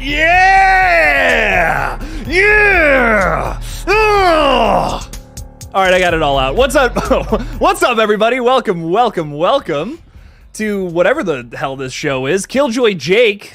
Yeah! Yeah! Ugh! All right, I got it all out. What's up? What's up, everybody? Welcome to whatever the hell this show is. KillJoy Jake,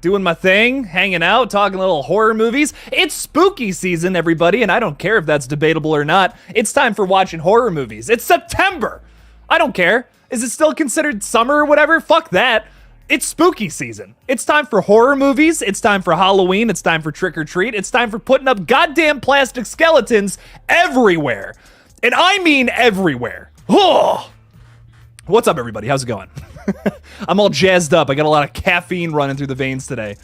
doing my thing, hanging out, talking little horror movies. It's spooky season, everybody, and I don't care if that's debatable or not. It's time for watching horror movies. It's September. I don't care. Is it still considered summer or whatever? Fuck that. It's spooky season. It's time for horror movies. It's time for Halloween. It's time for trick or treat. It's time for putting up goddamn plastic skeletons everywhere. And I mean everywhere. Oh. What's up, everybody? How's it going? I'm all jazzed up. I got a lot of caffeine running through the veins today.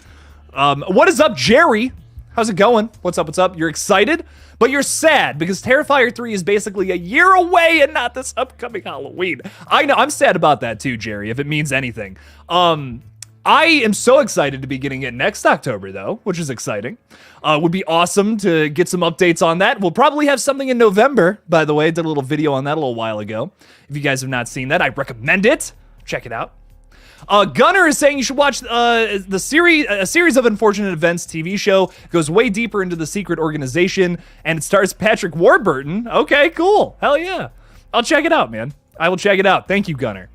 What is up, Jerry? How's it going? What's up? You're excited, but you're sad because Terrifier 3 is basically a year away and not this upcoming Halloween. I know, I'm sad about that too, Jerry, if it means anything. I am so excited to be getting it next October, though, which is exciting. Would be awesome to get some updates on that. We'll probably have something in November, by the way. I did a little video on that a little while ago. If you guys have not seen that, I recommend it. Check it out. Gunner is saying you should watch a series of unfortunate events TV show. It goes way deeper into the secret organization, and it stars Patrick Warburton. Okay, cool. Hell yeah. I'll check it out, man. I will check it out. Thank you, Gunner.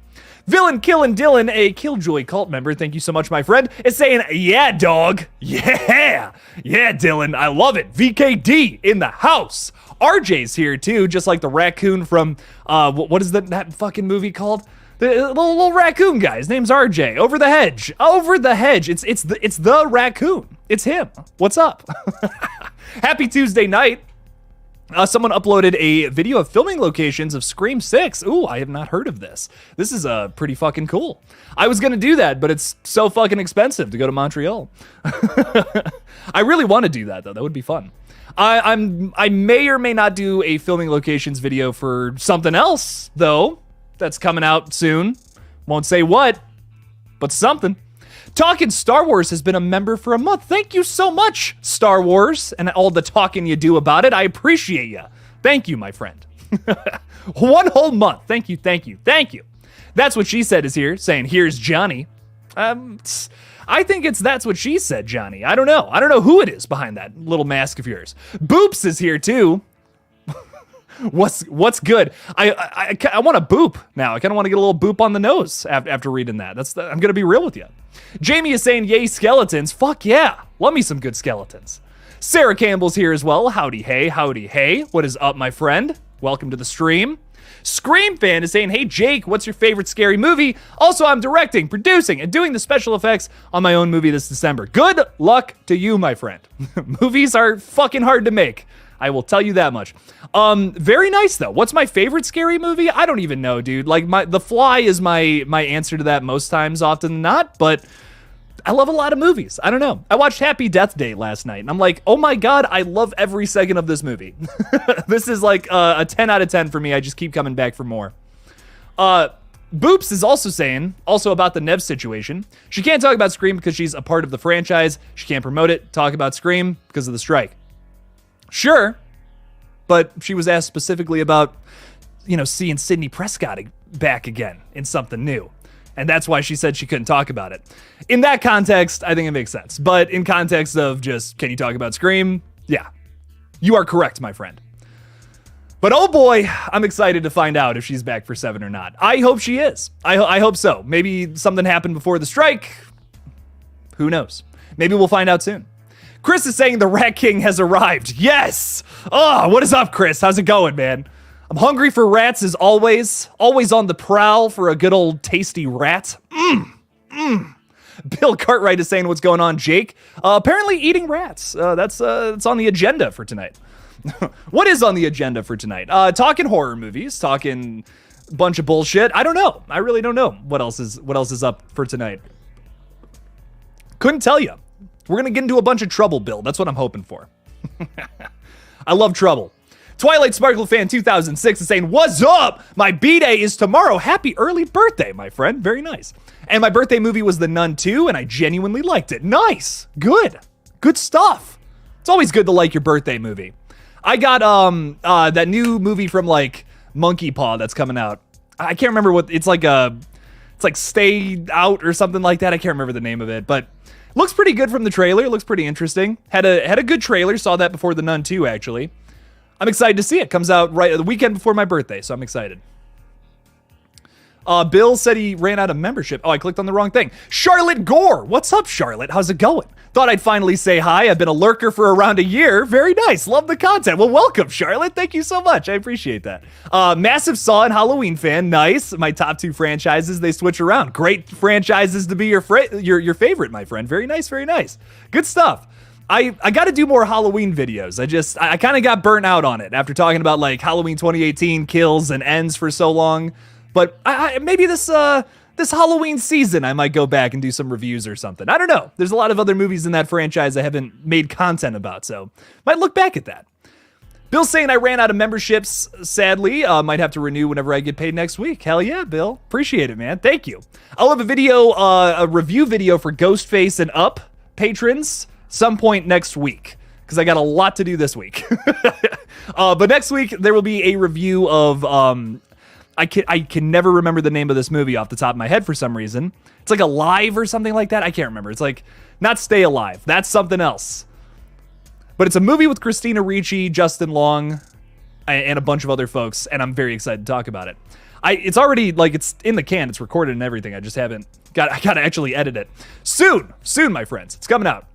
Villain Killin' Dylan, a KillJoy cult member, thank you so much, my friend, is saying, yeah, dog. Yeah, Dylan, I love it. VKD in the house. RJ's here, too, just like the raccoon from, what is that fucking movie called? The little raccoon guy. His name's RJ. Over the hedge. It's the raccoon. It's him. What's up? Happy Tuesday night. Someone uploaded a video of filming locations of Scream 6. Ooh, I have not heard of this. This is pretty fucking cool. I was gonna do that, but it's so fucking expensive to go to Montreal. I really want to do that though. That would be fun. I may or may not do a filming locations video for something else though. That's coming out soon. Won't say what, but something. Talking Star Wars has been a member for a month. Thank you so much, Star Wars, and all the talking you do about it. I appreciate you. Thank you, my friend. 1 whole month. Thank you. That's What She Said is here, saying, here's Johnny. I think it's That's What She Said, Johnny. I don't know who it is behind that little mask of yours. Boops is here, too. What's good? I want a boop now. I kind of want to get a little boop on the nose after reading that. I'm gonna be real with you. Jamie is saying, yay, skeletons. Fuck yeah. Love me some good skeletons. Sarah Campbell's here as well. Howdy hey. What is up, my friend? Welcome to the stream. Scream Fan is saying, hey, Jake, what's your favorite scary movie? Also, I'm directing, producing, and doing the special effects on my own movie this December. Good luck to you, my friend. Movies are fucking hard to make. I will tell you that much. Very nice though. What's my favorite scary movie? I don't even know, dude. Like The Fly is my answer to that most times, often than not, but I love a lot of movies. I don't know. I watched Happy Death Day last night and I'm like, oh my God, I love every second of this movie. This is like a 10 out of 10 for me. I just keep coming back for more. Boops is also saying, about the Nev situation. She can't talk about Scream because she's a part of the franchise. She can't promote it, talk about Scream because of the strike. Sure, but she was asked specifically about, seeing Sidney Prescott back again in something new. And that's why she said she couldn't talk about it. In that context, I think it makes sense. But in context of just, can you talk about Scream? Yeah, you are correct, my friend. But oh boy, I'm excited to find out if she's back for 7 or not. I hope she is. I hope so. Maybe something happened before the strike. Who knows? Maybe we'll find out soon. Chris is saying the Rat King has arrived. Yes! Oh, what is up, Chris? How's it going, man? I'm hungry for rats as always. Always on the prowl for a good old tasty rat. Bill Cartwright is saying, what's going on, Jake? Apparently eating rats. That's on the agenda for tonight. What is on the agenda for tonight? Talking horror movies, talking bunch of bullshit. I don't know. I really don't know what else is up for tonight. Couldn't tell you. We're going to get into a bunch of trouble, Bill. That's what I'm hoping for. I love trouble. Twilight Sparkle Fan 2006 is saying, what's up? My B-Day is tomorrow. Happy early birthday, my friend. Very nice. And my birthday movie was The Nun 2, and I genuinely liked it. Nice. Good stuff. It's always good to like your birthday movie. I got that new movie from like Monkey Paw that's coming out. I can't remember what it's like. It's like Stay Out or something like that. I can't remember the name of it, but Looks pretty good from the trailer. Looks pretty interesting. Had a good trailer. Saw that before The Nun 2, actually. I'm excited to see it. Comes out right the weekend before my birthday, so I'm excited. Bill said he ran out of membership. Oh, I clicked on the wrong thing. Charlotte Gore. What's up, Charlotte? How's it going? Thought I'd finally say hi. I've been a lurker for around a year. Very nice. Love the content. Well, welcome, Charlotte. Thank you so much. I appreciate that. Massive Saw and Halloween fan. Nice. My top 2 franchises, they switch around. Great franchises to be your favorite, my friend. Very nice, very nice. Good stuff. I got to do more Halloween videos. I kind of got burnt out on it after talking about like Halloween 2018 kills and ends for so long. But maybe this Halloween season, I might go back and do some reviews or something. I don't know. There's a lot of other movies in that franchise I haven't made content about, so might look back at that. Bill's saying I ran out of memberships, sadly. Might have to renew whenever I get paid next week. Hell yeah, Bill. Appreciate it, man. Thank you. I'll have a review video for Ghostface and Up patrons some point next week, because I got a lot to do this week. But next week, there will be a review of... I can never remember the name of this movie off the top of my head for some reason. It's like Alive or something like that. I can't remember. It's like not Stay Alive. That's something else. But it's a movie with Christina Ricci, Justin Long, and a bunch of other folks, and I'm very excited to talk about it. It's already like it's in the can. It's recorded and everything. I just haven't I gotta actually edit it. Soon, my friends. It's coming out.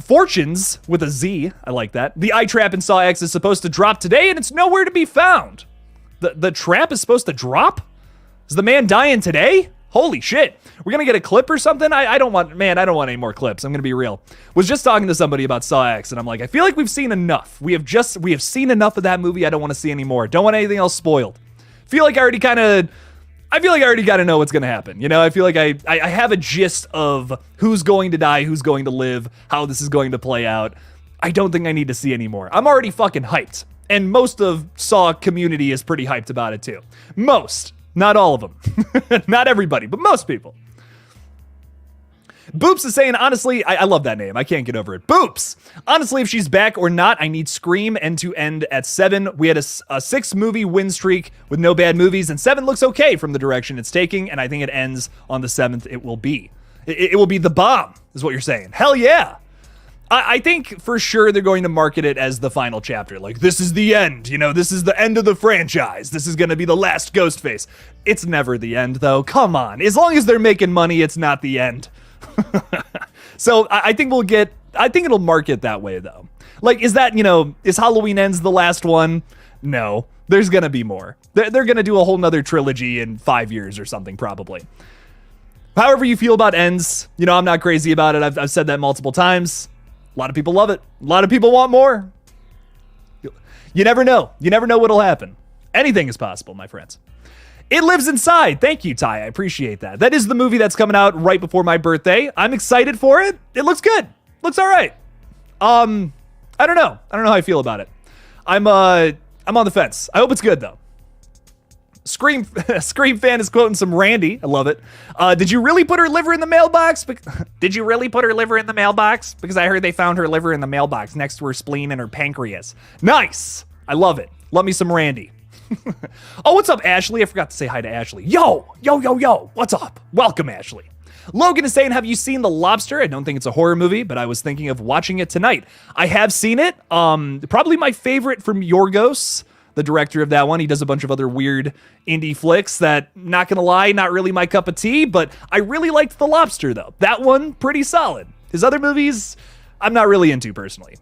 Fortunes with a Z. I like that. The eye trap in Saw X is supposed to drop today, and it's nowhere to be found. The trap is supposed to drop? Is the man dying today? Holy shit. We're gonna get a clip or something? I don't want any more clips. I'm gonna be real. Was just talking to somebody about Saw X, and I'm like, I feel like we've seen enough. We have seen enough of that movie. I don't want to see any more. Don't want anything else spoiled. I feel like I already gotta know what's gonna happen. You know, I feel like I have a gist of who's going to die, who's going to live, how this is going to play out. I don't think I need to see any more. I'm already fucking hyped. And most of Saw community is pretty hyped about it too. Most, not all of them. Not everybody, but most people. Boops is saying, honestly, I love that name. I can't get over it. Boops! Honestly, if she's back or not, I need Scream and to end at 7. We had a 6-movie win streak with no bad movies, and 7 looks okay from the direction it's taking, and I think it ends on the 7th. It will be. It will be the bomb, is what you're saying. Hell yeah! I think for sure they're going to market it as the final chapter. Like, this is the end. You know, this is the end of the franchise. This is going to be the last Ghostface. It's never the end, though. Come on. As long as they're making money, it's not the end. So I think it'll market that way, though. Like, is Halloween Ends the last one? No. There's going to be more. They're going to do a whole nother trilogy in 5 years or something, probably. However you feel about Ends, I'm not crazy about it. I've said that multiple times. A lot of people love it. A lot of people want more. You never know. You never know what'll happen. Anything is possible, my friends. It Lives Inside. Thank you, Ty. I appreciate that. That is the movie that's coming out right before my birthday. I'm excited for it. It looks good. Looks all right. I don't know. I don't know how I feel about it. I'm on the fence. I hope it's good, though. Scream fan is quoting some Randy. I love it. Did you really put her liver in the mailbox? Did you really put her liver in the mailbox? Because I heard they found her liver in the mailbox next to her spleen and her pancreas. Nice. I love it. Love me some Randy. Oh, what's up, Ashley? I forgot to say hi to Ashley. Yo. What's up? Welcome, Ashley. Logan is saying, have you seen The Lobster? I don't think it's a horror movie, but I was thinking of watching it tonight. I have seen it. Probably my favorite from Yorgos, the director of that one. He does a bunch of other weird indie flicks that, not gonna lie, not really my cup of tea, but I really liked The Lobster, though. That one, pretty solid. His other movies, I'm not really into, personally.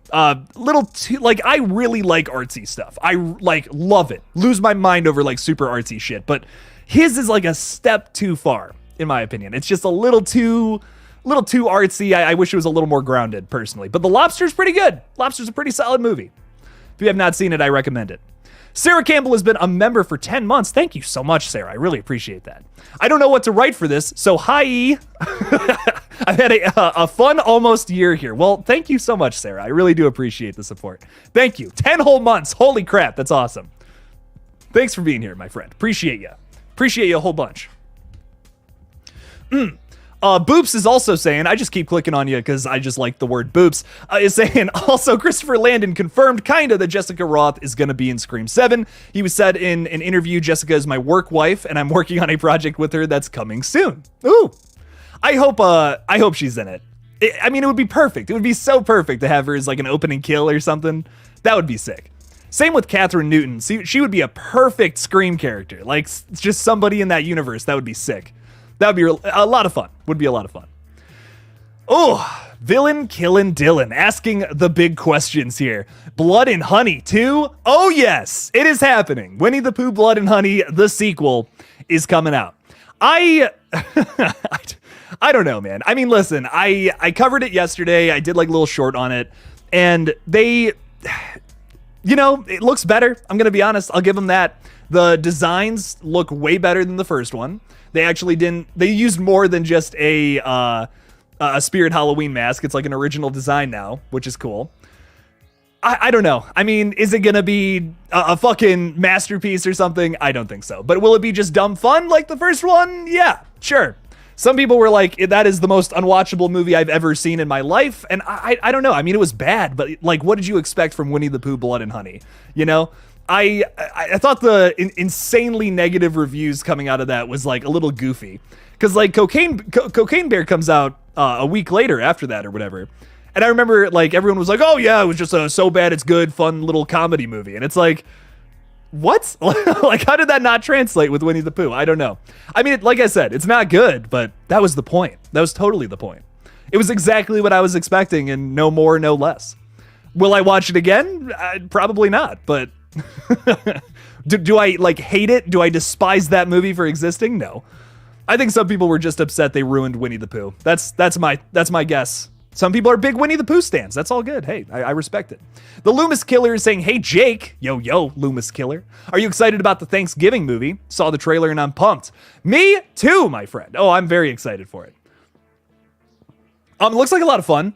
Little too, I really like artsy stuff. I, love it. Lose my mind over, super artsy shit, but his is, a step too far, in my opinion. It's just a little too artsy. I wish it was a little more grounded, personally. But The Lobster's pretty good. Lobster's a pretty solid movie. If you have not seen it, I recommend it. Sarah Campbell has been a member for 10 months. Thank you so much, Sarah. I really appreciate that. I don't know what to write for this, so hi. I've had a fun almost year here. Well, thank you so much, Sarah. I really do appreciate the support. Thank you. 10 whole months. Holy crap. That's awesome. Thanks for being here, my friend. Appreciate you. Appreciate you a whole bunch. Boops is also saying, I just keep clicking on you because I just like the word boops, is saying, also Christopher Landon confirmed kinda that Jessica Roth is going to be in Scream 7. He was said in an interview, Jessica is my work wife and I'm working on a project with her that's coming soon. Ooh. I hope she's in it. I mean, it would be perfect. It would be so perfect to have her as like an opening kill or something. That would be sick. Same with Catherine Newton. She would be a perfect Scream character. Like, just somebody in that universe. That would be sick. That would be a lot of fun. Would be a lot of fun. Oh, Villain Killin' Dylan asking the big questions here. Blood and Honey 2? Oh yes, it is happening. Winnie the Pooh Blood and Honey, the sequel, is coming out. I don't know, man. I mean, listen, I covered it yesterday. I did like a little short on it, and they, you know, it looks better. I'm gonna be honest. I'll give them that. The designs look way better than the first one. They actually they used more than just a Spirit Halloween mask. It's like an original design now, which is cool. I don't know. I mean, is it gonna be a fucking masterpiece or something? I don't think so. But will it be just dumb fun like the first one? Yeah, sure. Some people were like, that is the most unwatchable movie I've ever seen in my life. And I don't know. I mean, it was bad, but like, what did you expect from Winnie the Pooh Blood and Honey? You know? I thought the insanely negative reviews coming out of that was like a little goofy. Because like Cocaine Bear comes out a week later after that or whatever. And I remember like everyone was like, oh yeah, it was just a so bad it's good, fun little comedy movie. And it's like, what? Like, how did that not translate with Winnie the Pooh? I don't know. I mean, like I said, it's not good, but that was the point. That was totally the point. It was exactly what I was expecting and no more, no less. Will I watch it again? Probably not, but do I like hate it? Do I despise that movie for existing? No. I think some people were just upset they ruined Winnie the Pooh. That's my guess. Some people are big Winnie the Pooh stans. That's all good. Hey, I respect it. The Loomis Killer is saying, hey, Jake. Yo, Loomis Killer. Are you excited about the Thanksgiving movie? Saw the trailer and I'm pumped. Me too, my friend. Oh, I'm very excited for it. It looks like a lot of fun.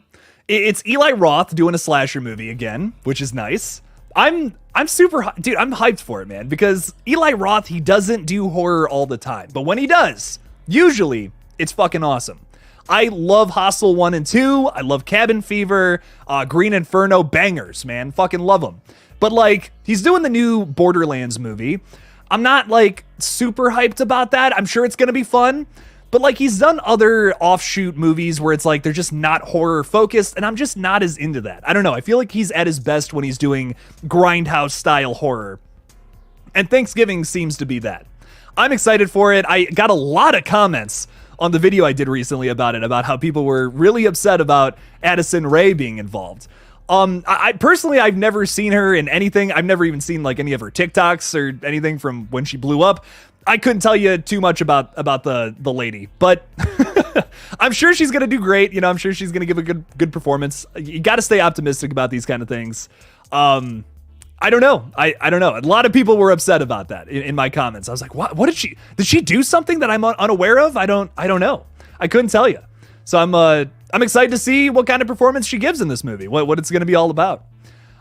It's Eli Roth doing a slasher movie again, which is nice. I'm super, dude, I'm hyped for it, man, because Eli Roth, he doesn't do horror all the time. But when he does, usually it's fucking awesome. I love Hostel 1 and 2. I love Cabin Fever, Green Inferno, bangers, man. Fucking love them. But, like, he's doing the new Borderlands movie. I'm not, like, super hyped about that. I'm sure it's going to be fun. But, like, he's done other offshoot movies where it's, like, they're just not horror-focused, and I'm just not as into that. I don't know. I feel like he's at his best when he's doing Grindhouse-style horror. And Thanksgiving seems to be that. I'm excited for it. I got a lot of comments on the video I did recently about it, about how people were really upset about Addison Rae being involved. I personally, I've never seen her in anything. I've never even seen like any of her TikToks or anything from when she blew up. I couldn't tell you too much about the lady, but I'm sure she's gonna do great. You know, I'm sure she's gonna give a good performance. You got to stay optimistic about these kind of things. I don't know. I don't know. A lot of people were upset about that in my comments. I was like, what did she do something that I'm unaware of? I don't know. I couldn't tell you. So I'm excited to see what kind of performance she gives in this movie, what it's going to be all about.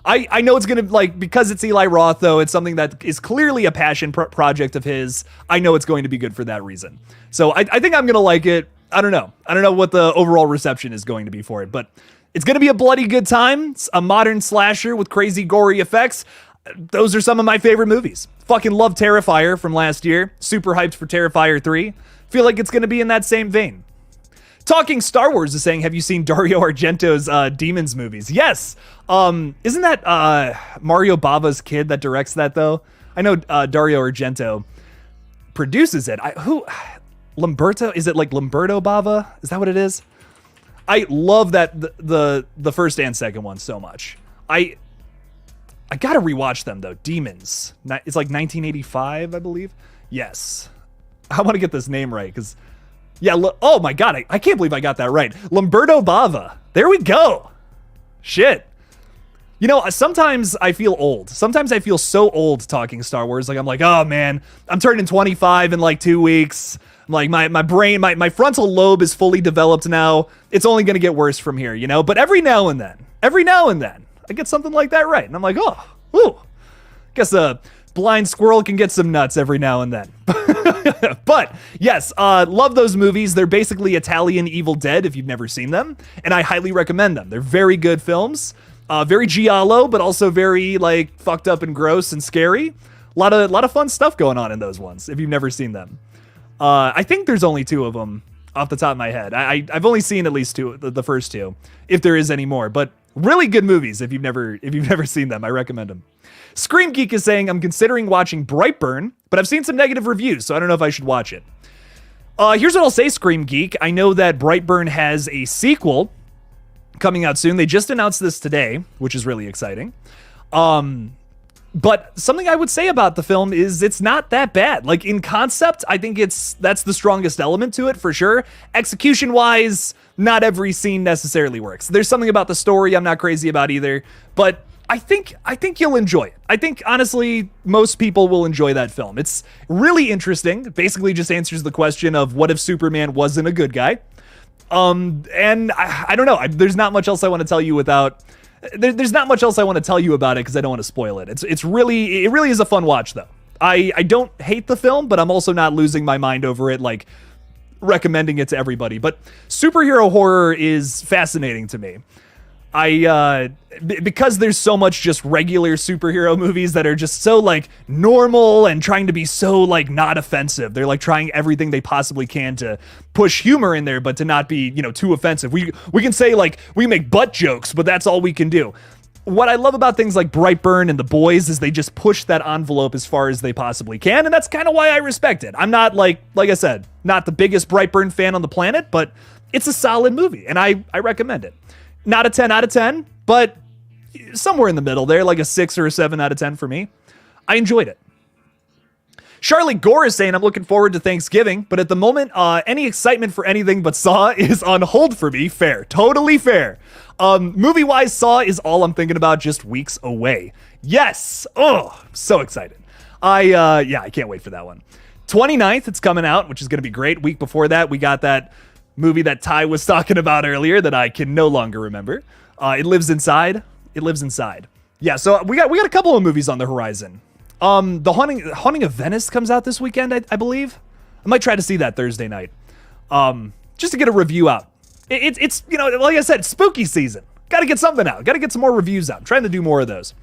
I know it's going to, like, because it's Eli Roth, though, it's something that is clearly a passion project of his. I know it's going to be good for that reason. So I think I'm going to like it. I don't know. I don't know what the overall reception is going to be for it, but it's going to be a bloody good time. It's a modern slasher with crazy gory effects. Those are some of my favorite movies. Fucking love Terrifier from last year. Super hyped for Terrifier 3. Feel like it's going to be in that same vein. Talking Star Wars is saying, have you seen Dario Argento's Demons movies? Yes. Isn't that Mario Bava's kid that directs that, though? I know Dario Argento produces it. Lamberto? Is it like Lamberto Bava? Is that what it is? I love that the first and second one so much. I gotta rewatch them though. Demons. It's like 1985, I believe. Yes. I want to get this name right because, yeah. Oh my god, I can't believe I got that right. Lamberto Bava. There we go. Shit. You know, sometimes I feel old. Sometimes I feel so old talking Star Wars. Like I'm like, oh man, I'm turning 25 in like 2 weeks. Like my brain, my frontal lobe is fully developed now. It's only going to get worse from here, you know? But every now and then, I get something like that right. And I'm like, oh, ooh. Guess a blind squirrel can get some nuts every now and then. But yes, love those movies. They're basically Italian Evil Dead if you've never seen them. And I highly recommend them. They're very good films. Very giallo, but also very like fucked up and gross and scary. A lot of fun stuff going on in those ones if you've never seen them. I think there's only 2 of them. off the top of my head. I've only seen at least two, the first two, if there is any more. But really good movies. If you've never seen them, I recommend them. Scream Geek is saying, I'm considering watching Brightburn, but I've seen some negative reviews, so I don't know if I should watch it. Here's what I'll say, Scream Geek. I know that Brightburn has a sequel coming out soon. They just announced this today, which is really exciting. But something I would say about the film is it's not that bad. Like, in concept, I think that's the strongest element to it, for sure. Execution-wise, not every scene necessarily works. There's something about the story I'm not crazy about either, but I think you'll enjoy it. I think, honestly, most people will enjoy that film. It's really interesting. It basically just answers the question of what if Superman wasn't a good guy? And I don't know. There's not much else I want to tell you without... There's not much else I want to tell you about it because I don't want to spoil it. It really is a fun watch, though. I don't hate the film, but I'm also not losing my mind over it, like recommending it to everybody. But superhero horror is fascinating to me. Because there's so much just regular superhero movies that are just so like normal and trying to be so like not offensive. They're like trying everything they possibly can to push humor in there, but to not be, too offensive. We can say like we make butt jokes, but that's all we can do. What I love about things like Brightburn and The Boys is they just push that envelope as far as they possibly can, and that's kind of why I respect it. I'm not like I said, not the biggest Brightburn fan on the planet, but it's a solid movie, and I recommend it. Not a 10 out of 10, but somewhere in the middle there, like a 6 or a 7 out of 10 for me. I enjoyed it. Charlie Gore is saying, I'm looking forward to Thanksgiving, but at the moment, any excitement for anything but Saw is on hold for me. Fair. Totally fair. Movie-wise, Saw is all I'm thinking about, just weeks away. Yes! Oh, so excited. I can't wait for that one. 29th, it's coming out, which is going to be great. Week before that, we got that movie that Ty was talking about earlier that I can no longer remember. It Lives Inside. It Lives Inside. Yeah, so we got a couple of movies on the horizon. The Haunting of Venice comes out this weekend, I believe. I might try to see that Thursday night. Just to get a review out. It's like I said, spooky season. Got to get something out. Got to get some more reviews out. I'm trying to do more of those.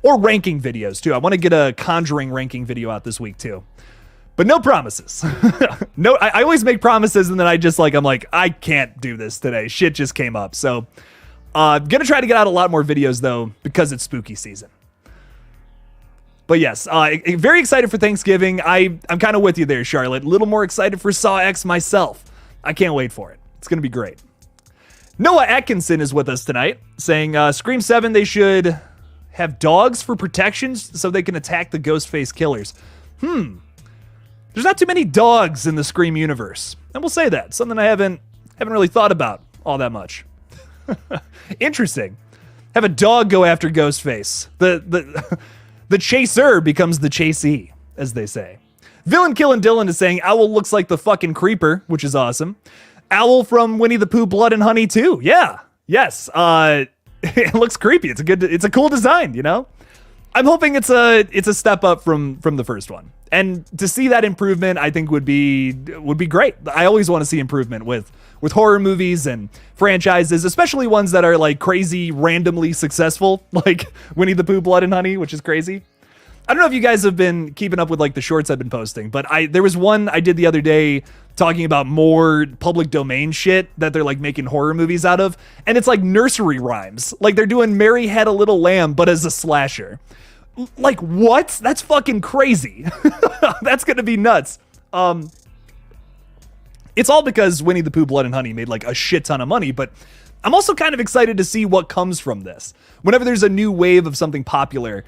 Or ranking videos, too. I want to get a Conjuring ranking video out this week, too. But no promises. No, I always make promises and then I'm like, I can't do this today. Shit just came up. So, gonna try to get out a lot more videos though, because it's spooky season. But yes, very excited for Thanksgiving. I'm kind of with you there, Charlotte. A little more excited for Saw X myself. I can't wait for it. It's gonna be great. Noah Atkinson is with us tonight, saying, Scream 7, they should have dogs for protection so they can attack the Ghostface killers. There's not too many dogs in the Scream universe. And we'll say that. Something I haven't really thought about all that much. Interesting. Have a dog go after Ghostface. The chaser becomes the chasee, as they say. Villain Killin' Dylan is saying Owl looks like the fucking creeper, which is awesome. Owl from Winnie the Pooh Blood and Honey too. Yeah. Yes. It looks creepy. It's a cool design, I'm hoping it's a step up from the first one. And to see that improvement, I think would be great. I always want to see improvement with horror movies and franchises, especially ones that are like crazy, randomly successful, like Winnie the Pooh Blood and Honey, which is crazy. I don't know if you guys have been keeping up with like the shorts I've been posting, but there was one I did the other day talking about more public domain shit that they're like making horror movies out of. And it's like nursery rhymes. Like they're doing Mary Had a Little Lamb, but as a slasher. Like, what? That's fucking crazy. That's gonna be nuts. It's all because Winnie the Pooh Blood and Honey made like a shit ton of money, but I'm also kind of excited to see what comes from this. Whenever there's a new wave of something popular,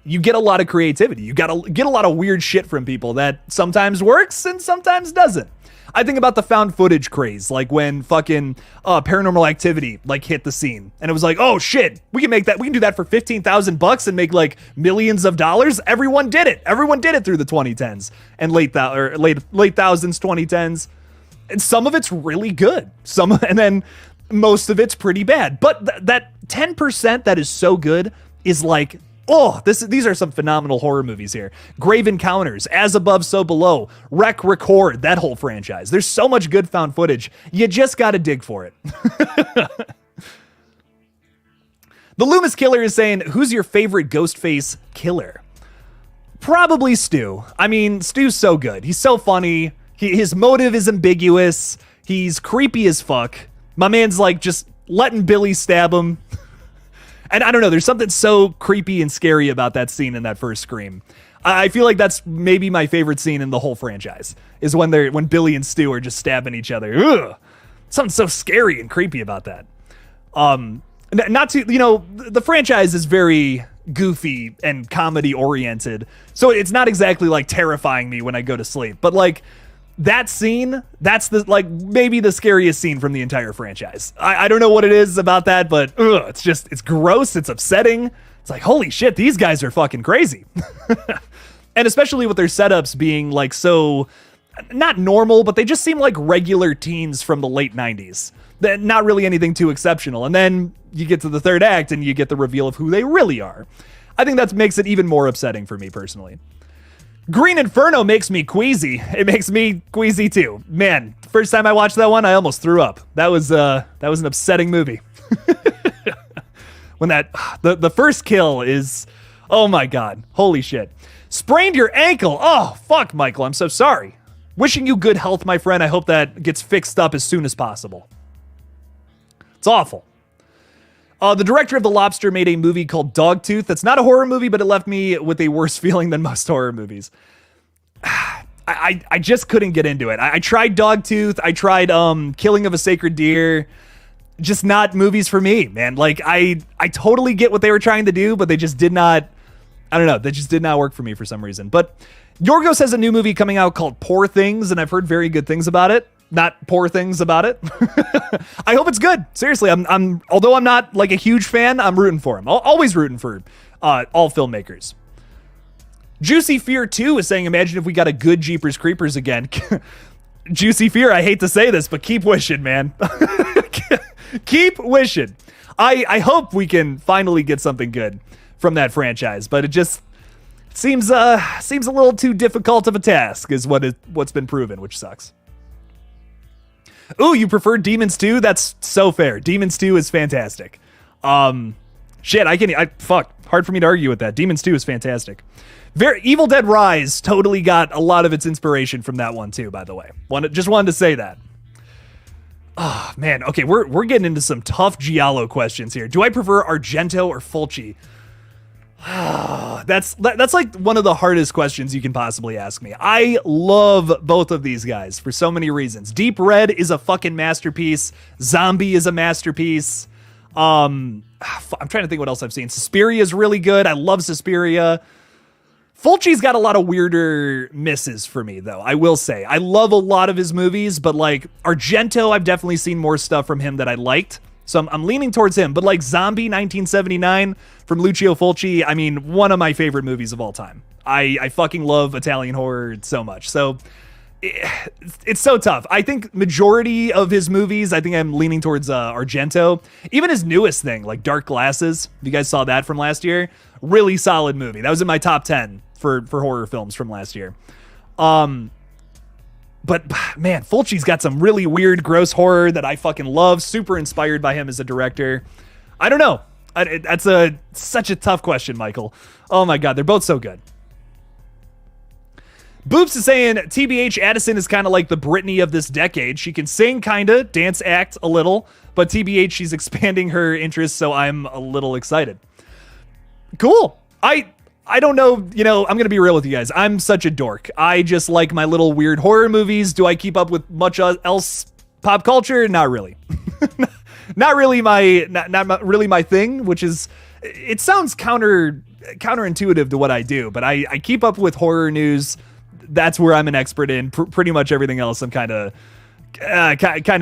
you get a lot of creativity. You gotta get a lot of weird shit from people that sometimes works and sometimes doesn't. I think about the found footage craze, like when fucking Paranormal Activity like hit the scene, and it was like, oh shit, we can do that for $15,000 and make like millions of dollars. Everyone did it through the 2010s and late thousands, 2010s, and some of it's really good, and then most of it's pretty bad. But that 10% that is so good is like, oh, these are some phenomenal horror movies here. Grave Encounters, As Above, So Below, Wreck, Record, that whole franchise. There's so much good found footage. You just got to dig for it. The Loomis Killer is saying, who's your favorite Ghostface killer? Probably Stu. I mean, Stu's so good. He's so funny. His motive is ambiguous. He's creepy as fuck. My man's like just letting Billy stab him. And I don't know, there's something so creepy and scary about that scene in that first Scream. I feel like that's maybe my favorite scene in the whole franchise, is when Billy and Stu are just stabbing each other. Ugh. Something so scary and creepy about that. Not to, the franchise is very goofy and comedy oriented, so it's not exactly like terrifying me when I go to sleep. But like that scene, that's maybe the scariest scene from the entire franchise. I don't know what it is about that, but it's gross. It's upsetting. It's like, holy shit, these guys are fucking crazy. And especially with their setups being like so not normal, but they just seem like regular teens from the late 90s. Not really anything too exceptional. And then you get to the third act and you get the reveal of who they really are. I think that makes it even more upsetting for me personally. Green Inferno makes me queasy. It makes me queasy too. Man, first time I watched that one, I almost threw up. That was an upsetting movie. When the first kill is, oh my God, holy shit. Sprained your ankle. Oh, fuck, Michael, I'm so sorry. Wishing you good health, my friend. I hope that gets fixed up as soon as possible. It's awful. The director of The Lobster made a movie called Dogtooth. That's not a horror movie, but it left me with a worse feeling than most horror movies. I just couldn't get into it. I tried Dogtooth. I tried Killing of a Sacred Deer. Just not movies for me, man. Like, I totally get what they were trying to do, but they just did not, I don't know, they just did not work for me for some reason. But Yorgos has a new movie coming out called Poor Things, and I've heard very good things about it. Not poor things about it. I hope it's good. Seriously, I'm although I'm not like a huge fan, I'm rooting for him. Always rooting for all filmmakers. Juicy Fear 2 is saying, imagine if we got a good Jeepers Creepers again. Juicy Fear, I hate to say this, but keep wishing, man. Keep wishing. I hope we can finally get something good from that franchise, but it just seems a little too difficult of a task, is what's been proven, which sucks. Ooh, you prefer Demons 2? That's so fair. Demons 2 is fantastic. Shit, hard for me to argue with that. Demons 2 is fantastic. Evil Dead Rise totally got a lot of its inspiration from that one too, by the way. Just wanted to say that. Oh, man. Okay, we're getting into some tough Giallo questions here. Do I prefer Argento or Fulci? That's like one of the hardest questions you can possibly ask me. I love both of these guys for so many reasons. Deep Red is a fucking masterpiece. Zombie is a masterpiece. I'm trying to think what else I've seen. Suspiria is really good. I love Suspiria. Fulci's got a lot of weirder misses for me, though, I will say. I love a lot of his movies, but like Argento, I've definitely seen more stuff from him that I liked. So I'm leaning towards him. But like Zombie 1979 from Lucio Fulci, I mean, one of my favorite movies of all time. I fucking love Italian horror so much. So it's so tough. I think majority of his movies, I think I'm leaning towards Argento. Even his newest thing, like Dark Glasses, you guys saw that from last year? Really solid movie. That was in my top 10 for horror films from last year. But man, Fulci's got some really weird, gross horror that I fucking love. Super inspired by him as a director. I don't know. That's such a tough question, Michael. Oh my God, they're both so good. Boops is saying, TBH, Addison is kind of like the Britney of this decade. She can sing, kinda, dance, act a little, but TBH, she's expanding her interests, so I'm a little excited. Cool. I don't know, I'm going to be real with you guys. I'm such a dork. I just like my little weird horror movies. Do I keep up with much else pop culture? Not really. not really my thing, which is, it sounds counterintuitive to what I do, but I keep up with horror news. That's where I'm an expert in. Pretty much everything else I'm kind of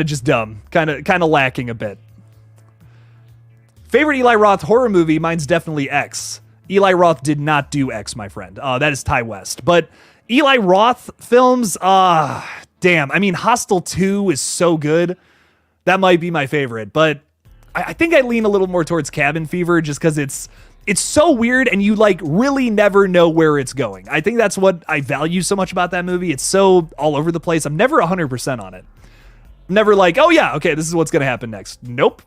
just dumb, kind of lacking a bit. Favorite Eli Roth horror movie? Mine's definitely X. Eli Roth did not do X, my friend. That is Ty West. But Eli Roth films, damn. I mean, Hostel 2 is so good. That might be my favorite. But I think I lean a little more towards Cabin Fever just because it's so weird and you like really never know where it's going. I think that's what I value so much about that movie. It's so all over the place. I'm never 100% on it. Never like, oh yeah, okay, this is what's going to happen next. Nope.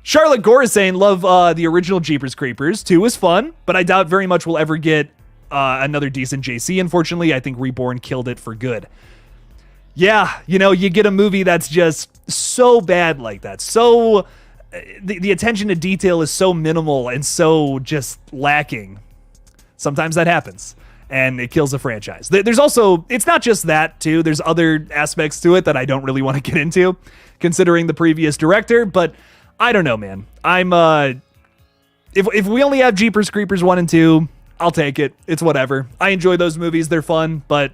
Charlotte Gore is saying, love the original Jeepers Creepers. 2 is fun, but I doubt very much we'll ever get another decent JC. Unfortunately, I think Reborn killed it for good. Yeah, you get a movie that's just so bad like that. So the attention to detail is so minimal and so just lacking. Sometimes that happens, and it kills a franchise. There's also, it's not just that, too. There's other aspects to it that I don't really want to get into, considering the previous director, but I don't know, man. If we only have Jeepers Creepers 1 and 2, I'll take it. It's whatever. I enjoy those movies. They're fun, but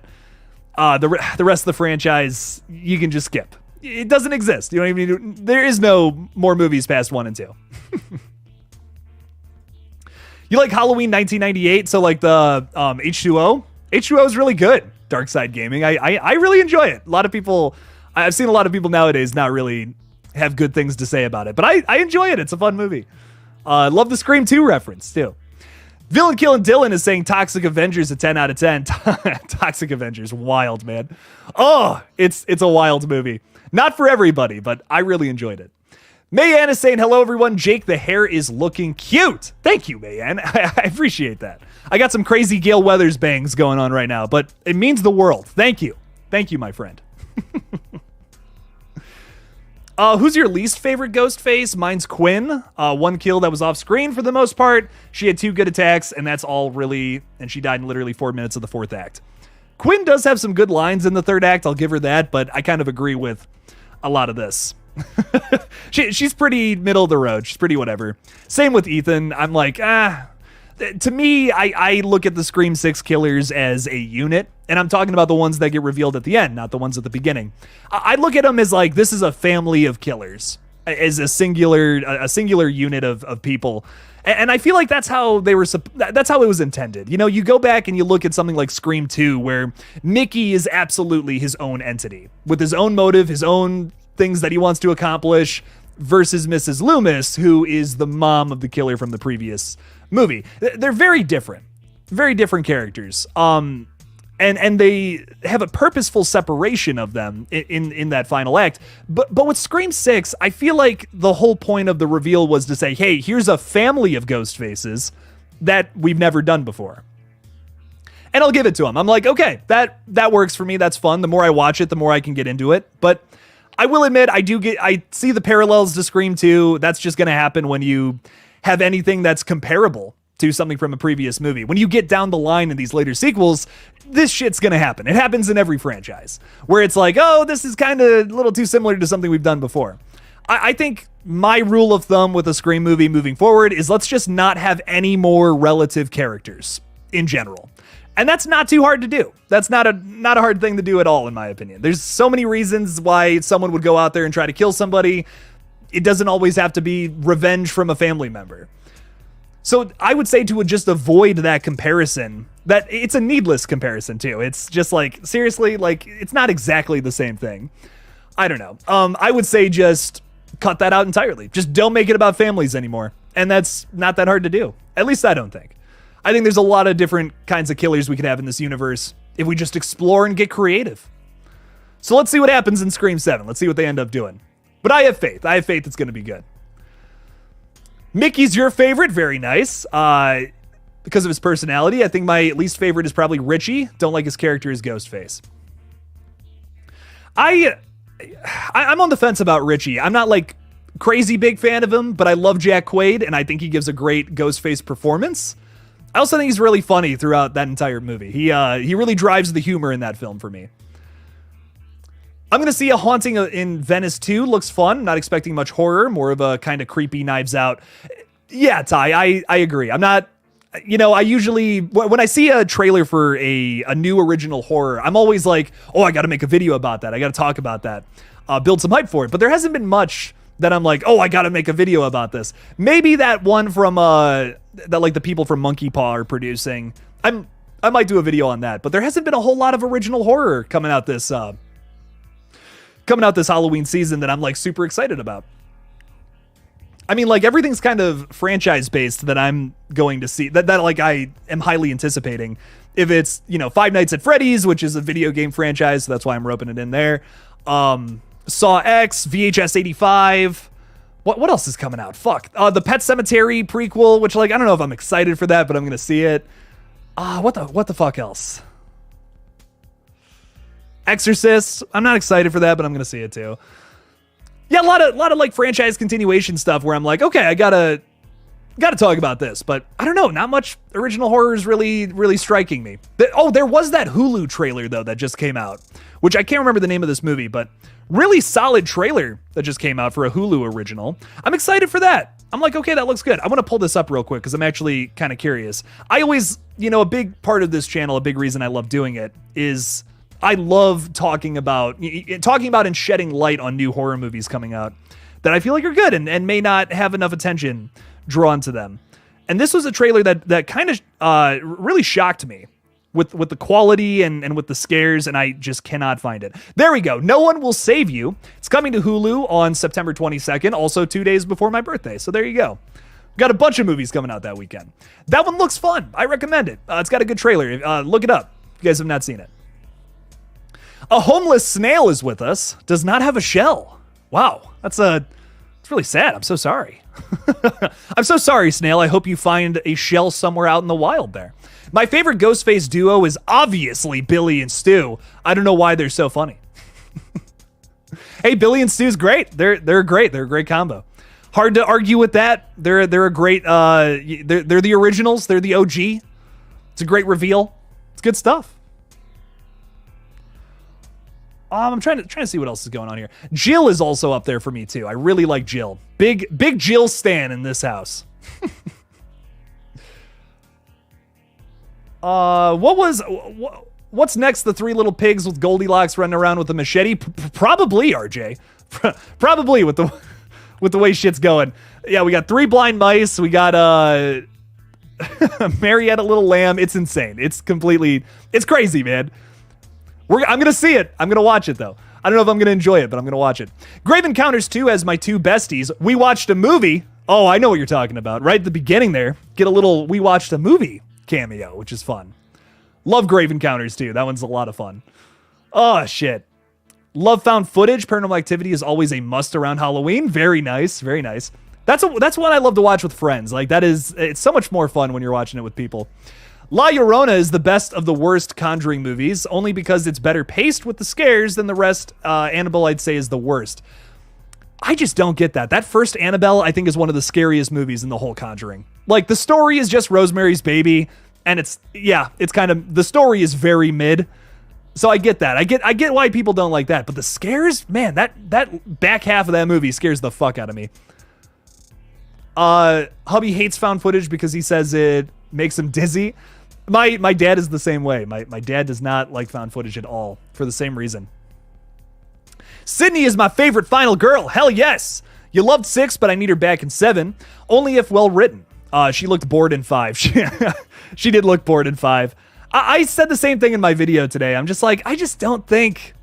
the rest of the franchise, you can just skip. It doesn't exist. You don't even need to, there is no more movies past 1 and 2. You like Halloween 1998? So like the H2O? H2O is really good. Dark Side Gaming. I really enjoy it. I've seen a lot of people nowadays not really have good things to say about it, but I enjoy it. It's a fun movie. Love the Scream 2 reference too. Villain Killing Dylan is saying Toxic Avengers a 10 out of 10. Toxic Avengers, wild, man. Oh, it's a wild movie. Not for everybody, but I really enjoyed it. Mayan is saying, hello, everyone. Jake, the hair is looking cute. Thank you, Mayan. I appreciate that. I got some crazy Gale Weathers bangs going on right now, but it means the world. Thank you. Thank you, my friend. Who's your least favorite Ghostface? Mine's Quinn. One kill that was off screen for the most part. She had 2 good attacks, and that's all really, and she died in literally 4 minutes of the 4th act. Quinn does have some good lines in the 3rd act. I'll give her that, but I kind of agree with a lot of this. She's pretty middle of the road. She's pretty whatever. Same with Ethan. I'm like, to me, I look at the Scream 6 killers as a unit, and I'm talking about the ones that get revealed at the end, not the ones at the beginning. I look at them as like, this is a family of killers, as a singular unit of people. And I feel like that's how it was intended. You go back and you look at something like Scream 2, where Mickey is absolutely his own entity, with his own motive, his own things that he wants to accomplish, versus Mrs. Loomis, who is the mom of the killer from the previous movie. They're very different characters. And they have a purposeful separation of them in that final act. But with Scream 6, I feel like the whole point of the reveal was to say, hey, here's a family of ghost faces that we've never done before. And I'll give it to him. I'm like, okay, that works for me. That's fun. The more I watch it, the more I can get into it. But I will admit, I see the parallels to Scream 2. That's just going to happen when you have anything that's comparable to something from a previous movie. When you get down the line in these later sequels, this shit's going to happen. It happens in every franchise where it's like, oh, this is kind of a little too similar to something we've done before. I think my rule of thumb with a Scream movie moving forward is let's just not have any more relative characters in general. And that's not too hard to do. That's not a hard thing to do at all, in my opinion. There's so many reasons why someone would go out there and try to kill somebody. It doesn't always have to be revenge from a family member. So I would say to just avoid that comparison, that it's a needless comparison too. It's just like, seriously, like it's not exactly the same thing. I don't know. I would say just cut that out entirely. Just don't make it about families anymore. And that's not that hard to do. At least I don't think. I think there's a lot of different kinds of killers we could have in this universe if we just explore and get creative. So let's see what happens in Scream 7. Let's see what they end up doing. But I have faith. I have faith it's going to be good. Mickey's your favorite. Very nice. Because of his personality. I think my least favorite is probably Richie. Don't like his character as Ghostface. I'm on the fence about Richie. I'm not like crazy big fan of him, but I love Jack Quaid, and I think he gives a great Ghostface performance. I also think he's really funny throughout that entire movie. He really drives the humor in that film for me. I'm going to see A Haunting in Venice 2. Looks fun. Not expecting much horror. More of a kind of creepy Knives Out. Yeah, Ty, I agree. I'm not... I usually... When I see a trailer for a new original horror, I'm always like, oh, I got to make a video about that. I got to talk about that. Build some hype for it. But there hasn't been much that I'm like, oh, I got to make a video about this. Maybe that one from... that like the people from Monkey Paw are producing. I might do a video on that. But there hasn't been a whole lot of original horror coming out this Halloween season that I'm like super excited about. I mean, like everything's kind of franchise based that I'm going to see that like I am highly anticipating. If it's, Five Nights at Freddy's, which is a video game franchise, so that's why I'm roping it in there. Saw X, VHS 85. What else is coming out? Fuck. The Pet Sematary prequel, which like I don't know if I'm excited for that, but I'm going to see it. What the fuck else? Exorcist, I'm not excited for that, but I'm gonna see it too. Yeah, a lot of like franchise continuation stuff where I'm like, okay, I gotta talk about this, but I don't know, not much original horror is really striking me. There was that Hulu trailer though that just came out, which I can't remember the name of this movie, but really solid trailer that just came out for a Hulu original. I'm excited for that. I'm like, okay, that looks good. I want to pull this up real quick because I'm actually kind of curious. I always, a big part of this channel, a big reason I love doing it is I love talking about and shedding light on new horror movies coming out that I feel like are good and may not have enough attention drawn to them. And this was a trailer that kind of really shocked me with the quality and with the scares, and I just cannot find it. There we go. No One Will Save You. It's coming to Hulu on September 22nd, also 2 days before my birthday. So there you go. Got a bunch of movies coming out that weekend. That one looks fun. I recommend it. It's got a good trailer. Look it up if you guys have not seen it. A homeless snail is with us. Does not have a shell. Wow, it's really sad. I'm so sorry. I'm so sorry, snail. I hope you find a shell somewhere out in the wild there. My favorite Ghostface duo is obviously Billy and Stu. I don't know why they're so funny. Hey, Billy and Stu's great. They're great. They're a great combo. Hard to argue with that. They're a great. They're the originals. They're the OG. It's a great reveal. It's good stuff. I'm trying to see what else is going on here. Jill is also up there for me too. I really like Jill. Big Jill stan in this house. What's next? The three little pigs with Goldilocks running around with a machete? Probably, RJ. Probably with the way shit's going. Yeah, we got 3 blind mice. We got Marietta Little Lamb. It's insane. It's crazy, man. I'm going to see it. I'm going to watch it, though. I don't know if I'm going to enjoy it, but I'm going to watch it. Grave Encounters 2 as my 2 besties. We watched a movie. Oh, I know what you're talking about. Right at the beginning there, get a little we watched a movie cameo, which is fun. Love Grave Encounters 2. That one's a lot of fun. Oh, shit. Love found footage. Paranormal Activity is always a must around Halloween. Very nice. Very nice. That's one I love to watch with friends. Like, it's so much more fun when you're watching it with people. La Llorona is the best of the worst Conjuring movies, only because it's better paced with the scares than the rest. Annabelle, I'd say, is the worst. I just don't get that. That first Annabelle, I think, is one of the scariest movies in the whole Conjuring. Like, the story is just Rosemary's Baby, and it's kind of, the story is very mid. So I get that. I get why people don't like that. But the scares, man, that back half of that movie scares the fuck out of me. Hubby hates found footage because he says it makes him dizzy. My dad is the same way. My dad does not like found footage at all for the same reason. Sydney is my favorite final girl. Hell yes. You loved 6, but I need her back in 7. Only if well written. She looked bored in 5. She did look bored in 5. I said the same thing in my video today. I'm just like, I just don't think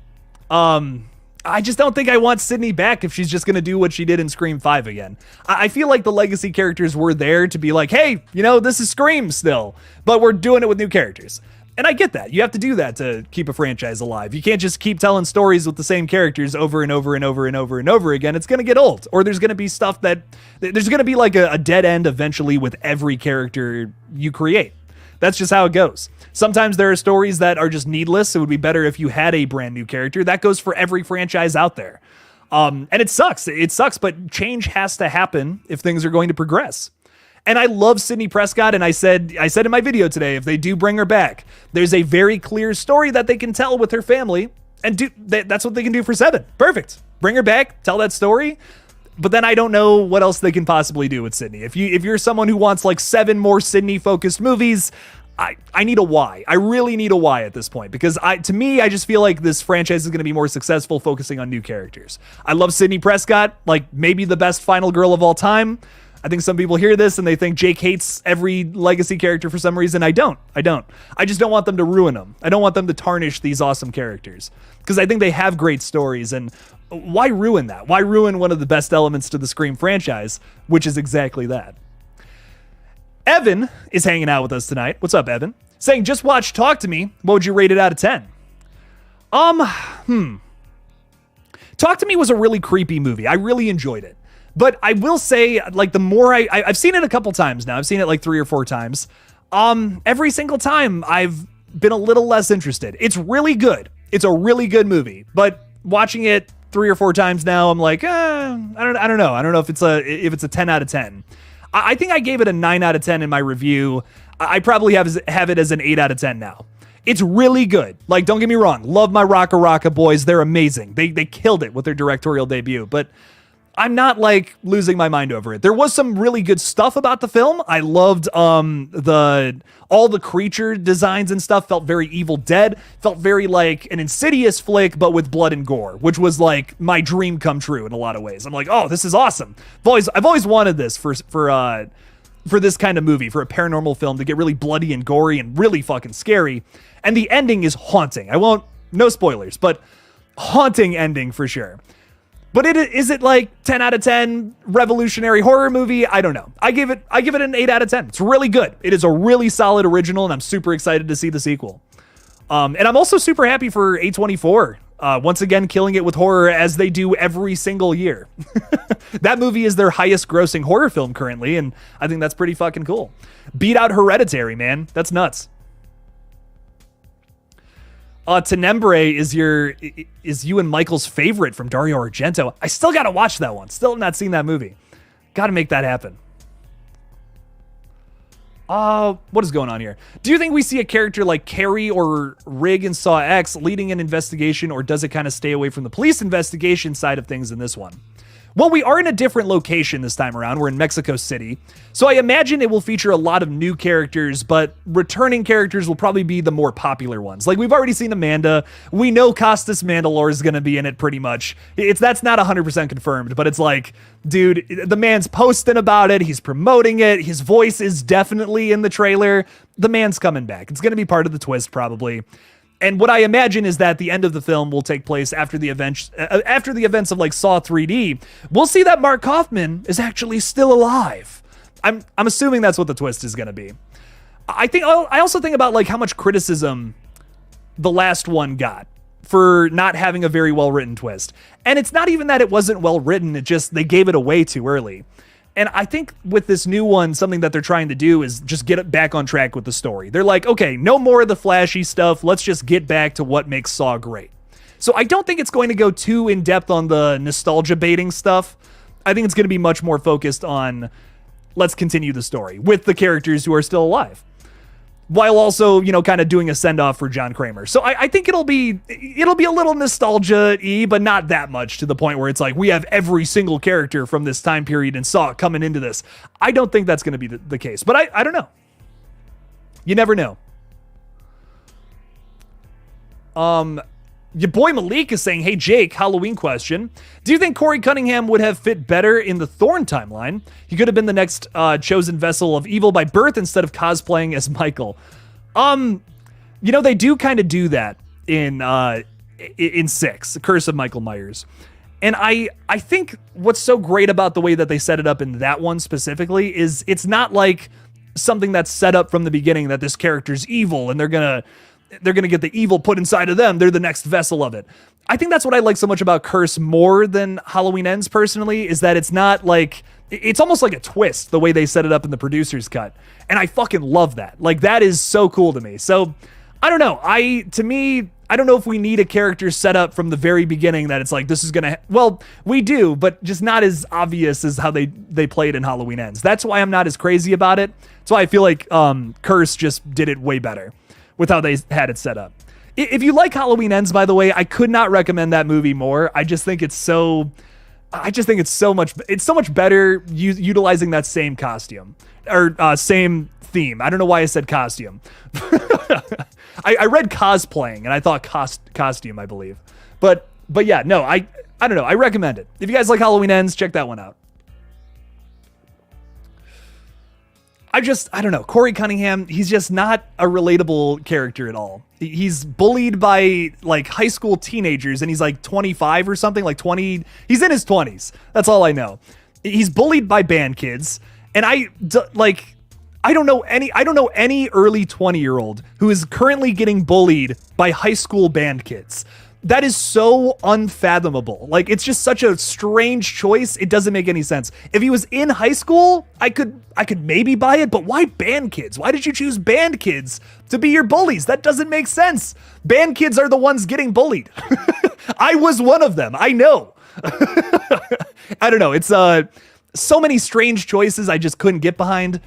I want Sydney back if she's just going to do what she did in Scream 5 again. I feel like the legacy characters were there to be like, hey, this is Scream still, but we're doing it with new characters. And I get that. You have to do that to keep a franchise alive. You can't just keep telling stories with the same characters over and over and over and over and over again. It's going to get old. Or there's going to be stuff there's going to be like a dead end eventually with every character you create. That's just how it goes. Sometimes there are stories that are just needless. It would be better if you had a brand new character. That goes for every franchise out there. And it sucks. It sucks, but change has to happen if things are going to progress. And I love Sidney Prescott, and I said in my video today, if they do bring her back, there's a very clear story that they can tell with her family, and that's what they can do for 7. Perfect. Bring her back, tell that story. But then I don't know what else they can possibly do with Sydney. If you're someone who wants like 7 more Sydney-focused movies, I need a why. I really need a why at this point, because to me, I just feel like this franchise is going to be more successful focusing on new characters. I love Sidney Prescott, like maybe the best final girl of all time. I think some people hear this and they think Jake hates every legacy character for some reason. I don't. I just don't want them to ruin them. I don't want them to tarnish these awesome characters, because I think they have great stories, and why ruin that? Why ruin one of the best elements to the Scream franchise, which is exactly that? Evan is hanging out with us tonight. What's up, Evan? Saying, just watch Talk to Me. What would you rate it out of 10? Talk to Me was a really creepy movie. I really enjoyed it. But I will say, like, the more I've seen it a couple times now. I've seen it like 3 or 4 times. Every single time I've been a little less interested. It's really good. It's a really good movie, but watching it 3 or 4 times now, I'm like, I don't know. I don't know if it's a 10 out of 10. I think I gave it a 9 out of 10 in my review. I probably have it as an 8 out of 10 now. It's really good. Like, don't get me wrong. Love my Rocka Rocka boys. They're amazing. They killed it with their directorial debut, but I'm not like losing my mind over it. There was some really good stuff about the film. I loved all the creature designs and stuff. Felt very Evil Dead. Felt very like an Insidious flick, but with blood and gore, which was like my dream come true in a lot of ways. I'm like, oh, this is awesome. I've always wanted this for this kind of movie, for a paranormal film to get really bloody and gory and really fucking scary. And the ending is haunting. No spoilers, but haunting ending for sure. But is it like 10 out of 10 revolutionary horror movie? I don't know. I give it an 8 out of 10. It's really good. It is a really solid original, and I'm super excited to see the sequel. And I'm also super happy for A24. Once again, killing it with horror as they do every single year. That movie is their highest grossing horror film currently, and I think that's pretty fucking cool. Beat out Hereditary, man. That's nuts. Tenebrae is you and Michael's favorite from Dario Argento. I still gotta watch that one. Still not seen that movie. Gotta make that happen. What is going on here? Do you think we see a character like Carrie or Rig in Saw X leading an investigation, or does it kind of stay away from the police investigation side of things in this one? Well, we are in a different location this time around. We're in Mexico City. So I imagine it will feature a lot of new characters, but returning characters will probably be the more popular ones. Like, we've already seen Amanda. We know Costas Mandalore is going to be in it pretty much. That's not 100% confirmed, but it's like, dude, the man's posting about it. He's promoting it. His voice is definitely in the trailer. The man's coming back. It's going to be part of the twist, probably. And what I imagine is that the end of the film will take place after the events of like Saw 3D. We'll see that Mark Kaufman is actually still alive. I'm assuming that's what the twist is going to be. I also think about like how much criticism the last one got for not having a very well written twist. And it's not even that it wasn't well written. It just, they gave it away too early. And I think with this new one, something that they're trying to do is just get it back on track with the story. They're like, okay, no more of the flashy stuff. Let's just get back to what makes Saw great. So I don't think it's going to go too in depth on the nostalgia baiting stuff. I think it's going to be much more focused on let's continue the story with the characters who are still alive, while also, you know, kind of doing a send-off for John Kramer. So I think it'll be a little nostalgia-y, but not that much to the point where it's like, we have every single character from this time period and Saw coming into this. I don't think that's going to be the case, but I don't know. You never know. Your boy Malik is saying, hey, Jake, Halloween question. Do you think Corey Cunningham would have fit better in the Thorn timeline? He could have been the next chosen vessel of evil by birth instead of cosplaying as Michael. You know, they do kind of do that in 6, The Curse of Michael Myers. And I think what's so great about the way that they set it up in that one specifically is it's not like something that's set up from the beginning that this character's evil and they're going to get the evil put inside of them. They're the next vessel of it. I think that's what I like so much about Curse more than Halloween Ends personally, is that it's not like, it's almost like a twist the way they set it up in the producer's cut. And I fucking love that. Like, that is so cool to me. So I don't know. I don't know if we need a character set up from the very beginning that it's like, this is going to, well, we do, but just not as obvious as how they played in Halloween Ends. That's why I'm not as crazy about it. That's why I feel like Curse just did it way better with how they had it set up. If you like Halloween Ends, by the way, I could not recommend that movie more. I just think it's so much better utilizing that same costume or same theme. I don't know why I said costume. I read cosplaying and I thought costume, I believe. But yeah, no, I don't know. I recommend it. If you guys like Halloween Ends, check that one out. I don't know. Corey Cunningham, he's just not a relatable character at all. He's bullied by like high school teenagers and he's like 25 or something, like 20. He's in his 20s. That's all I know. He's bullied by band kids. And I don't know any early 20-year-old who is currently getting bullied by high school band kids. That is so unfathomable. Like, it's just such a strange choice. It doesn't make any sense. If he was in high school, I could maybe buy it, but why band kids? Why did you choose band kids to be your bullies? That doesn't make sense. Band kids are the ones getting bullied. I was one of them. I know. I don't know. It's so many strange choices I just couldn't get behind.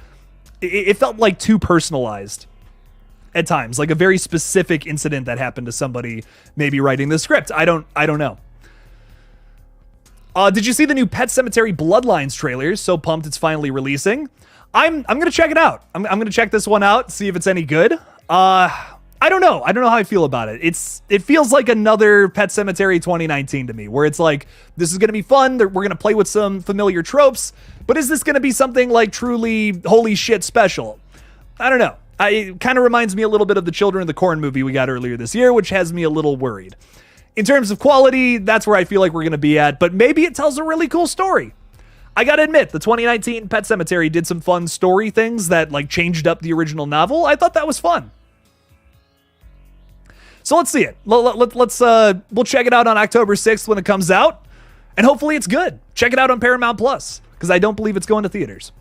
It felt like too personalized at times, like a very specific incident that happened to somebody maybe writing the script. I don't know. Did you see the new Pet Sematary Bloodlines trailer? So pumped it's finally releasing. I'm gonna check it out. I'm gonna check this one out, see if it's any good. I don't know. I don't know how I feel about it. It feels like another Pet Sematary 2019 to me, where it's like, this is gonna be fun. We're gonna play with some familiar tropes, but is this gonna be something like truly holy shit special? I don't know. It kind of reminds me a little bit of the Children of the Corn movie we got earlier this year, which has me a little worried. In terms of quality, that's where I feel like we're going to be at, but maybe it tells a really cool story. I got to admit, the 2019 Pet Sematary did some fun story things that like changed up the original novel. I thought that was fun. So let's see it. We'll check it out on October 6th when it comes out, and hopefully it's good. Check it out on Paramount Plus, because I don't believe it's going to theaters.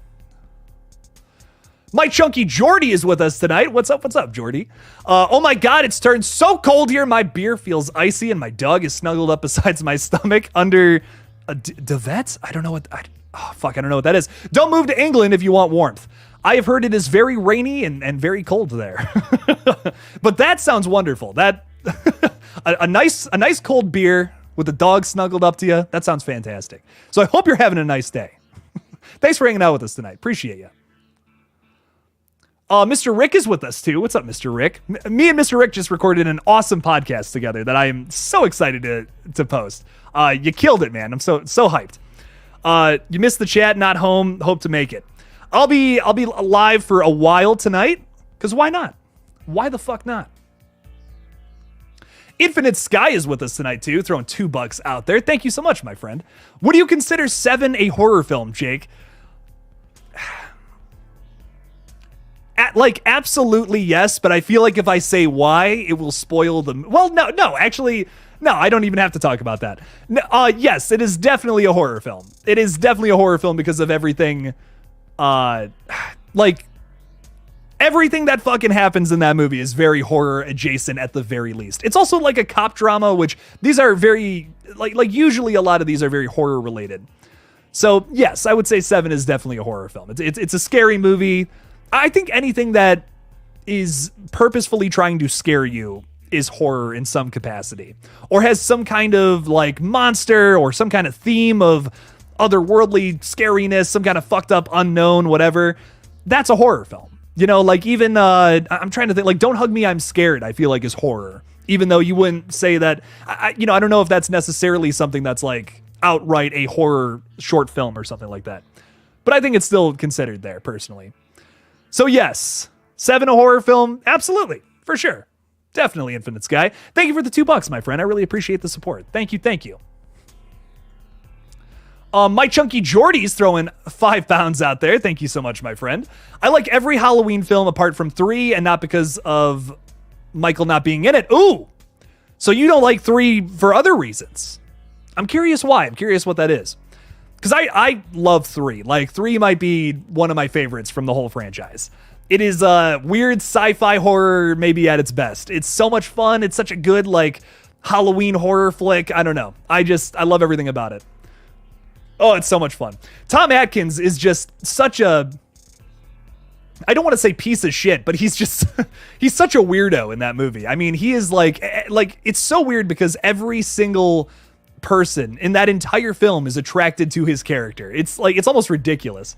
My chunky Jordy is with us tonight. What's up, Jordy? Oh my God, it's turned so cold here. My beer feels icy and my dog is snuggled up beside my stomach under a duvet. I don't know what, I don't know what that is. Don't move to England if you want warmth. I have heard it is very rainy and very cold there. But that sounds wonderful. That a nice cold beer with the dog snuggled up to you. That sounds fantastic. So I hope you're having a nice day. Thanks for hanging out with us tonight. Appreciate you. Mr. Rick is with us too. What's up, Mr. Rick? Me and Mr. Rick just recorded an awesome podcast together that I am so excited to post. You killed it, man. I'm so hyped. You missed the chat, not home. Hope to make it. I'll be live for a while tonight, because why not? Why the fuck not? Infinite Sky is with us tonight too, throwing $2 out there. Thank you so much, my friend. Would you consider Seven a horror film, Jake? Absolutely yes, but I feel like if I say why, it will spoil them. Well, no, actually, no, I don't even have to talk about that. No, yes, it is definitely a horror film. It is definitely a horror film because of everything, everything that fucking happens in that movie is very horror adjacent at the very least. It's also like a cop drama, which these are very, usually a lot of these are very horror related. So yes, I would say Seven is definitely a horror film. It's a scary movie. I think anything that is purposefully trying to scare you is horror in some capacity, or has some kind of like monster or some kind of theme of otherworldly scariness, some kind of fucked up unknown, whatever. That's a horror film. You know, like even, I'm trying to think, like Don't Hug Me, I'm Scared, I feel like is horror, even though you wouldn't say that. I don't know if that's necessarily something that's like outright a horror short film or something like that, but I think it's still considered there personally. So yes, Seven a horror film? Absolutely, for sure. Definitely Infinite Sky. Thank you for the $2, my friend. I really appreciate the support. Thank you. My chunky Jordy's throwing £5 out there. Thank you so much, my friend. I like every Halloween film apart from 3, and not because of Michael not being in it. Ooh, so you don't like 3 for other reasons. I'm curious why. I'm curious what that is. Because I love 3. Like, 3 might be one of my favorites from the whole franchise. It is weird sci-fi horror, maybe at its best. It's so much fun. It's such a good, like, Halloween horror flick. I don't know. I love everything about it. Oh, it's so much fun. Tom Atkins is just such a, I don't want to say piece of shit, but he's just, he's such a weirdo in that movie. I mean, he is like, it's so weird because every single person in that entire film is attracted to his character. It's like, it's almost ridiculous.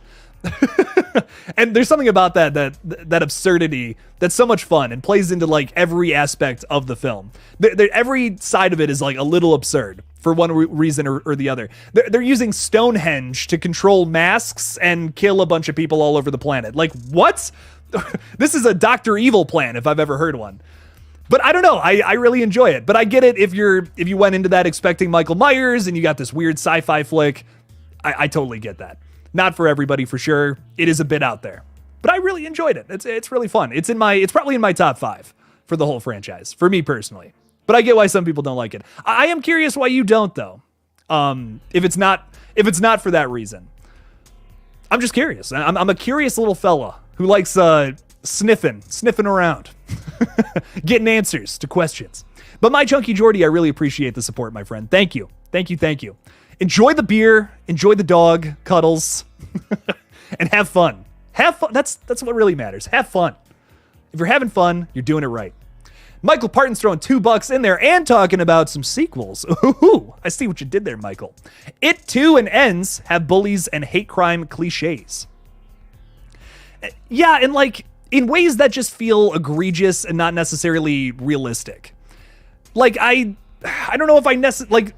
And there's something about that absurdity that's so much fun and plays into like every aspect of the film. Every side of it is like a little absurd for one reason or the other. They're using Stonehenge to control masks and kill a bunch of people all over the planet. Like, what? This is a Dr. Evil plan if I've ever heard one. But I don't know. I really enjoy it. But I get it if you went into that expecting Michael Myers and you got this weird sci-fi flick. I totally get that. Not for everybody, for sure. It is a bit out there, but I really enjoyed it. It's really fun. It's probably in my top 5 for the whole franchise, for me personally. But I get why some people don't like it. I am curious why you don't, though. If it's not for that reason. I'm just curious. I'm a curious little fella who likes sniffing around, getting answers to questions. But my Chunky Jordy, I really appreciate the support, my friend. Thank you. Enjoy the beer, enjoy the dog cuddles, and have fun. Have fun. That's what really matters. Have fun. If you're having fun, you're doing it right. Michael Parton's throwing $2 in there and talking about some sequels. Ooh, I see what you did there, Michael. It Too and Ends have bullies and hate crime cliches. Yeah, and like in ways that just feel egregious and not necessarily realistic. Like I don't know if like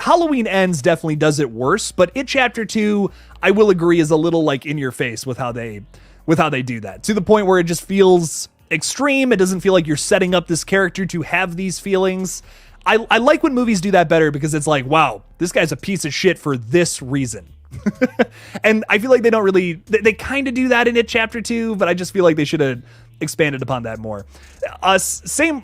Halloween Ends definitely does it worse, but It Chapter 2, I will agree, is a little like in your face with how they do that, to the point where it just feels extreme. It doesn't feel like you're setting up this character to have these feelings. I like when movies do that better, because it's like, wow, this guy's a piece of shit for this reason. And I feel like they don't really, they kind of do that in It Chapter 2, but I just feel like they should have expanded upon that more. Same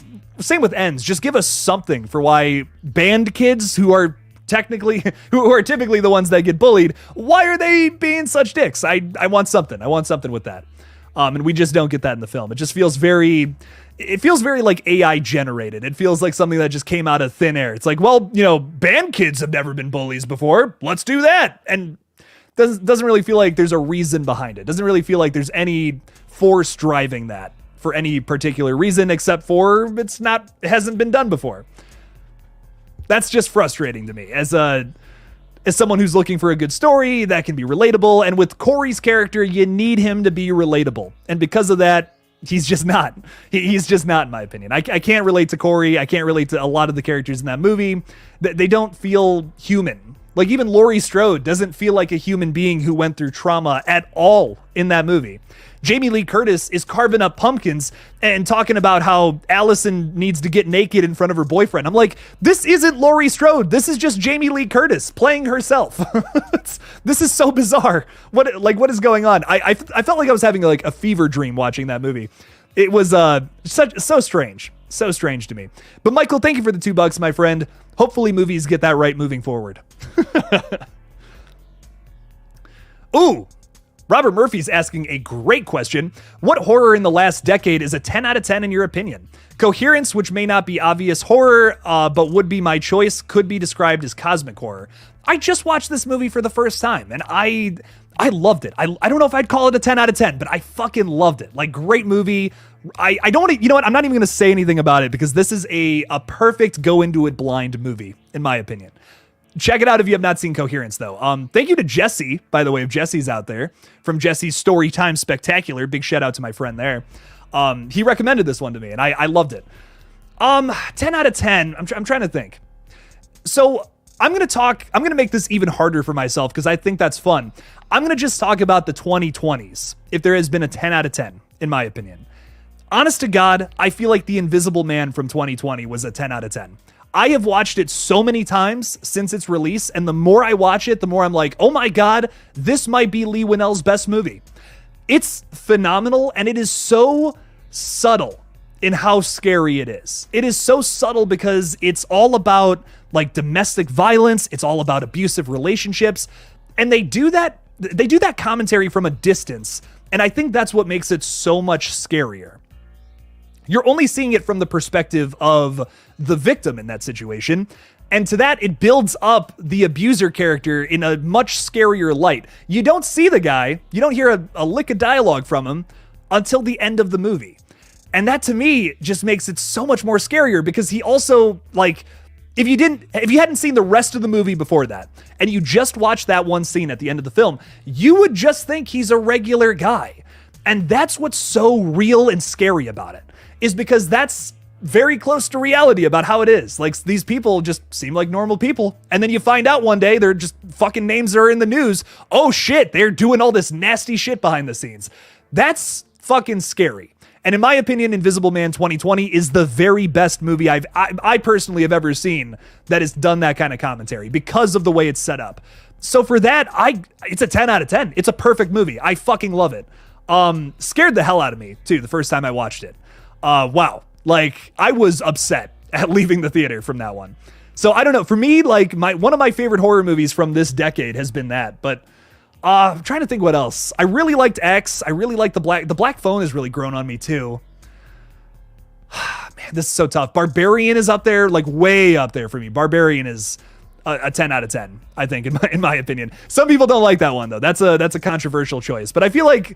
with Ends. Just give us something for why band kids who are typically the ones that get bullied, why are they being such dicks? I want something. I want something with that. And we just don't get that in the film. It just feels very like AI generated. It feels like something that just came out of thin air. It's like, well, band kids have never been bullies before. Let's do that. And doesn't really feel like there's a reason behind it. Doesn't really feel like there's any force driving that for any particular reason, except for it hasn't been done before. That's just frustrating to me as someone who's looking for a good story that can be relatable. And with Corey's character, you need him to be relatable. And because of that, he's just not. He's just not, in my opinion. I can't relate to Corey. I can't relate to a lot of the characters in that movie. They don't feel human. Like even Laurie Strode doesn't feel like a human being who went through trauma at all in that movie. Jamie Lee Curtis is carving up pumpkins and talking about how Allison needs to get naked in front of her boyfriend. I'm like, this isn't Laurie Strode. This is just Jamie Lee Curtis playing herself. This is so bizarre. What is going on? I felt like I was having like a fever dream watching that movie. It was so strange. So strange to me. But Michael, thank you for the $2, my friend. Hopefully movies get that right moving forward. Ooh. Robert Murphy's asking a great question. What horror in the last decade is a 10 out of 10 in your opinion? Coherence, which may not be obvious horror, but would be my choice, could be described as cosmic horror. I just watched this movie for the first time, and I loved it. I don't know if I'd call it a 10 out of 10, but I fucking loved it. Like, great movie. I don't, you know what? I'm not even going to say anything about it, because this is a perfect go into it blind movie, in my opinion. Check it out if you have not seen Coherence, though. Thank you to Jesse, by the way, if Jesse's out there, from Jesse's Storytime Spectacular. Big shout out to my friend there. He recommended this one to me, and I loved it. 10 out of 10. I'm trying to think. So I'm going to make this even harder for myself, because I think that's fun. I'm going to just talk about the 2020s, if there has been a 10 out of 10, in my opinion. Honest to God, I feel like The Invisible Man from 2020 was a 10 out of 10. I have watched it so many times since its release, and the more I watch it, the more I'm like, oh my God, this might be Leigh Whannell's best movie. It's phenomenal, and it is so subtle in how scary it is. It is so subtle because it's all about like domestic violence. It's all about abusive relationships, and they do that commentary from a distance, and I think that's what makes it so much scarier. You're only seeing it from the perspective of the victim in that situation. And to that, it builds up the abuser character in a much scarier light. You don't see the guy, you don't hear a lick of dialogue from him until the end of the movie. And that to me just makes it so much more scarier, because he also, like, if you hadn't seen the rest of the movie before that, and you just watched that one scene at the end of the film, you would just think he's a regular guy. And that's what's so real and scary about it, is because that's very close to reality about how it is. Like, these people just seem like normal people. And then you find out one day they're just fucking names are in the news. Oh shit, they're doing all this nasty shit behind the scenes. That's fucking scary. And in my opinion, Invisible Man 2020 is the very best movie I personally have ever seen that has done that kind of commentary, because of the way it's set up. So for that, it's a 10 out of 10. It's a perfect movie. I fucking love it. Scared the hell out of me too the first time I watched it. Wow. Like, I was upset at leaving the theater from that one. So I don't know. For me, like one of my favorite horror movies from this decade has been that. But I'm trying to think what else. I really liked X. I really liked The Black Phone has really grown on me too. Man, this is so tough. Barbarian is up there, like way up there for me. Barbarian is a 10 out of 10, I think, in my opinion. Some people don't like that one though. That's a controversial choice. But I feel like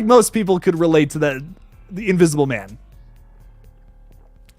most people could relate to the Invisible Man,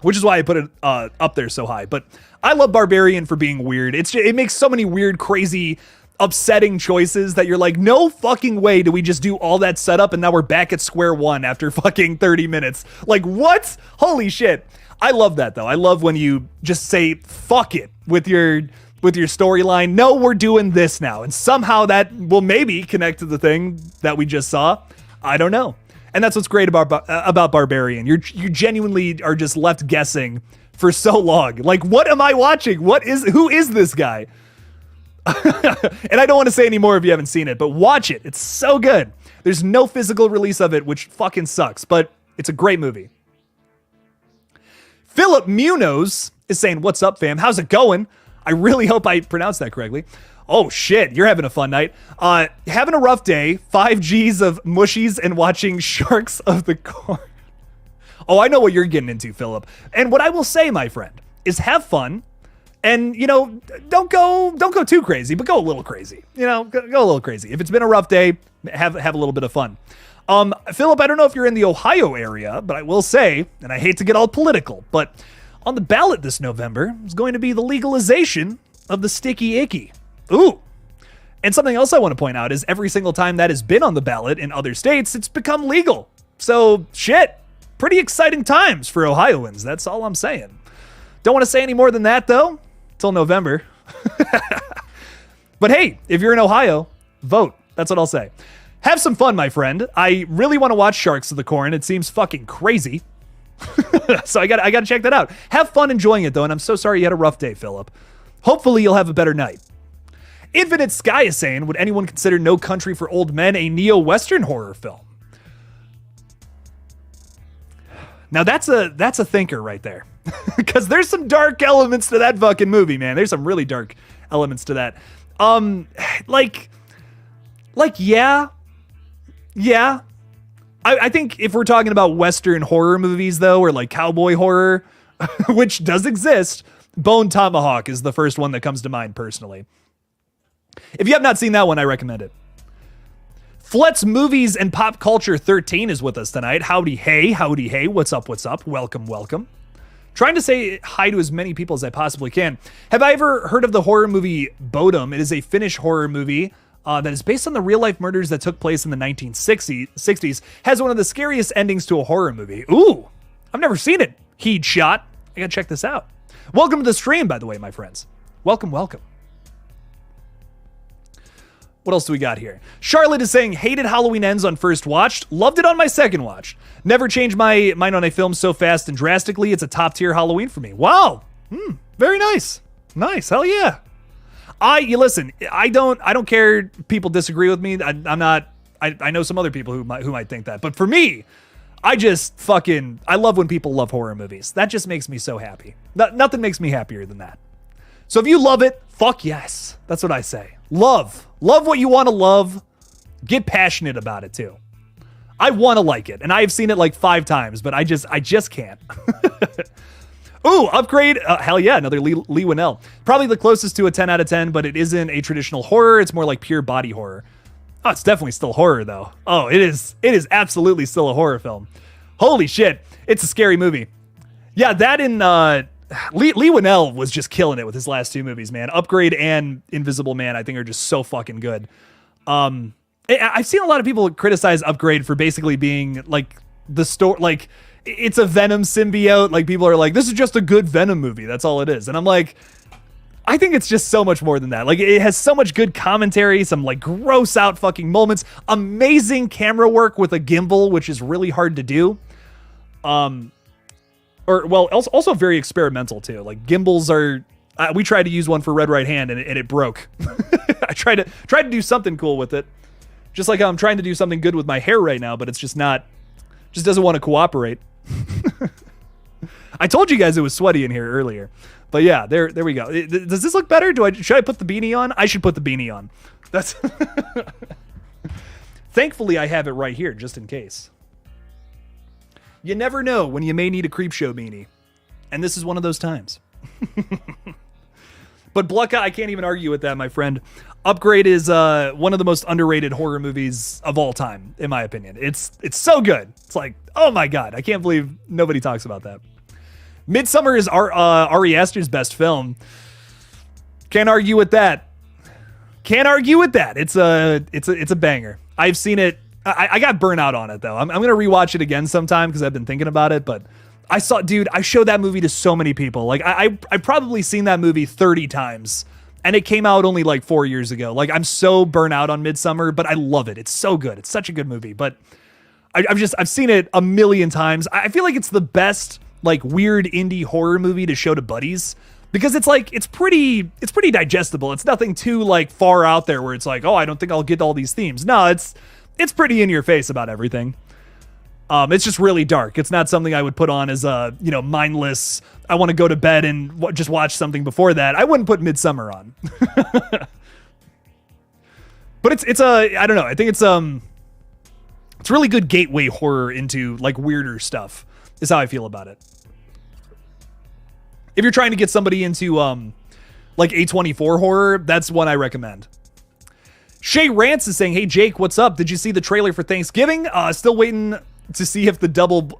which is why I put it up there so high. But I love Barbarian for being weird. It makes so many weird, crazy, upsetting choices that you're like, no fucking way do we just do all that setup and now we're back at square one after fucking 30 minutes. Like, what? Holy shit. I love that though. I love when you just say fuck it with your storyline. No, we're doing this now. And somehow that will maybe connect to the thing that we just saw. I don't know. And that's what's great about Barbarian. You genuinely are just left guessing for so long. Like, what am I watching? Who is this guy? And I don't want to say any more if you haven't seen it, but watch it. It's so good. There's no physical release of it, which fucking sucks, but it's a great movie. Philip Munoz is saying, what's up, fam? How's it going? I really hope I pronounced that correctly. Oh shit, you're having a fun night. Having a rough day, 5 G's of mushies and watching Sharks of the Corn. Oh, I know what you're getting into, Philip. And what I will say, my friend, is have fun. And, you know, don't go too crazy, but go a little crazy. You know, go a little crazy. If it's been a rough day, have a little bit of fun. Philip, I don't know if you're in the Ohio area, but I will say, and I hate to get all political, but on the ballot this November is going to be the legalization of the sticky icky. Ooh. And something else I want to point out is every single time that has been on the ballot in other states, it's become legal. So, shit. Pretty exciting times for Ohioans. That's all I'm saying. Don't want to say any more than that, though, till November. But hey, if you're in Ohio, vote. That's what I'll say. Have some fun, my friend. I really want to watch Sharks of the Corn. It seems fucking crazy. So I got to check that out. Have fun enjoying it, though, and I'm so sorry you had a rough day, Philip. Hopefully you'll have a better night. Infinite Sky is saying, would anyone consider No Country for Old Men a neo-Western horror film? Now that's a thinker right there. Because there's some dark elements to that fucking movie, man. There's some really dark elements to that. Yeah. I think if we're talking about Western horror movies, though, or like cowboy horror, which does exist, Bone Tomahawk is the first one that comes to mind personally. If you have not seen that one, I recommend it. Flet's Movies and Pop Culture 13 is with us tonight. Howdy hey, what's up, welcome. Trying to say hi to as many people as I possibly can. Have I ever heard of the horror movie Bodom? It is a Finnish horror movie that is based on the real-life murders that took place in the 1960s. Has one of the scariest endings to a horror movie. Ooh, I've never seen it. Heed shot. I gotta check this out. Welcome to the stream, by the way, my friends. Welcome. What else do we got here? Charlotte is saying, hated Halloween Ends on first watch, loved it on my second watch. Never changed my mind on a film so fast and drastically. It's a top tier Halloween for me. Wow. Very nice. Nice. Hell yeah. Listen, I don't care. People disagree with me. I know some other people who might think that, but for me, I love when people love horror movies. That just makes me so happy. Nothing makes me happier than that. So if you love it, fuck yes. That's what I say. Love what you want to love. Get passionate about it too. I want to like it, and I have seen it like 5 times, but I just can't. Ooh, Upgrade. Hell yeah, another Lee Winnell. Probably the closest to a 10 out of 10, but it isn't a traditional horror. It's more like pure body horror. Oh, it's definitely still horror though. Oh, it is absolutely still a horror film. Holy shit. It's a scary movie. Yeah, that in Lee Winnell was just killing it with his last 2 movies, man. Upgrade and Invisible Man, I think, are just so fucking good. I've seen a lot of people criticize Upgrade for basically being like the story, like it's a Venom symbiote. Like people are like, this is just a good Venom movie. That's all it is. And I'm like, I think it's just so much more than that. Like it has so much good commentary, some like gross out fucking moments, amazing camera work with a gimbal, which is really hard to do. Also very experimental too. Like gimbals are, we tried to use one for Red Right Hand and it broke. I tried to do something cool with it. Just like I'm trying to do something good with my hair right now, but it's just doesn't want to cooperate. I told you guys it was sweaty in here earlier. But yeah, there we go. Does this look better? Should I put the beanie on? I should put the beanie on. That's Thankfully, I have it right here, just in case. You never know when you may need a Creepshow beanie. And this is one of those times. But Blucka, I can't even argue with that, my friend. Upgrade is one of the most underrated horror movies of all time, in my opinion. It's so good. It's like, oh my God, I can't believe nobody talks about that. Midsommar is Ari Aster's best film. Can't argue with that. Can't argue with that. It's a banger. I've seen it. I got burnt out on it though. I'm gonna rewatch it again sometime because I've been thinking about it. But I showed that movie to so many people. Like I probably seen that movie 30 times, and it came out only like 4 years ago. Like I'm so burnt out on Midsommar, but I love it. It's so good. It's such a good movie. But I've seen it a million times. I feel like it's the best like weird indie horror movie to show to buddies. Because it's pretty digestible. It's nothing too like far out there where it's like, oh, I don't think I'll get all these themes. No, it's pretty in your face about everything. It's just really dark. It's not something I would put on as a, mindless, I want to go to bed and just watch something before that. I wouldn't put Midsommar on. But I don't know. I think it's really good gateway horror into like weirder stuff is how I feel about it. If you're trying to get somebody into like A24 horror, that's one I recommend. Shay Rance is saying, hey Jake, what's up? Did you see the trailer for Thanksgiving? Still waiting to see if the double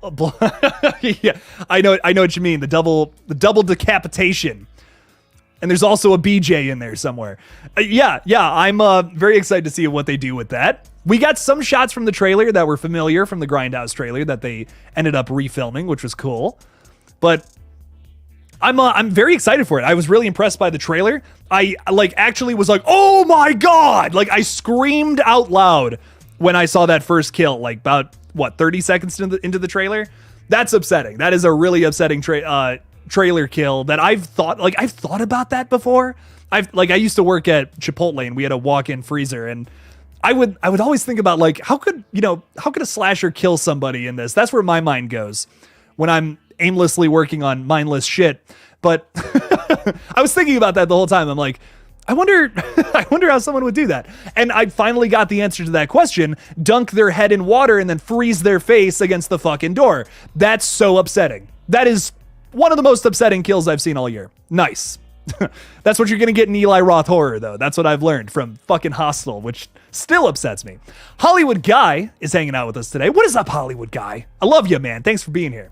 yeah, I know what you mean. The double decapitation. And there's also a BJ in there somewhere. Yeah, I'm very excited to see what they do with that. We got some shots from the trailer that were familiar from the Grindhouse trailer that they ended up refilming, which was cool. But I'm very excited for it. I was really impressed by the trailer. I actually was like, oh my God. Like I screamed out loud when I saw that first kill, like about 30 seconds into the trailer. That's upsetting. That is a really upsetting trailer kill that I've thought about that before. I used to work at Chipotle and we had a walk-in freezer, and I would always think about like, how could a slasher kill somebody in this? That's where my mind goes when I'm aimlessly working on mindless shit. But I was thinking about that the whole time. I'm like, I wonder how someone would do that. And I finally got the answer to that question. Dunk their head in water and then freeze their face against the fucking door. That's so upsetting. That is one of the most upsetting kills I've seen all year. Nice. That's what you're going to get in Eli Roth horror, though. That's what I've learned from fucking Hostel, which still upsets me. Hollywood Guy is hanging out with us today. What is up, Hollywood Guy? I love you, man. Thanks for being here.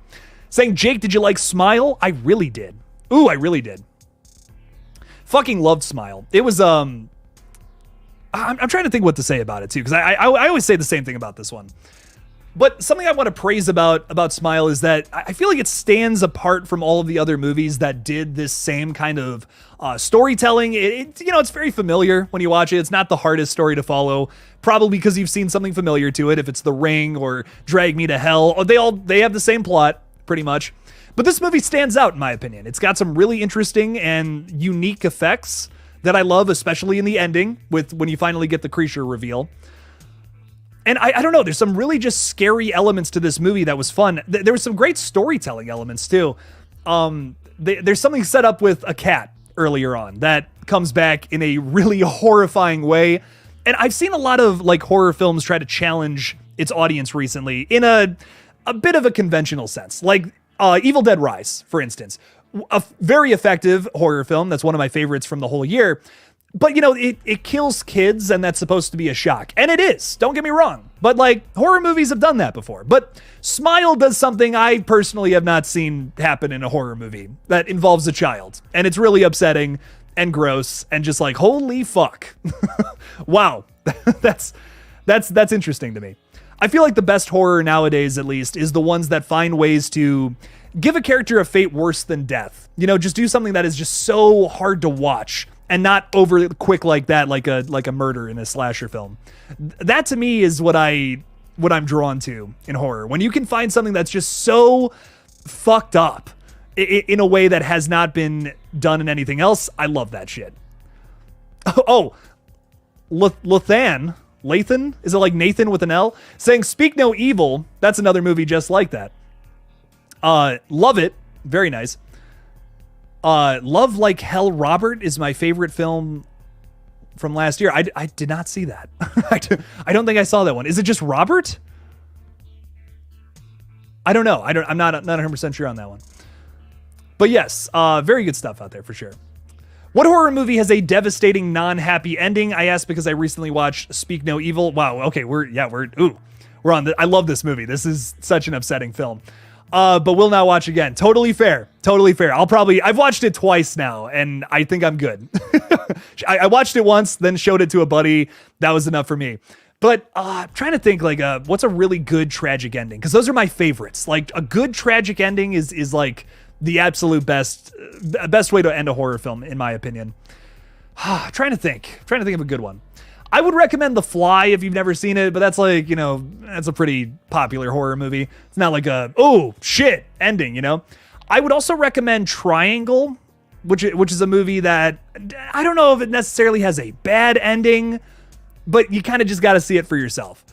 Saying, Jake, did you like Smile? I really did. Ooh, I really did. Fucking loved Smile. It was, I'm trying to think what to say about it, too, because I always say the same thing about this one. But something I want to praise about Smile is that I feel like it stands apart from all of the other movies that did this same kind of storytelling. It's very familiar when you watch it. It's not the hardest story to follow, probably because you've seen something familiar to it. If it's The Ring or Drag Me to Hell, or they have the same plot, pretty much. But this movie stands out, in my opinion. It's got some really interesting and unique effects that I love, especially in the ending with when you finally get the creature reveal. And I don't know, there's some really just scary elements to this movie that was fun. There was some great storytelling elements too. There's something set up with a cat earlier on that comes back in a really horrifying way. And I've seen a lot of like horror films try to challenge its audience recently in a bit of a conventional sense. Like Evil Dead Rise, for instance. A very effective horror film. That's one of my favorites from the whole year. But, it kills kids, and that's supposed to be a shock. And it is. Don't get me wrong. But, horror movies have done that before. But Smile does something I personally have not seen happen in a horror movie that involves a child. And it's really upsetting and gross and just like, holy fuck. Wow. That's interesting to me. I feel like the best horror nowadays, at least, is the ones that find ways to give a character a fate worse than death. Just do something that is just so hard to watch and not over quick like that, like a murder in a slasher film. That to me is what I'm drawn to in horror. When you can find something that's just so fucked up in a way that has not been done in anything else, I love that shit. Oh, Lathan, is it like Nathan with an L? Saying Speak No Evil, that's another movie just like that. Love it. Very nice. Love Like Hell, Robert is my favorite film from last year. I did not see that. I don't think I saw that one. Is it just Robert? I don't know. I'm not 100% sure on that one. But yes, very good stuff out there for sure. What horror movie has a devastating non-happy ending? I asked because I recently watched Speak No Evil. Wow. Okay, we're on. I love this movie. This is such an upsetting film. But will not watch again. Totally fair. I've watched it twice now, and I think I'm good. I watched it once, then showed it to a buddy. That was enough for me. But I'm trying to think, like, what's a really good tragic ending? Because those are my favorites. Like, a good tragic ending is like the absolute best way to end a horror film, in my opinion. Trying to think of a good one. I would recommend The Fly if you've never seen it, but that's like, that's a pretty popular horror movie. It's not like a, oh, shit, ending, I would also recommend Triangle, which is a movie that I don't know if it necessarily has a bad ending, but you kind of just got to see it for yourself.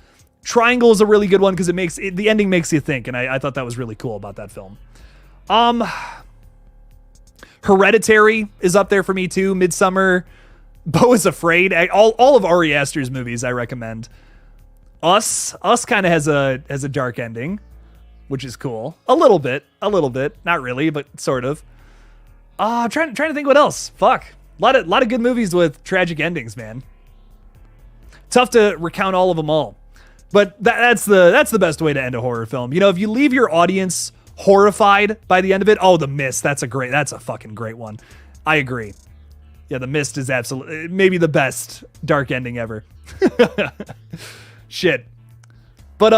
Triangle is a really good one because the ending makes you think, and I thought that was really cool about that film. Hereditary is up there for me too. Midsommar, Beau is Afraid. All of Ari Aster's movies I recommend. Us kind of has a dark ending, which is cool. A little bit, not really, but sort of. I'm trying to think what else. Fuck, a lot of good movies with tragic endings, man. Tough to recount all of them all, but that's the best way to end a horror film. If you leave your audience horrified by the end of it. Oh, The Mist. That's a fucking great one. I agree. Yeah, The Mist is absolutely maybe the best dark ending ever. Shit. But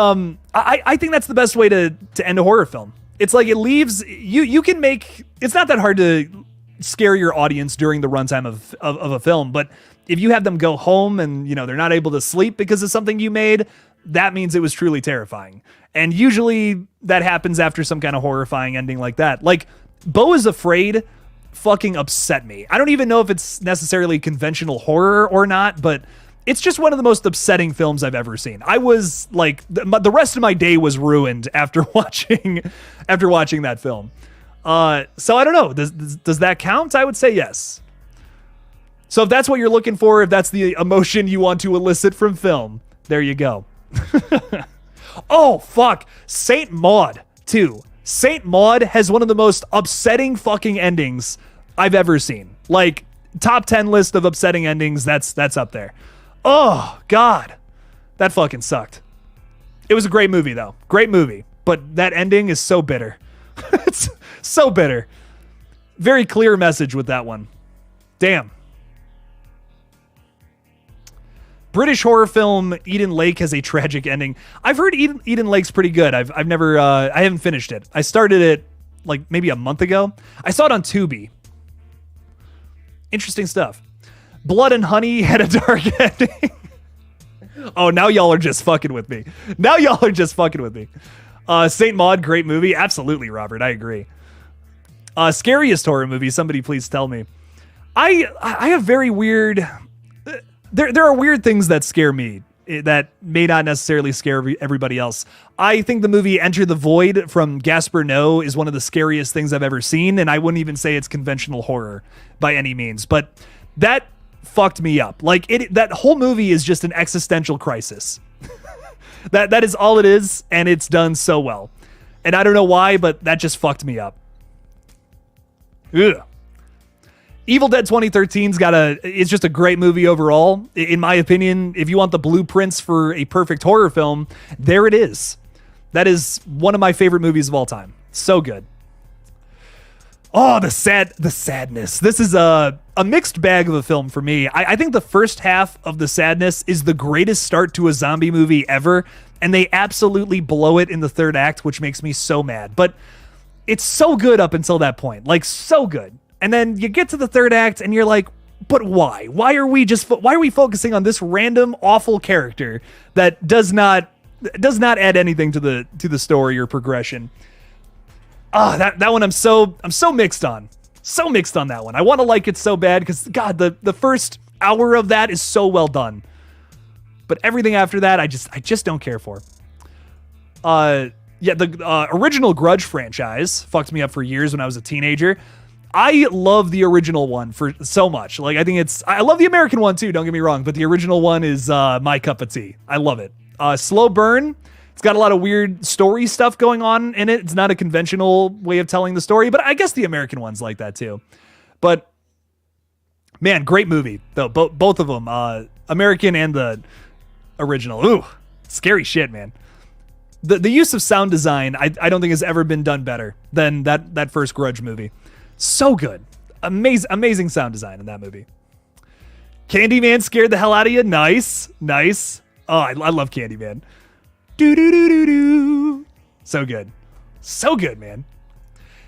I think that's the best way to end a horror film. It's like it leaves you can make, it's not that hard to scare your audience during the runtime of a film, but if you have them go home and they're not able to sleep because of something you made, that means it was truly terrifying. And usually that happens after some kind of horrifying ending like that. Like, Beau is Afraid fucking upset me. I don't even know if it's necessarily conventional horror or not, but it's just one of the most upsetting films I've ever seen. I was like, the rest of my day was ruined after watching that film. So I don't know. Does that count? I would say yes. So if that's what you're looking for, if that's the emotion you want to elicit from film, there you go. Oh, fuck. Saint Maud, too. Saint Maud has one of the most upsetting fucking endings I've ever seen. Like, top 10 list of upsetting endings, that's up there. Oh, God. That fucking sucked. It was a great movie, though. Great movie. But that ending is so bitter. It's so bitter. Very clear message with that one. Damn. British horror film Eden Lake has a tragic ending. I've heard Eden Lake's pretty good. I've never I haven't finished it. I started it like maybe a month ago. I saw it on Tubi. Interesting stuff. Blood and Honey had a dark ending. Oh, now y'all are just fucking with me. Saint Maud, great movie. Absolutely, Robert. I agree. Scariest horror movie. Somebody please tell me. I have very weird. There are weird things that scare me that may not necessarily scare everybody else. I think the movie Enter the Void from Gaspar Noé is one of the scariest things I've ever seen, and I wouldn't even say it's conventional horror by any means, but that fucked me up. Like, that whole movie is just an existential crisis. That is all it is, and it's done so well. And I don't know why, but that just fucked me up. Ugh. Evil Dead 2013's it's just a great movie overall. In my opinion, if you want the blueprints for a perfect horror film, there it is. That is one of my favorite movies of all time. So good. Oh, the sadness. This is a mixed bag of a film for me. I think the first half of The Sadness is the greatest start to a zombie movie ever, and they absolutely blow it in the third act, which makes me so mad. But it's so good up until that point. Like, so good. And then you get to the third act and you're like, but why? Why are we focusing on this random awful character that does not add anything to the story or progression? That one I'm so mixed on. So mixed on that one. I want to like it so bad because God, the first hour of that is so well done. But everything after that I just don't care for. yeah, the original Grudge franchise fucked me up for years when I was a teenager. I love the original one for so much. Like, I love the American one too, don't get me wrong, but the original one is my cup of tea. I love it. Slow burn. It's got a lot of weird story stuff going on in it. It's not a conventional way of telling the story, but I guess the American one's like that too. But man, great movie though. Both of them, American and the original. Ooh, scary shit, man. The use of sound design, I don't think has ever been done better than that first Grudge movie. So good. Amazing sound design in that movie. Candyman scared the hell out of you. Nice. Oh, I love Candyman. Do. So good, man.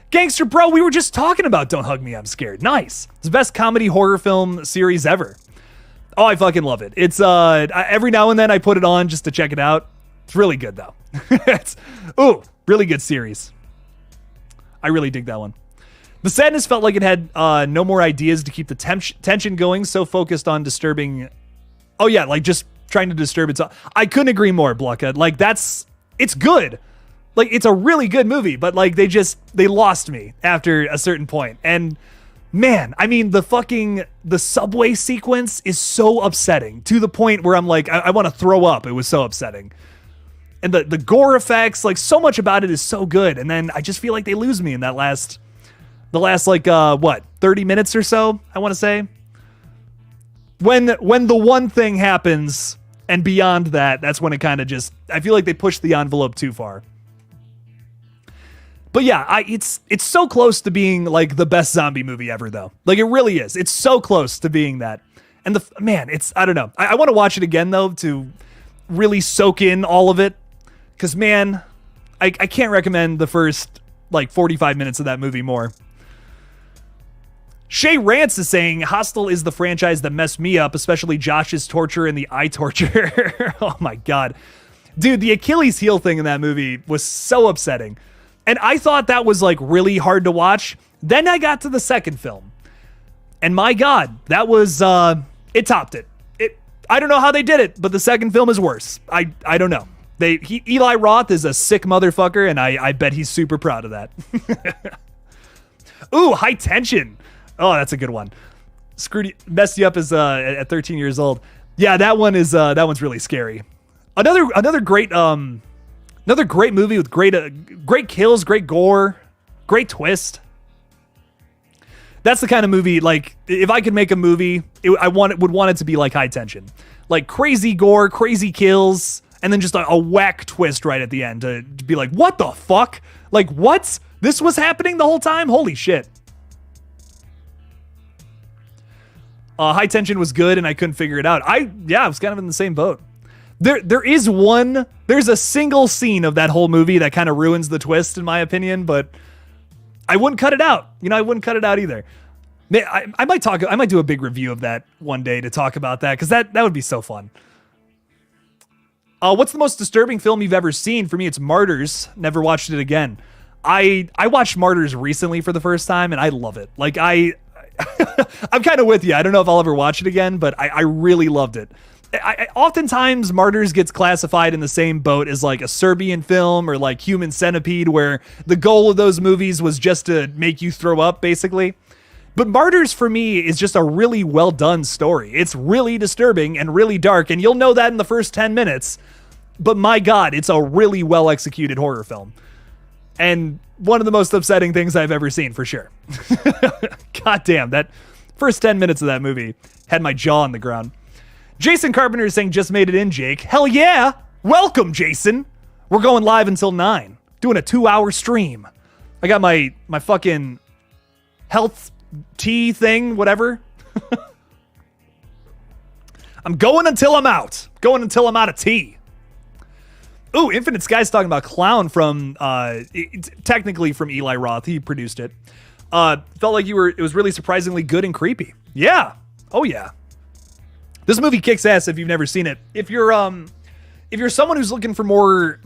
Gangster Bro, we were just talking about Don't Hug Me, I'm Scared. Nice. It's the best comedy horror film series ever. Oh, I fucking love it. It's every now and then I put it on just to check it out. It's really good though. Really good series. I really dig that one. The Sadness felt like it had no more ideas to keep the tension going, so focused on disturbing. Oh yeah, like just trying to disturb itself. I couldn't agree more, Blucka. Like it's good. Like it's a really good movie, but like they lost me after a certain point. And man, I mean the subway sequence is so upsetting to the point where I'm like, I want to throw up. It was so upsetting. And the gore effects, like so much about it is so good. And then I just feel like they lose me in the last like 30 minutes or so, I want to say. When the one thing happens and beyond that's when it kind of just, I feel like they push the envelope too far. But yeah, it's so close to being like the best zombie movie ever though. Like it really is. It's so close to being that. And I don't know. I want to watch it again though to really soak in all of it. Cause man, I can't recommend the first like 45 minutes of that movie more. Shay Rance is saying Hostel is the franchise that messed me up, especially Josh's torture and the eye torture. Oh my God. Dude, the Achilles heel thing in that movie was so upsetting. And I thought that was like really hard to watch. Then I got to the second film. And my God, that was, it topped it. I don't know how they did it, but the second film is worse. I don't know. Eli Roth is a sick motherfucker, and I bet he's super proud of that. Ooh, High Tension. Oh, that's a good one. Messed you up as at 13 years old. Yeah, that one's really scary. Another great movie with great kills, great gore, great twist. That's the kind of movie, like, if I could make a movie, would want it to be like High Tension. Like crazy gore, crazy kills, and then just a whack twist right at the end to be like, what the fuck? Like, what? This was happening the whole time? Holy shit. High Tension was good, and I couldn't figure it out. I was kind of in the same boat. There's a single scene of that whole movie that kind of ruins the twist, in my opinion, but I wouldn't cut it out. I wouldn't cut it out either. I might do a big review of that one day to talk about that, because that would be so fun. What's the most disturbing film you've ever seen? For me, it's Martyrs. Never watched it again. I watched Martyrs recently for the first time, and I love it. Like, I'm kind of with you. I don't know if I'll ever watch it again, but I really loved it. Oftentimes, Martyrs gets classified in the same boat as like a Serbian film or like Human Centipede, where the goal of those movies was just to make you throw up, basically. But Martyrs, for me, is just a really well done story. It's really disturbing and really dark, and you'll know that in the first 10 minutes. But my God, it's a really well executed horror film. And one of the most upsetting things I've ever seen, for sure. God damn, that first 10 minutes of that movie had my jaw on the ground. Jason Carpenter is saying, just made it in, Jake. Hell yeah! Welcome, Jason! We're going live until 9. Doing a 2-hour stream. I got my fucking health tea thing, whatever. I'm going until I'm out. Going until I'm out of tea. Ooh, Infinite Sky's talking about Clown from, technically from Eli Roth. He produced it. Felt like it was really surprisingly good and creepy. Yeah. Oh yeah. This movie kicks ass if you've never seen it. If you're someone who's looking for more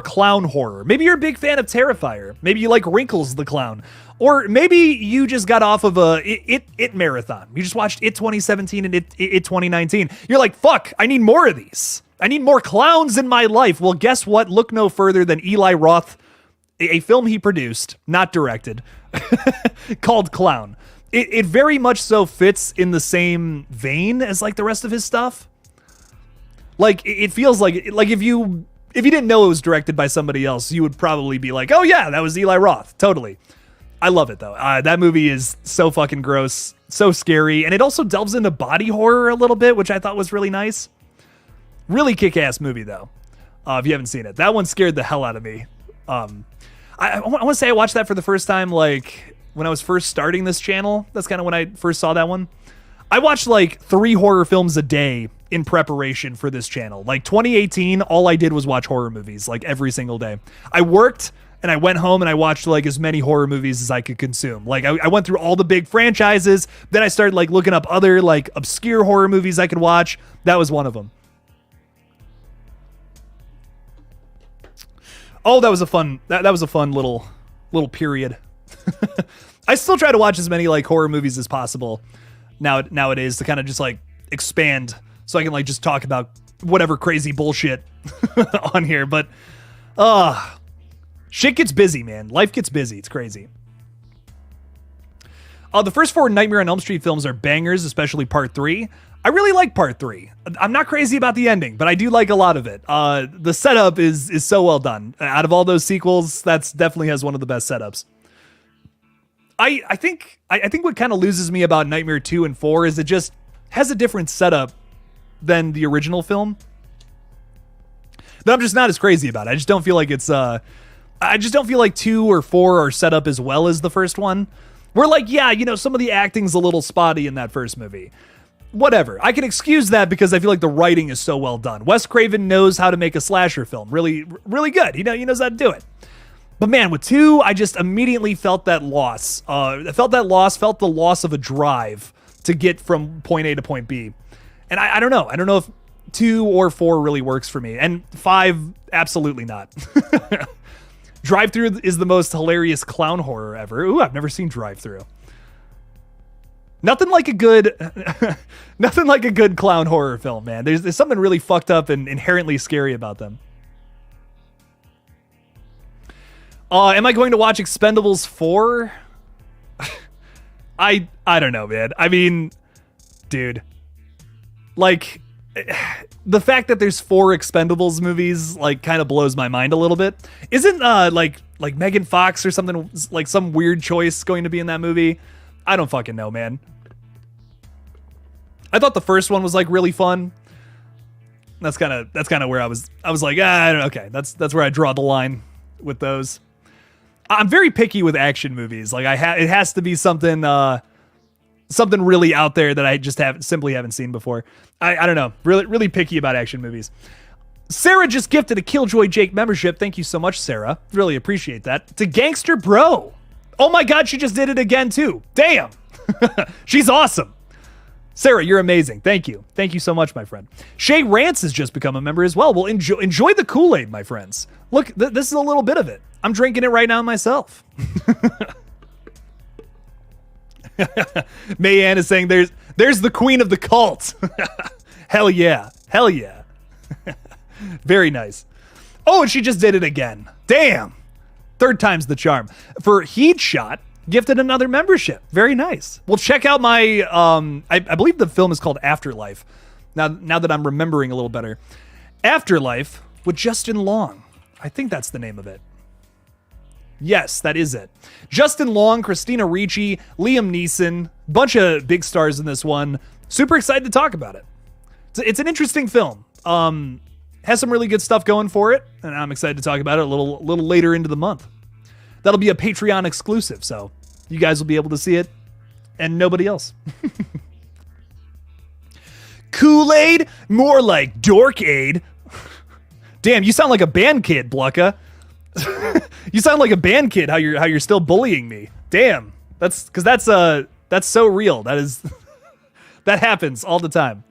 clown horror, maybe you're a big fan of Terrifier, maybe you like Wrinkles the Clown, or maybe you just got off of a It marathon. You just watched It 2017 and It 2019. You're like, fuck, I need more of these. I need more clowns in my life. Well, guess what? Look no further than Eli Roth, a film he produced, not directed, called Clown. It very much so fits in the same vein as like the rest of his stuff. Like it feels like if you didn't know it was directed by somebody else, you would probably be like, oh yeah, that was Eli Roth. Totally. I love it though. That movie is so fucking gross, so scary, and it also delves into body horror a little bit, which I thought was really nice. Really kick-ass movie though. If you haven't seen it, that one scared the hell out of me. I want to say I watched that for the first time like when I was first starting this channel. That's kind of when I first saw that one. I watched like 3 horror films a day in preparation for this channel. Like 2018, all I did was watch horror movies like every single day. I worked and I went home and I watched like as many horror movies as I could consume. Like I went through all the big franchises. Then I started like looking up other like obscure horror movies I could watch. That was one of them. Oh, that was a fun little period. I still try to watch as many like horror movies as possible nowadays to kind of just like expand so I can like just talk about whatever crazy bullshit on here. But shit gets busy, man. Life gets busy. It's crazy. The first 4 Nightmare on Elm Street films are bangers, especially part 3. I really like part 3. I'm not crazy about the ending, but I do like a lot of it. The setup is so well done. Out of all those sequels, that's definitely has one of the best setups. I think what kind of loses me about Nightmare 2 and 4 is it just has a different setup than the original film that I'm just not as crazy about. I just don't feel like it's I just don't feel like 2 or 4 are set up as well as the first one. We're like, yeah, you know, some of the acting's a little spotty in that first movie. Whatever. I can excuse that because I feel like the writing is so well done. Wes Craven knows how to make a slasher film. Really, really good. He knows how to do it. But man, with 2, I just immediately felt that loss. Felt the loss of a drive to get from point A to point B. And I don't know. I don't know if 2 or 4 really works for me. And 5, absolutely not. Drive-Thru is the most hilarious clown horror ever. Ooh, I've never seen Drive-Thru. Nothing like a good clown horror film, man. There's something really fucked up and inherently scary about them. Am I going to watch Expendables 4? I don't know, man. I mean, dude, like the fact that there's 4 Expendables movies like kind of blows my mind a little bit. Isn't like Megan Fox or something, like some weird choice going to be in that movie? I don't fucking know, man. I thought the first one was like really fun. That's kind of where I was like, okay, that's where I draw the line with those. I'm very picky with action movies. Like it has to be something really out there that I just simply haven't seen before. I don't know. Really picky about action movies. Sarah just gifted a KillJoy Jake membership. Thank you so much, Sarah. Really appreciate that. To Gangster Bro. Oh my God, she just did it again too. Damn. She's awesome. Sarah, you're amazing. Thank you. Thank you so much, my friend. Shay Rance has just become a member as well. Well, enjoy the Kool-Aid, my friends. Look, this is a little bit of it. I'm drinking it right now myself. Mayanne is saying there's the queen of the cult. Hell yeah. Hell yeah. Very nice. Oh, and she just did it again. Damn. 3rd time's the charm. For Heat Shot, gifted another membership. Very nice. Well, check out my, I believe the film is called Afterlife. Now that I'm remembering a little better. Afterlife with Justin Long. I think that's the name of it. Yes, that is it. Justin Long, Christina Ricci, Liam Neeson, bunch of big stars in this one. Super excited to talk about it. It's an interesting film. Has some really good stuff going for it, and I'm excited to talk about it a little later into the month. That'll be a Patreon exclusive, so you guys will be able to see it, and nobody else. Kool-Aid? More like Dork-Aid. Damn, you sound like a band kid, Blucka. You sound like a band kid, how you're still bullying me. Damn. That's so real. That happens all the time.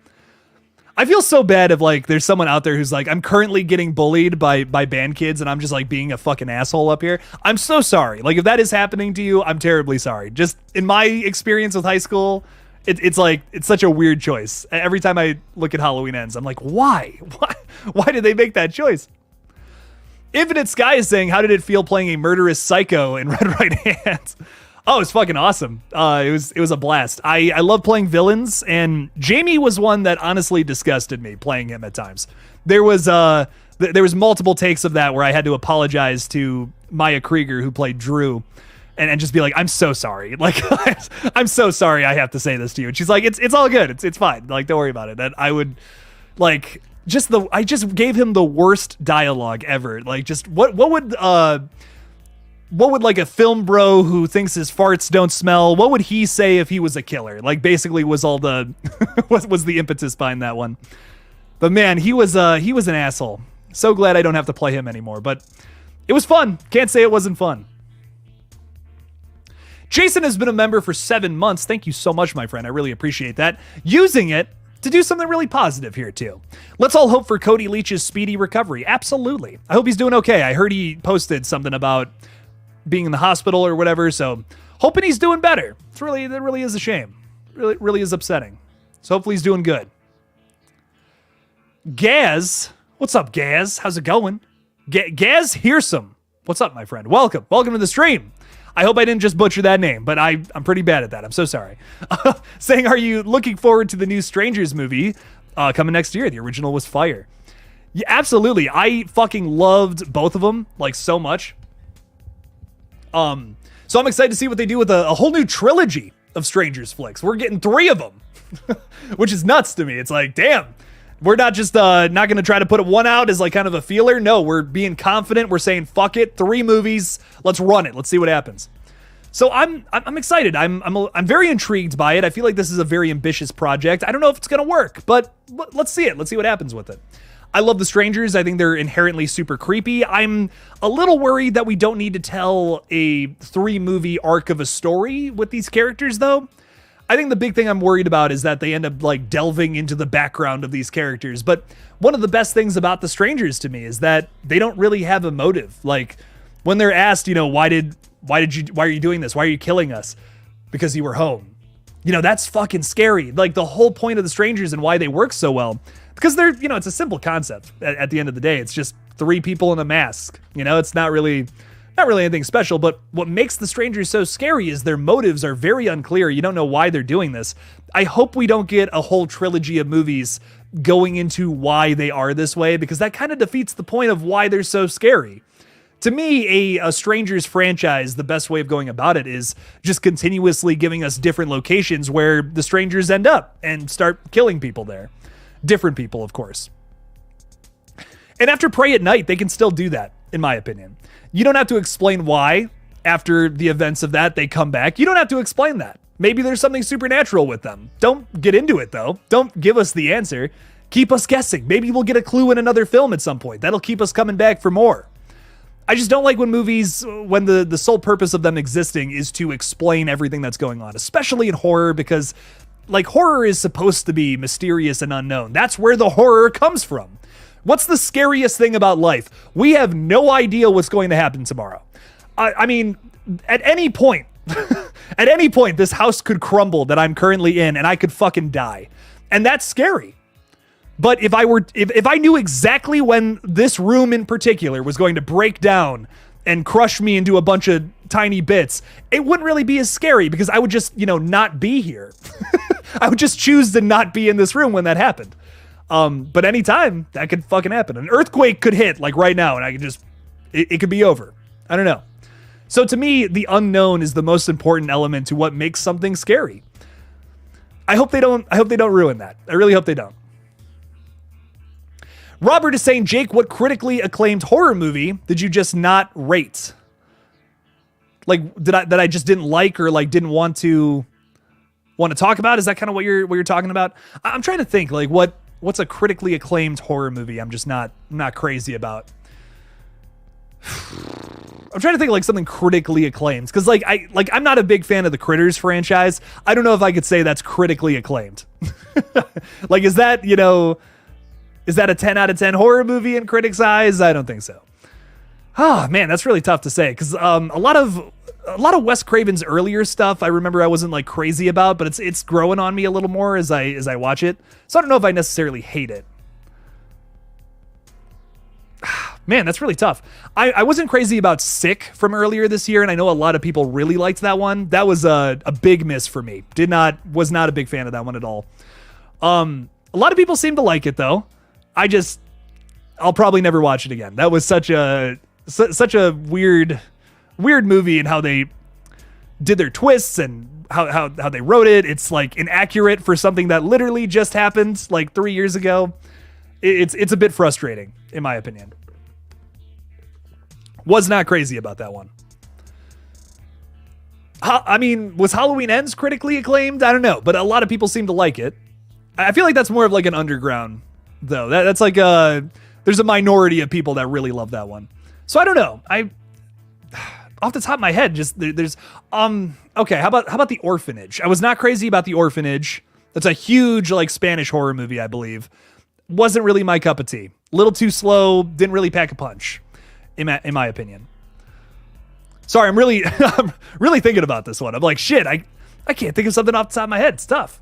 I feel so bad if like there's someone out there who's like, I'm currently getting bullied by band kids and I'm just like being a fucking asshole up here. I'm so sorry. Like if that is happening to you, I'm terribly sorry. Just in my experience with high school It's like, it's such a weird choice. Every time I look at Halloween Ends, I'm like, why? Why did they make that choice? Infinite Sky is saying, how did it feel playing a murderous psycho in Red Right Hand? Oh, it's fucking awesome. It was a blast. I love playing villains, and Jamie was one that honestly disgusted me playing him at times. There was multiple takes of that where I had to apologize to Maya Krieger, who played Drew, and just be like, I'm so sorry. Like, I'm so sorry I have to say this to you. And she's like, it's all good. It's fine. Like, don't worry about it. And I would, like, I just gave him the worst dialogue ever. Like, just what would like a film bro who thinks his farts don't smell, what would he say if he was a killer? Like, basically was all the was the impetus behind that one. But man, he was an asshole. So glad I don't have to play him anymore, but it was fun. Can't say it wasn't fun. Jason has been a member for 7 months. Thank you so much, my friend. I really appreciate that. Using it to do something really positive here too. Let's all hope for Cody Leach's speedy recovery. Absolutely. I hope he's doing okay. I heard he posted something about being in the hospital or whatever, so hoping he's doing better. That really is a shame. Really is upsetting. So hopefully he's doing good. Gaz, what's up, Gaz? How's it going? Gaz Hearsome, what's up, my friend? Welcome to the stream. I hope I didn't just butcher that name, but I'm pretty bad at that. I'm so sorry. Saying, are you looking forward to the new Strangers movie coming next year? The original was fire. Yeah, absolutely. I fucking loved both of them like so much. So I'm excited to see what they do with a whole new trilogy of Strangers flicks. We're getting 3 of them, which is nuts to me. It's like, damn, we're not just not going to try to put one out as like kind of a feeler. No, we're being confident. We're saying, fuck it, 3 movies. Let's run it. Let's see what happens. So I'm excited. I'm very intrigued by it. I feel like this is a very ambitious project. I don't know if it's going to work, but let's see it. Let's see what happens with it. I love the Strangers. I think they're inherently super creepy. I'm a little worried that we don't need to tell a 3-movie arc of a story with these characters, though. I think the big thing I'm worried about is that they end up like delving into the background of these characters. But one of the best things about the Strangers to me is that they don't really have a motive. Like when they're asked, you know, why are you doing this? Why are you killing us? Because you were home. You know, that's fucking scary. Like the whole point of the Strangers and why they work so well, because they're, you know, it's a simple concept at the end of the day. It's just 3 people in a mask. You know, it's not really anything special, but what makes the Strangers so scary is their motives are very unclear. You don't know why they're doing this. I hope we don't get a whole trilogy of movies going into why they are this way, because that kind of defeats the point of why they're so scary. To me, a Strangers franchise, the best way of going about it is just continuously giving us different locations where the Strangers end up and start killing people there. Different people, of course. And after Prey at Night, they can still do that, in my opinion. You don't have to explain why, after the events of that, they come back. You don't have to explain that. Maybe there's something supernatural with them. Don't get into it, though. Don't give us the answer. Keep us guessing. Maybe we'll get a clue in another film at some point. That'll keep us coming back for more. I just don't like when movies, when the sole purpose of them existing is to explain everything that's going on, especially in horror, because like horror is supposed to be mysterious and unknown. That's where the horror comes from. What's the scariest thing about life? We have no idea what's going to happen tomorrow. I mean, at any point, this house could crumble that I'm currently in and I could fucking die. And that's scary. But if I knew exactly when this room in particular was going to break down and crush me into a bunch of tiny bits, it wouldn't really be as scary because I would just, you know, not be here. I would just choose to not be in this room when that happened. But anytime that could fucking happen. An earthquake could hit like right now and I could just, it could be over. I don't know. So to me, the unknown is the most important element to what makes something scary. I hope they don't ruin that. I really hope they don't. Robert is saying, Jake, what critically acclaimed horror movie did you just not rate? Like, that I just didn't like or like didn't want to talk about? Is that kind of what you're talking about? I'm trying to think like what's a critically acclaimed horror movie I'm just not crazy about. I'm trying to think of like something critically acclaimed because I'm not a big fan of the Critters franchise. I don't know if I could say that's critically acclaimed. Like, is that, you know, is that a 10 out of 10 horror movie in critics' eyes? I don't think so. Oh man, that's really tough to say because a lot of a lot of Wes Craven's earlier stuff I remember I wasn't like crazy about, but it's growing on me a little more as I watch it. So I don't know if I necessarily hate it. Man, that's really tough. I wasn't crazy about Sick from earlier this year, and I know a lot of people really liked that one. That was a big miss for me. Was not a big fan of that one at all. A lot of people seem to like it though. I'll probably never watch it again. That was such a weird movie, and how they did their twists and how they wrote it. It's like inaccurate for something that literally just happened like 3 years ago. It's a bit frustrating in my opinion. Was not crazy about that one. I mean, was Halloween Ends critically acclaimed? I don't know, but a lot of people seem to like it. I feel like that's more of like an underground though. That's like there's a minority of people that really love that one. So I don't know. Off the top of my head, just there's okay, how about The Orphanage? I was not crazy about The Orphanage. That's a huge like Spanish horror movie, I believe. Wasn't really my cup of tea. A little too slow, didn't really pack a punch, in my opinion. Sorry, I'm really thinking about this one. I'm like, shit, I can't think of something off the top of my head. It's tough.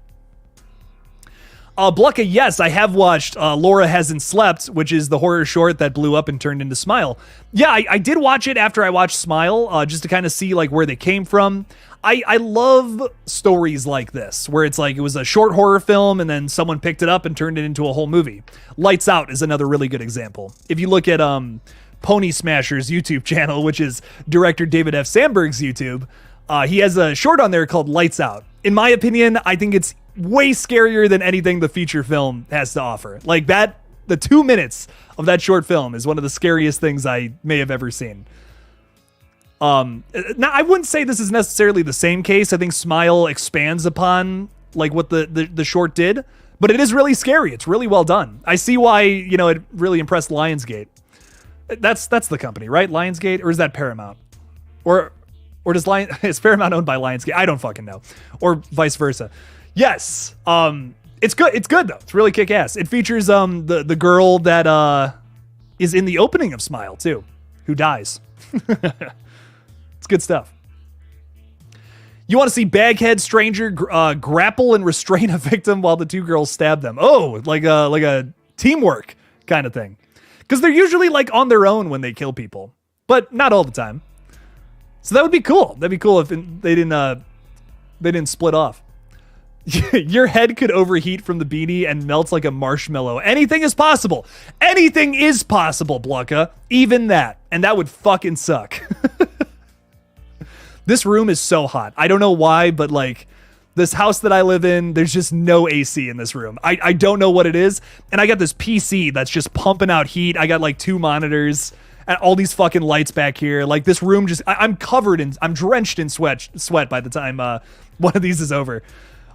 Blucka, yes, I have watched Laura Hasn't Slept, which is the horror short that blew up and turned into Smile. Yeah, I did watch it after I watched Smile, just to kind of see like where they came from. I love stories like this, where it's like it was a short horror film and then someone picked it up and turned it into a whole movie. Lights Out is another really good example. If you look at Pony Smasher's YouTube channel, which is director David F. Sandberg's YouTube, he has a short on there called Lights Out. In my opinion, I think it's way scarier than anything the feature film has to offer. Like that, the 2 minutes of that short film is one of the scariest things I may have ever seen. Now I wouldn't say this is necessarily the same case. I think Smile expands upon like what the short did, but it is really scary. It's really well done. I see why, it really impressed Lionsgate. That's the company, right? Lionsgate, or is that Paramount? Or is Paramount owned by Lionsgate? I don't fucking know. Or vice versa. Yes. It's good. It's good though. It's really kick ass. It features the girl that is in the opening of Smile too, who dies. It's good stuff. You want to see Baghead Stranger grapple and restrain a victim while the two girls stab them. Oh, like a teamwork kind of thing. Because they're usually like on their own when they kill people, but not all the time. So that would be cool. That'd be cool if they didn't split off. Your head could overheat from the beanie and melts like a marshmallow. Anything is possible. Anything is possible, Blucka. Even that. And that would fucking suck. This room is so hot. I don't know why, but like this house that I live in, there's just no AC in this room. I don't know what it is. And I got this PC that's just pumping out heat. I got like 2 monitors and all these fucking lights back here. Like this room just, I'm drenched in sweat by the time one of these is over.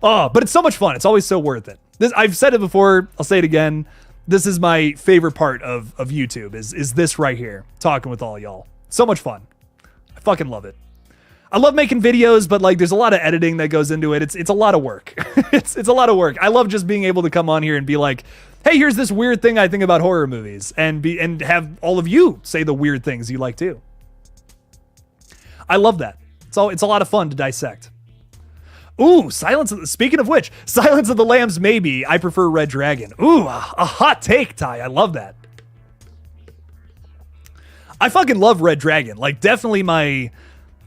Oh, but it's so much fun. It's always so worth it. I've said it before. I'll say it again. This is my favorite part of YouTube is this right here. Talking with all y'all. So much fun. I fucking love it. I love making videos, but like there's a lot of editing that goes into it. It's a lot of work. it's a lot of work. I love just being able to come on here and be like, hey, here's this weird thing I think about horror movies, and have all of you say the weird things you like too. I love that. It's a lot of fun to dissect. Ooh, speaking of which, Silence of the Lambs maybe. I prefer Red Dragon. Ooh, a hot take, Ty. I love that. I fucking love Red Dragon. Like definitely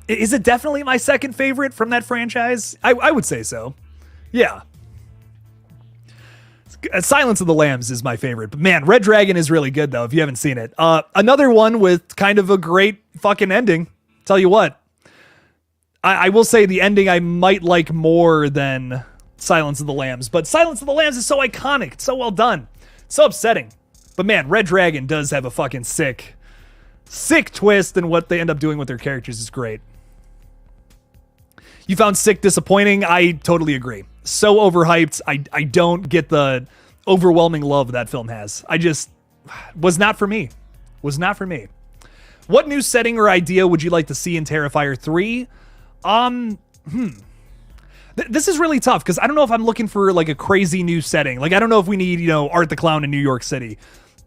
is it definitely my second favorite from that franchise? I would say so. Yeah. Silence of the Lambs is my favorite. But man, Red Dragon is really good though, if you haven't seen it. Another one with kind of a great fucking ending. Tell you what. I will say the ending I might like more than Silence of the Lambs, but Silence of the Lambs is so iconic. It's so well done. So upsetting. But man, Red Dragon does have a fucking sick twist, and what they end up doing with their characters is great. You found Sick disappointing? I totally agree. So overhyped. I don't get the overwhelming love that film has. Was not for me. Was not for me. What new setting or idea would you like to see in Terrifier 3? This is really tough because I don't know if I'm looking for like a crazy new setting. Like I don't know if we need, Art the Clown in New York City.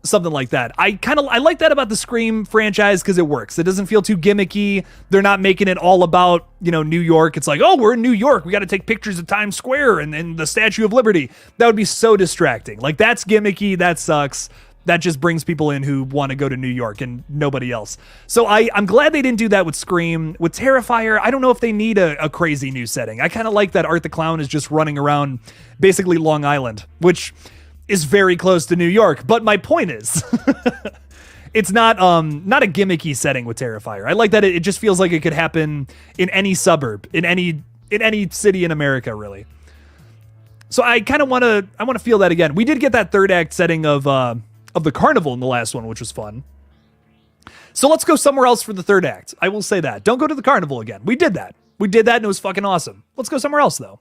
something like that. I like that about the Scream franchise because it works. It doesn't feel too gimmicky. They're not making it all about, New York. It's like, oh, we're in New York. We got to take pictures of Times Square and the Statue of Liberty. That would be so distracting. Like, that's gimmicky. That sucks. That just brings people in who want to go to New York and nobody else. So I'm glad they didn't do that with Scream. With Terrifier, I don't know if they need a crazy new setting. I kind of like that Art the Clown is just running around basically Long Island, which is very close to New York. But my point is, it's not a gimmicky setting with Terrifier. I like that it just feels like it could happen in any suburb, in any city in America, really. So I kind of want to feel that again. We did get that third act setting of the carnival in the last one, which was fun. So let's go somewhere else for the third act. I will say that. Don't go to the carnival again. We did that. And it was fucking awesome. Let's go somewhere else, though.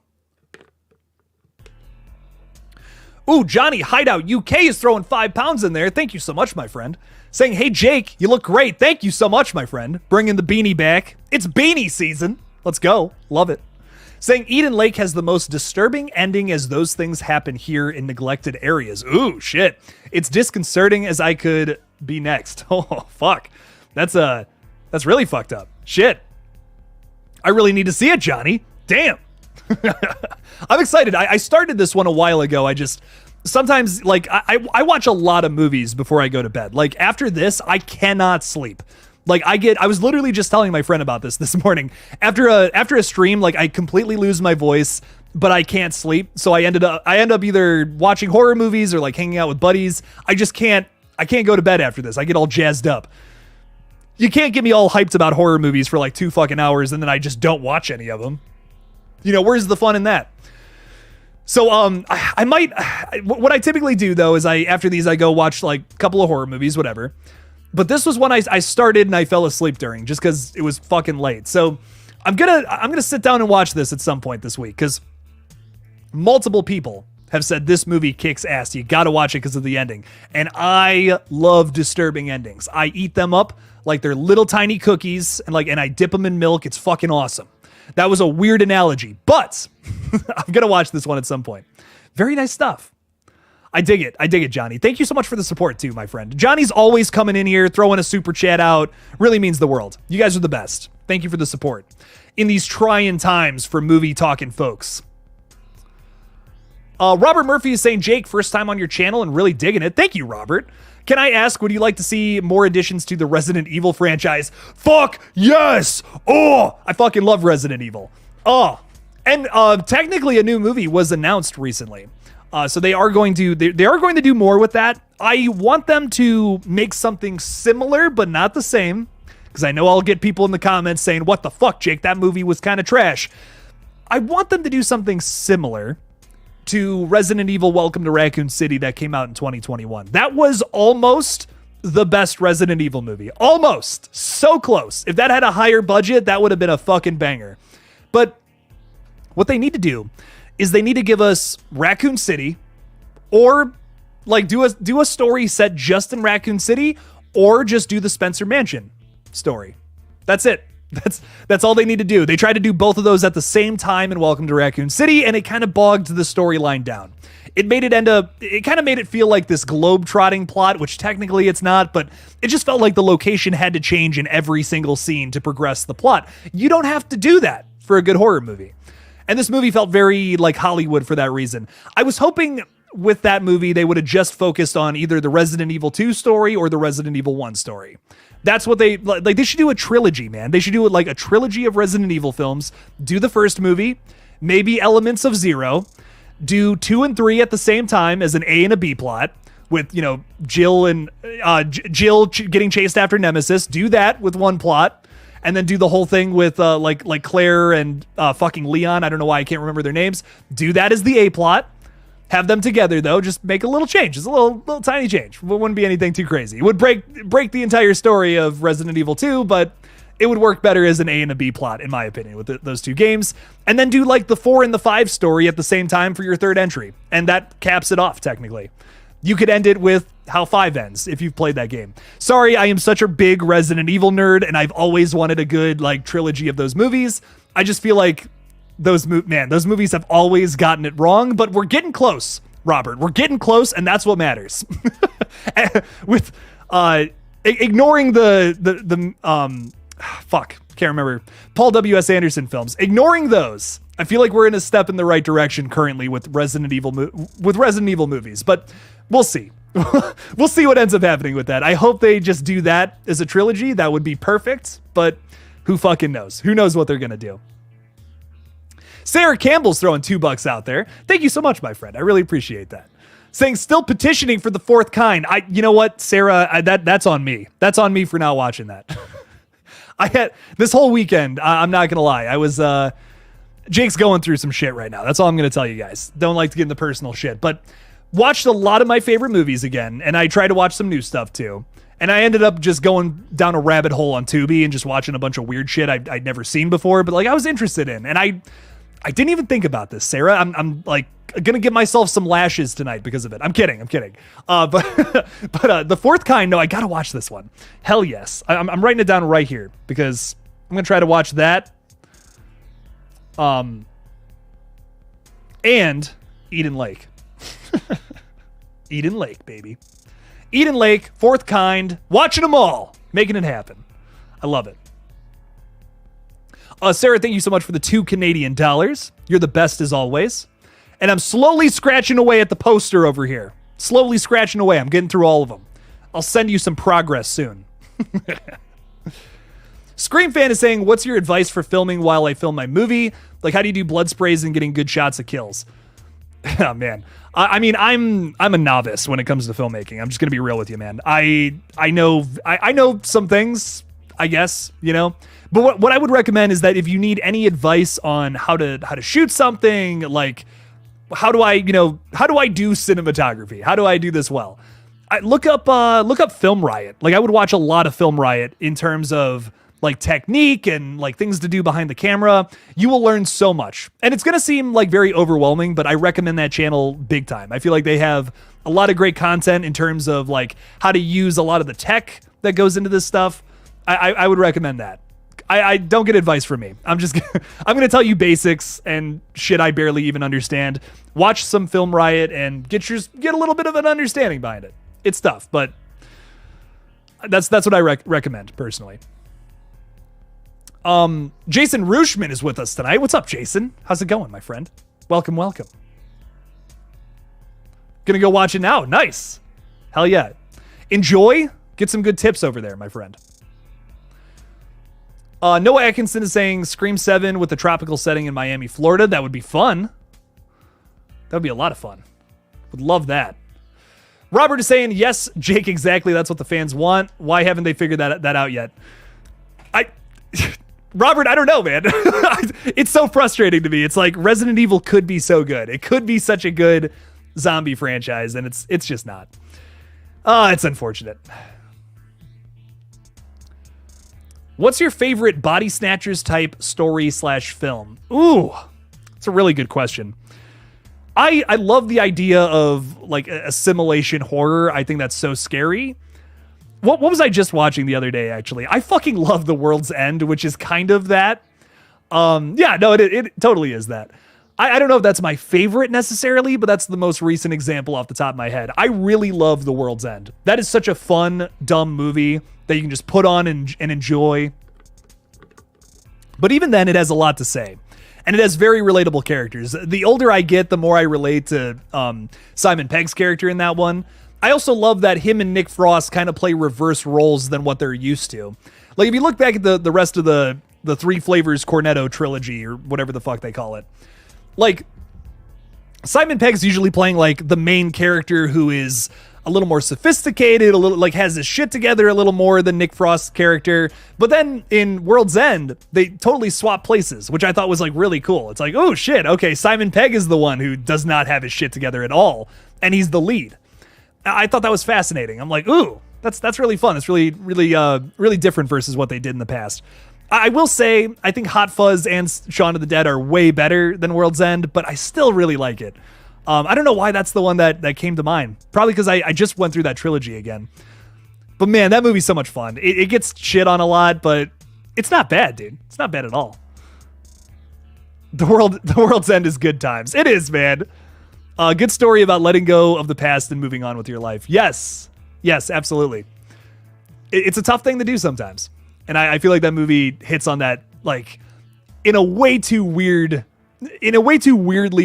Ooh, Johnny Hideout UK is throwing £5 in there. Thank you so much, my friend. Saying, hey, Jake, you look great. Thank you so much, my friend. Bringing the beanie back. It's beanie season. Let's go. Love it. Saying Eden Lake has the most disturbing ending as those things happen here in neglected areas. Ooh, shit. It's disconcerting as I could be next. Oh, fuck. That's really fucked up. Shit. I really need to see it, Johnny. Damn. I'm excited. I started this one a while ago. Sometimes, like, I watch a lot of movies before I go to bed. Like, after this, I cannot sleep. Like, I was literally just telling my friend about this morning. After a stream, like, I completely lose my voice, but I can't sleep. So I end up either watching horror movies or like hanging out with buddies. I can't go to bed after this. I get all jazzed up. You can't get me all hyped about horror movies for like 2 fucking hours and then I just don't watch any of them. Where's the fun in that? So I might, what I typically do though is after these I go watch like a couple of horror movies, whatever. But this was one I started and I fell asleep during just because it was fucking late. So I'm gonna sit down and watch this at some point this week because multiple people have said this movie kicks ass. You gotta watch it because of the ending. And I love disturbing endings. I eat them up like they're little tiny cookies and I dip them in milk. It's fucking awesome. That was a weird analogy, but I'm gonna watch this one at some point. Very nice stuff. I dig it, Johnny. Thank you so much for the support too, my friend. Johnny's always coming in here, throwing a super chat out. Really means the world. You guys are the best. Thank you for the support in these trying times for movie talking folks. Robert Murphy is saying, Jake, first time on your channel and really digging it. Thank you, Robert. Can I ask, would you like to see more additions to the Resident Evil franchise? Fuck yes! Oh, I fucking love Resident Evil. Oh, and technically a new movie was announced recently. So they are going to do more with that. I want them to make something similar, but not the same. Because I know I'll get people in the comments saying, what the fuck, Jake? That movie was kind of trash. I want them to do something similar to Resident Evil Welcome to Raccoon City that came out in 2021. That was almost the best Resident Evil movie. Almost. So close. If that had a higher budget, that would have been a fucking banger. But what they need to do is they need to give us Raccoon City or like do a story set just in Raccoon City or just do the Spencer Mansion story. That's it. That's all they need to do. They tried to do both of those at the same time in Welcome to Raccoon City, and it kind of bogged the storyline down. It kind of made it feel like this globe-trotting plot, which technically it's not, but it just felt like the location had to change in every single scene to progress the plot. You don't have to do that for a good horror movie. And this movie felt very like Hollywood for that reason. I was hoping with that movie, they would have just focused on either the Resident Evil 2 story or the Resident Evil 1 story. That's what they should do a trilogy, man. They should do like a trilogy of Resident Evil films. Do the first movie, maybe elements of 0, do 2 and 3 at the same time as an A and a B plot with, Jill getting chased after Nemesis. Do that with one plot. And then do the whole thing with like Claire and fucking Leon. I don't know why I can't remember their names. Do that as the A plot. Have them together though. Just make a little change. Just a little tiny change. It wouldn't be anything too crazy. It would break the entire story of Resident Evil 2, but it would work better as an A and a B plot, in my opinion, with those two games. And then do like the 4 and the 5 story at the same time for your third entry. And that caps it off, technically. You could end it with how 5 ends if you've played that game. Sorry, I am such a big Resident Evil nerd, and I've always wanted a good like trilogy of those movies. I just feel like those movies have always gotten it wrong, but we're getting close. Robert. We're getting close, and that's what matters. With ignoring fuck, can't remember, Paul W.S. Anderson films. Ignoring those, I feel like we're in a step in the right direction currently with Resident Evil movies, but we'll see. We'll see what ends up happening with that. I hope they just do that as a trilogy. That would be perfect, but who fucking knows? Who knows what they're gonna do? Sarah Campbell's throwing $2 out there. Thank you so much, my friend. I really appreciate that. Saying still petitioning for the fourth kind. You know what, Sarah? That's on me. That's on me for not watching that. I had this whole weekend. I'm not gonna lie. I was Jake's going through some shit right now. That's all I'm gonna tell you guys. Don't like to get into personal shit, but watched a lot of my favorite movies again, and I tried to watch some new stuff too. And I ended up just going down a rabbit hole on Tubi and just watching a bunch of weird shit I'd never seen before, but like I was interested in. And I didn't even think about this, Sarah. I'm like gonna give myself some lashes tonight because of it. I'm kidding. But the fourth kind, no, I gotta watch this one. Hell yes. I'm writing it down right here because I'm gonna try to watch that. And Eden Lake. Eden Lake, baby. Eden Lake, fourth kind, watching them all, making it happen. I love it. Sarah, thank you so much for the $2 Canadian. You're the best as always. And I'm slowly scratching away at the poster over here. Slowly scratching away. I'm getting through all of them. I'll send you some progress soon. Scream Fan is saying, what's your advice for filming while I film my movie? Like, how do you do blood sprays and getting good shots of kills? Oh, man. I mean, I'm a novice when it comes to filmmaking. I'm just gonna be real with you, man. I know some things, I guess, you know. But what I would recommend is that if you need any advice on how to shoot something, like how do I do cinematography? How do I do this well? Look up Film Riot. Like I would watch a lot of Film Riot in terms of like technique and like things to do behind the camera. You will learn so much. And it's going to seem like very overwhelming, but I recommend that channel big time. I feel like they have a lot of great content in terms of like how to use a lot of the tech that goes into this stuff. I would recommend that. I don't get advice from me. I'm going to tell you basics and shit I barely even understand. Watch some Film Riot and get a little bit of an understanding behind it. It's tough, but that's what I recommend personally. Jason Rushman is with us tonight. What's up, Jason? How's it going, my friend? Welcome. Gonna go watch it now. Nice. Hell yeah. Enjoy. Get some good tips over there, my friend. Noah Atkinson is saying Scream 7 with a tropical setting in Miami, Florida. That would be fun. That would be a lot of fun. Would love that. Robert is saying, yes, Jake, exactly. That's what the fans want. Why haven't they figured that out yet? Robert, I don't know, man. It's so frustrating to me. It's like Resident Evil could be so good. It could be such a good zombie franchise, and it's just not. It's unfortunate. What's your favorite Body Snatchers type story/film? Ooh, it's a really good question. I love the idea of like assimilation horror. I think that's so scary. What was I just watching the other day, actually? I fucking love The World's End, which is kind of that. Yeah, no, it totally is that. I don't know if that's my favorite necessarily, but that's the most recent example off the top of my head. I really love The World's End. That is such a fun, dumb movie that you can just put on and enjoy. But even then, it has a lot to say. And it has very relatable characters. The older I get, the more I relate to Simon Pegg's character in that one. I also love that him and Nick Frost kind of play reverse roles than what they're used to. Like, if you look back at the rest of the Three Flavors Cornetto trilogy, or whatever the fuck they call it, like, Simon Pegg's usually playing, like, the main character who is a little more sophisticated, a little, like, has his shit together a little more than Nick Frost's character. But then in World's End, they totally swap places, which I thought was, like, really cool. It's like, oh, shit, okay, Simon Pegg is the one who does not have his shit together at all, and he's the lead. I thought that was fascinating. I'm like, ooh, that's really fun. It's really different versus what they did in the past. I will say, I think Hot Fuzz and Shaun of the Dead are way better than World's End, but I still really like it. I don't know why that's the one that came to mind. Probably because I just went through that trilogy again. But man, that movie's so much fun. It gets shit on a lot, but it's not bad, dude. It's not bad at all. The World's End is good times. It is, man. Good story about letting go of the past and moving on with your life. Yes, absolutely. It's a tough thing to do sometimes. And I feel like that movie hits on that, like, in a way too weirdly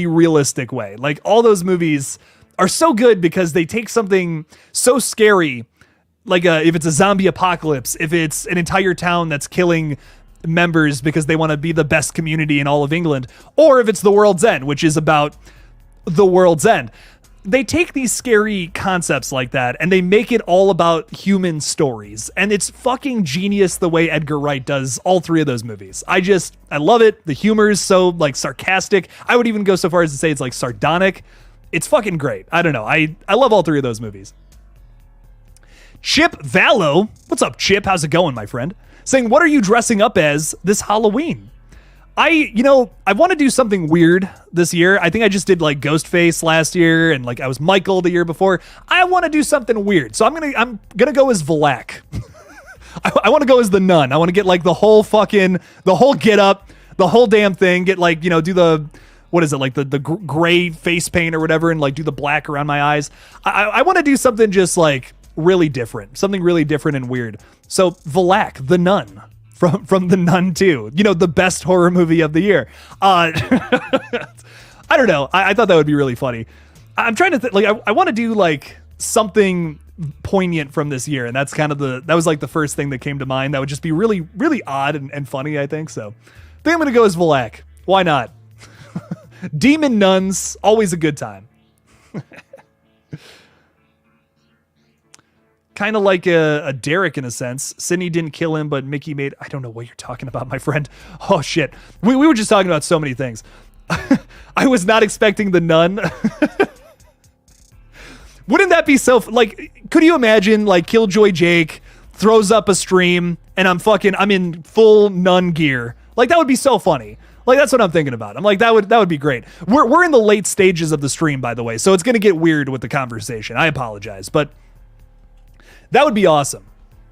realistic way. Like, all those movies are so good because they take something so scary, like if it's a zombie apocalypse, if it's an entire town that's killing members because they want to be the best community in all of England, or if it's The World's End, which is about the world's end. They take these scary concepts like that and they make it all about human stories. And it's fucking genius the way Edgar Wright does all three of those movies. I love it. The humor is so, like, sarcastic. I would even go so far as to say it's, like, sardonic. It's fucking great. I don't know. I love all three of those movies. Chip Vallow. What's up, Chip? How's it going, my friend? Saying, what are you dressing up as this Halloween? I want to do something weird this year. I think I just did, like, Ghostface last year, and, like, I was Michael the year before. I want to do something weird. So I'm gonna go as Valak. I want to go as the nun. I want to get, like, the whole get up, the whole damn thing, get, like, do the, what is it, like the gray face paint or whatever, and, like, do the black around my eyes. I want to do something just, like, really different, something really different and weird. So Valak, the nun. From The Nun 2, the best horror movie of the year. I don't know. I thought that would be really funny. I'm trying to think, like, I want to do, like, something poignant from this year. And that's kind of that was, like, the first thing that came to mind. That would just be really, really odd and funny, I think. So I think I'm going to go as Valak. Why not? Demon nuns, always a good time. Kind of like a Derek in a sense. Sydney didn't kill him, but Mickey made... I don't know what you're talking about, my friend. Oh, shit. We were just talking about so many things. I was not expecting the nun. Wouldn't that be so... Like, could you imagine, like, KillJoy Jake throws up a stream, and I'm in full nun gear. Like, that would be so funny. Like, that's what I'm thinking about. I'm like, that would be great. We're in the late stages of the stream, by the way, so it's going to get weird with the conversation. I apologize, but... that would be awesome.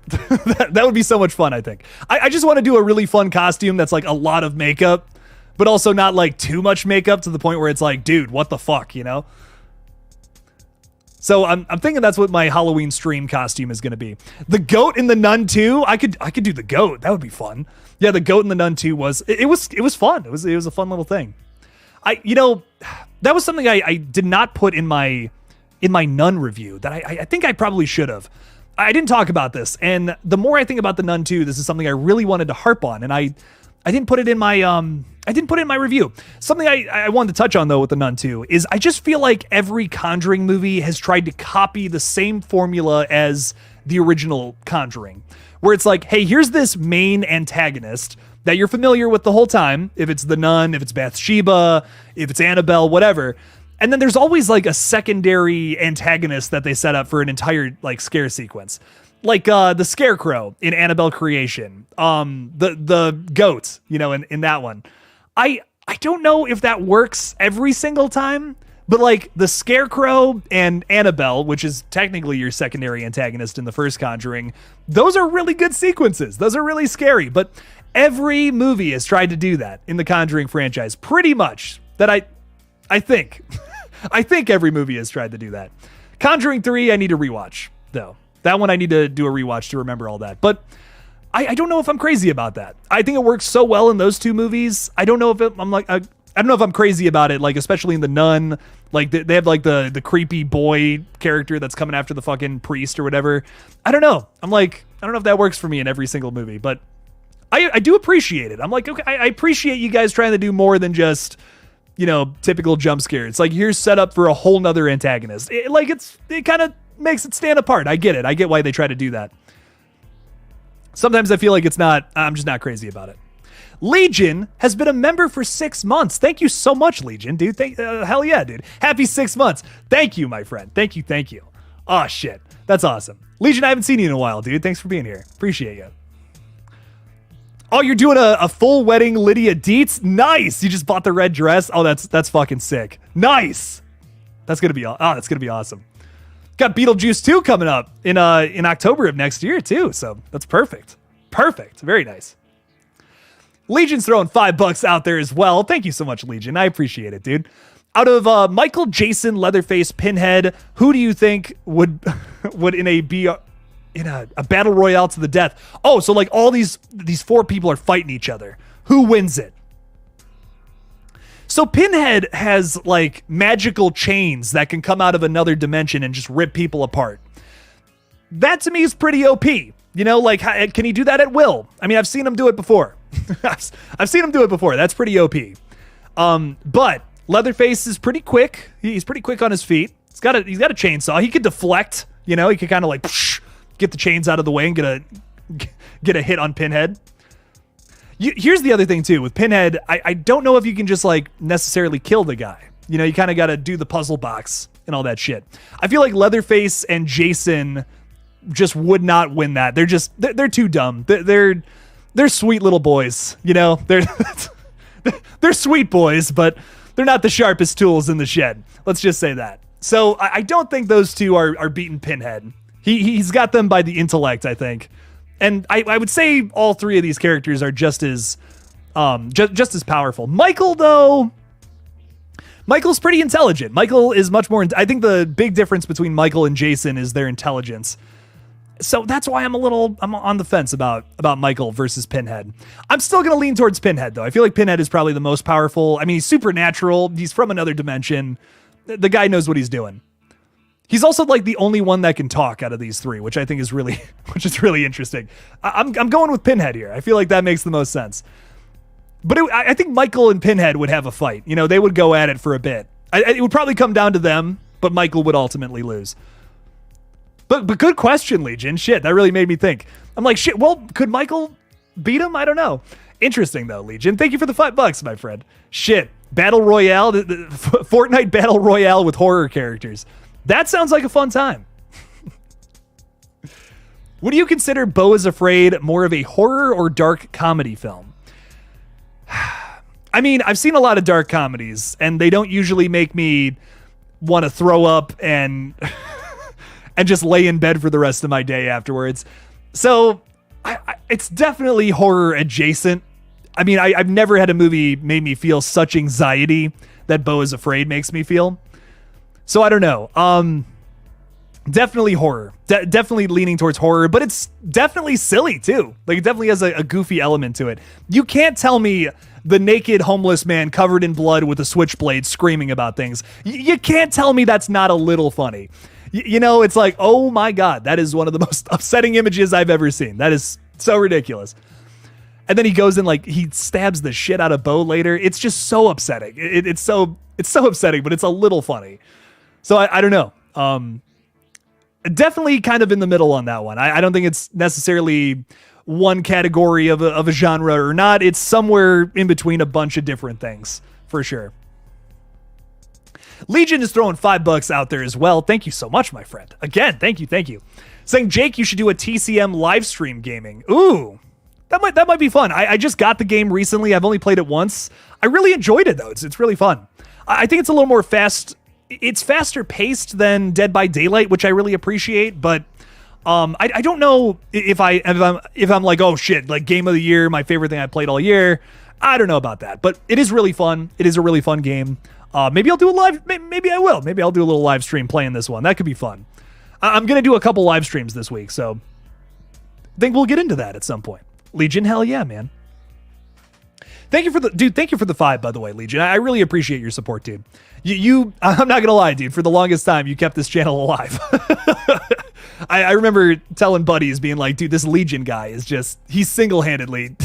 that would be so much fun, I think. I just want to do a really fun costume that's, like, a lot of makeup, but also not, like, too much makeup to the point where it's like, dude, what the fuck, So I'm thinking that's what my Halloween stream costume is going to be. The goat in The Nun 2, I could do the goat. That would be fun. Yeah, the goat in The Nun 2 was fun. It was a fun little thing. That was something I did not put in my Nun review that I think I probably should have. I didn't talk about this, and the more I think about The Nun 2, this is something I really wanted to harp on, and I didn't put it in my review. Something I wanted to touch on, though, with The Nun 2 is I just feel like every Conjuring movie has tried to copy the same formula as the original Conjuring, where it's like, hey, here's this main antagonist that you're familiar with the whole time, if it's the nun, if it's Bathsheba, if it's Annabelle, whatever. And then there's always, like, a secondary antagonist that they set up for an entire, like, scare sequence. Like the Scarecrow in Annabelle Creation, the goat, in that one. I don't know if that works every single time, but, like, the Scarecrow and Annabelle, which is technically your secondary antagonist in the first Conjuring, those are really good sequences. Those are really scary, but every movie has tried to do that in the Conjuring franchise, pretty much. That I think. I think every movie has tried to do that. Conjuring 3, I need to rewatch, though. That one I need to do a rewatch to remember all that. But I don't know if I'm crazy about that. I think it works so well in those two movies. I don't know if I don't know if I'm crazy about it, like, especially in The Nun. Like, they have, like, the creepy boy character that's coming after the fucking priest or whatever. I don't know. I'm like, I don't know if that works for me in every single movie, but I do appreciate it. I'm like, okay, I appreciate you guys trying to do more than just, typical jump scare. It's like, here's set up for a whole nother antagonist. It kind of makes it stand apart. I get it. I get why they try to do that. Sometimes I feel like I'm just not crazy about it. Legion has been a member for 6 months. Thank you so much, Legion, dude. Hell yeah, dude. Happy 6 months. Thank you, my friend. Thank you. Oh, shit. That's awesome. Legion, I haven't seen you in a while, dude. Thanks for being here. Appreciate you. Oh, you're doing a full wedding Lydia Dietz? Nice. You just bought the red dress? Oh, that's fucking sick. Nice. That's gonna be awesome. Got Beetlejuice 2 coming up in October of next year too, so that's perfect. Very nice. Legion's throwing $5 out there as well. Thank you so much, Legion. I appreciate it, dude. Out of Michael, Jason, Leatherface, Pinhead, who do you think would be in a battle royale to the death? Oh, so like all these 4 people are fighting each other. Who wins it? So Pinhead has like magical chains that can come out of another dimension and just rip people apart. That to me is pretty OP. You know, like, can he do that at will? I mean, I've seen him do it before. I've seen him do it before. That's pretty OP. But Leatherface is pretty quick. He's pretty quick on his feet. He's got a chainsaw. He could deflect. You know, he could kind of like get the chains out of the way and get a hit on Pinhead. Here's the other thing too with Pinhead. I don't know if you can just like necessarily kill the guy. You know, you kind of got to do the puzzle box and all that shit. I feel like Leatherface and Jason just would not win that. They're too dumb. They're sweet little boys. You know, they're sweet boys, but they're not the sharpest tools in the shed. Let's just say that. So I don't think those two are beating Pinhead. He's got them by the intellect, I think. And I would say all 3 of these characters are just as powerful. Michael, though, Michael's pretty intelligent. Michael is much more. I think the big difference between Michael and Jason is their intelligence. So that's why I'm on the fence about Michael versus Pinhead. I'm still going to lean towards Pinhead, though. I feel like Pinhead is probably the most powerful. I mean, he's supernatural. He's from another dimension. The guy knows what he's doing. He's also like the only one that can talk out of these 3, which I think is really interesting. I'm going with Pinhead here. I feel like that makes the most sense. But I think Michael and Pinhead would have a fight. You know, they would go at it for a bit. It would probably come down to them, but Michael would ultimately lose. But good question, Legion. Shit, that really made me think. I'm like, shit, well, could Michael beat him? I don't know. Interesting, though, Legion. Thank you for the $5, my friend. Shit, Battle Royale, the Fortnite Battle Royale with horror characters. That sounds like a fun time. Would you consider Beau is Afraid more of a horror or dark comedy film? I mean, I've seen a lot of dark comedies, and they don't usually make me want to throw up and and just lay in bed for the rest of my day afterwards. So it's definitely horror adjacent. I mean, I've never had a movie made me feel such anxiety that Beau is Afraid makes me feel. So I don't know. Definitely horror. Definitely leaning towards horror, but it's definitely silly too. Like it definitely has a goofy element to it. You can't tell me the naked homeless man covered in blood with a switchblade screaming about things. You can't tell me that's not a little funny. You know, it's like, oh my God, that is one of the most upsetting images I've ever seen. That is so ridiculous. And then he goes in like he stabs the shit out of Beau later. It's just so upsetting. It's so upsetting, but it's a little funny. So I don't know. Definitely kind of in the middle on that one. I don't think it's necessarily one category of a genre or not. It's somewhere in between a bunch of different things for sure. Legion is throwing $5 out there as well. Thank you so much, my friend. Again, thank you. Saying, Jake, you should do a TCM live stream gaming. Ooh, that might be fun. I just got the game recently. I've only played it once. I really enjoyed it though. It's really fun. I think it's a little more fast. It's faster paced than Dead by Daylight, which I really appreciate. But I don't know if I'm like, oh shit, like game of the year, my favorite thing I played all year. I don't know about that, but it is really fun. It is a really fun game. Maybe I'll do a live. Maybe I will. Maybe I'll do a little live stream playing this one. That could be fun. I'm gonna do a couple live streams this week, so I think we'll get into that at some point. Legion, hell yeah, man. Thank you for the $5, by the way, Legion. I really appreciate your support, dude. I'm not gonna lie, dude. For the longest time, you kept this channel alive. I remember telling buddies, being like, dude, this Legion guy is he's single-handedly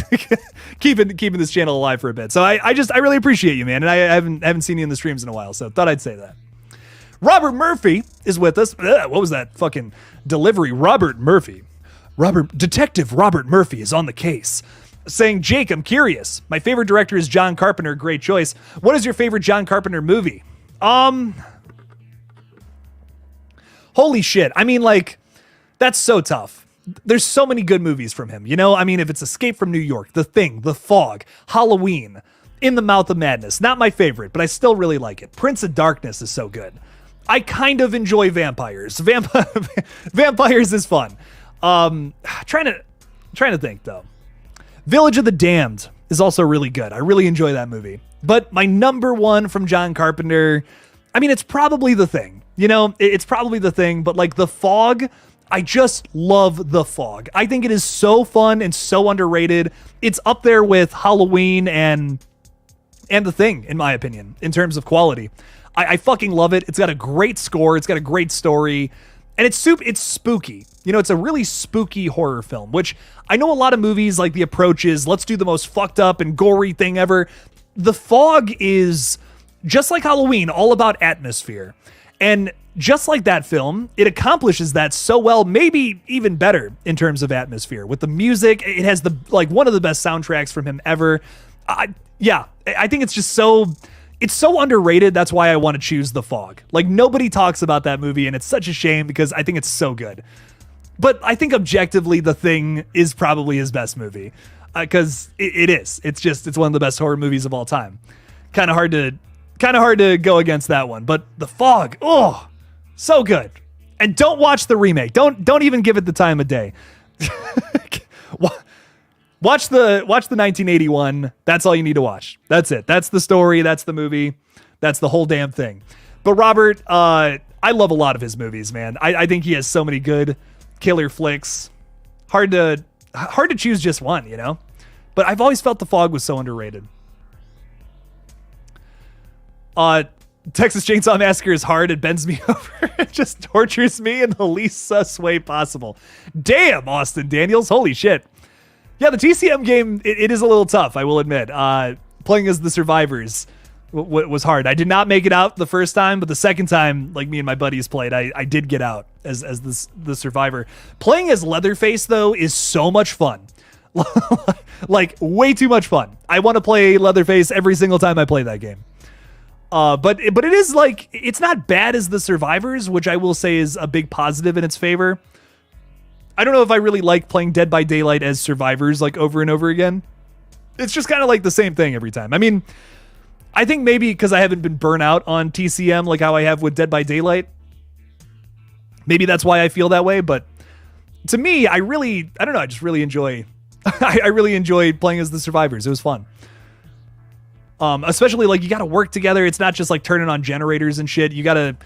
keeping this channel alive for a bit. So I really appreciate you, man. And I haven't seen you in the streams in a while, so thought I'd say that. Robert Murphy is with us. What was that fucking delivery? Detective Robert Murphy is on the case. Saying, Jake, I'm curious. My favorite director is John Carpenter. Great choice. What is your favorite John Carpenter movie? Holy shit. I mean, like, that's so tough. There's so many good movies from him. You know, I mean, if it's Escape from New York, The Thing, The Fog, Halloween, In the Mouth of Madness. Not my favorite, but I still really like it. Prince of Darkness is so good. I kind of enjoy vampires. Vampires is fun. Trying to think, though. Village of the Damned is also really good. I really enjoy that movie. But my number one from John Carpenter, I mean, it's probably The Thing. You know, it's probably The Thing, but like The Fog, I just love The Fog. I think it is so fun and so underrated. It's up there with Halloween and The Thing, in my opinion, in terms of quality. I fucking love it. It's got a great score. It's got a great story. And it's spooky. You know, it's a really spooky horror film, which I know a lot of movies, like the approach is, let's do the most fucked up and gory thing ever. The Fog is, just like Halloween, all about atmosphere. And just like that film, it accomplishes that so well, maybe even better in terms of atmosphere. With the music, it has one of the best soundtracks from him ever. I think it's just it's so underrated. That's why I want to choose The Fog. Like, nobody talks about that movie, and it's such a shame because I think it's so good. But I think objectively, The Thing is probably his best movie because it is. It's one of the best horror movies of all time. Kind of hard to go against that one. But The Fog, oh, so good. And don't watch the remake. Don't even give it the time of day. Watch the 1981. That's all you need to watch. That's it. That's the story. That's the movie. That's the whole damn thing. But Robert, I love a lot of his movies, man. I think he has so many good killer flicks. Hard to choose just one, you know? But I've always felt The Fog was so underrated. Texas Chainsaw Massacre is hard. It bends me over. It just tortures me in the least sus way possible. Damn, Austin Daniels. Holy shit. Yeah, the TCM game, it is a little tough, I will admit. Playing as the survivors was hard. I did not make it out the first time, but the second time, like me and my buddies played, I did get out as the survivor. Playing as Leatherface, though, is so much fun. Like, way too much fun. I want to play Leatherface every single time I play that game. But it is like, it's not bad as the survivors, which I will say is a big positive in its favor. I don't know if I really like playing Dead by Daylight as survivors like over and over again. It's just kind of like the same thing every time. I mean, I think maybe because I haven't been burnt out on TCM like how I have with Dead by Daylight. Maybe that's why I feel that way. But to me, I don't know. I just really enjoy, I really enjoyed playing as the survivors. It was fun. Especially like you got to work together. It's not just like turning on generators and shit. You got to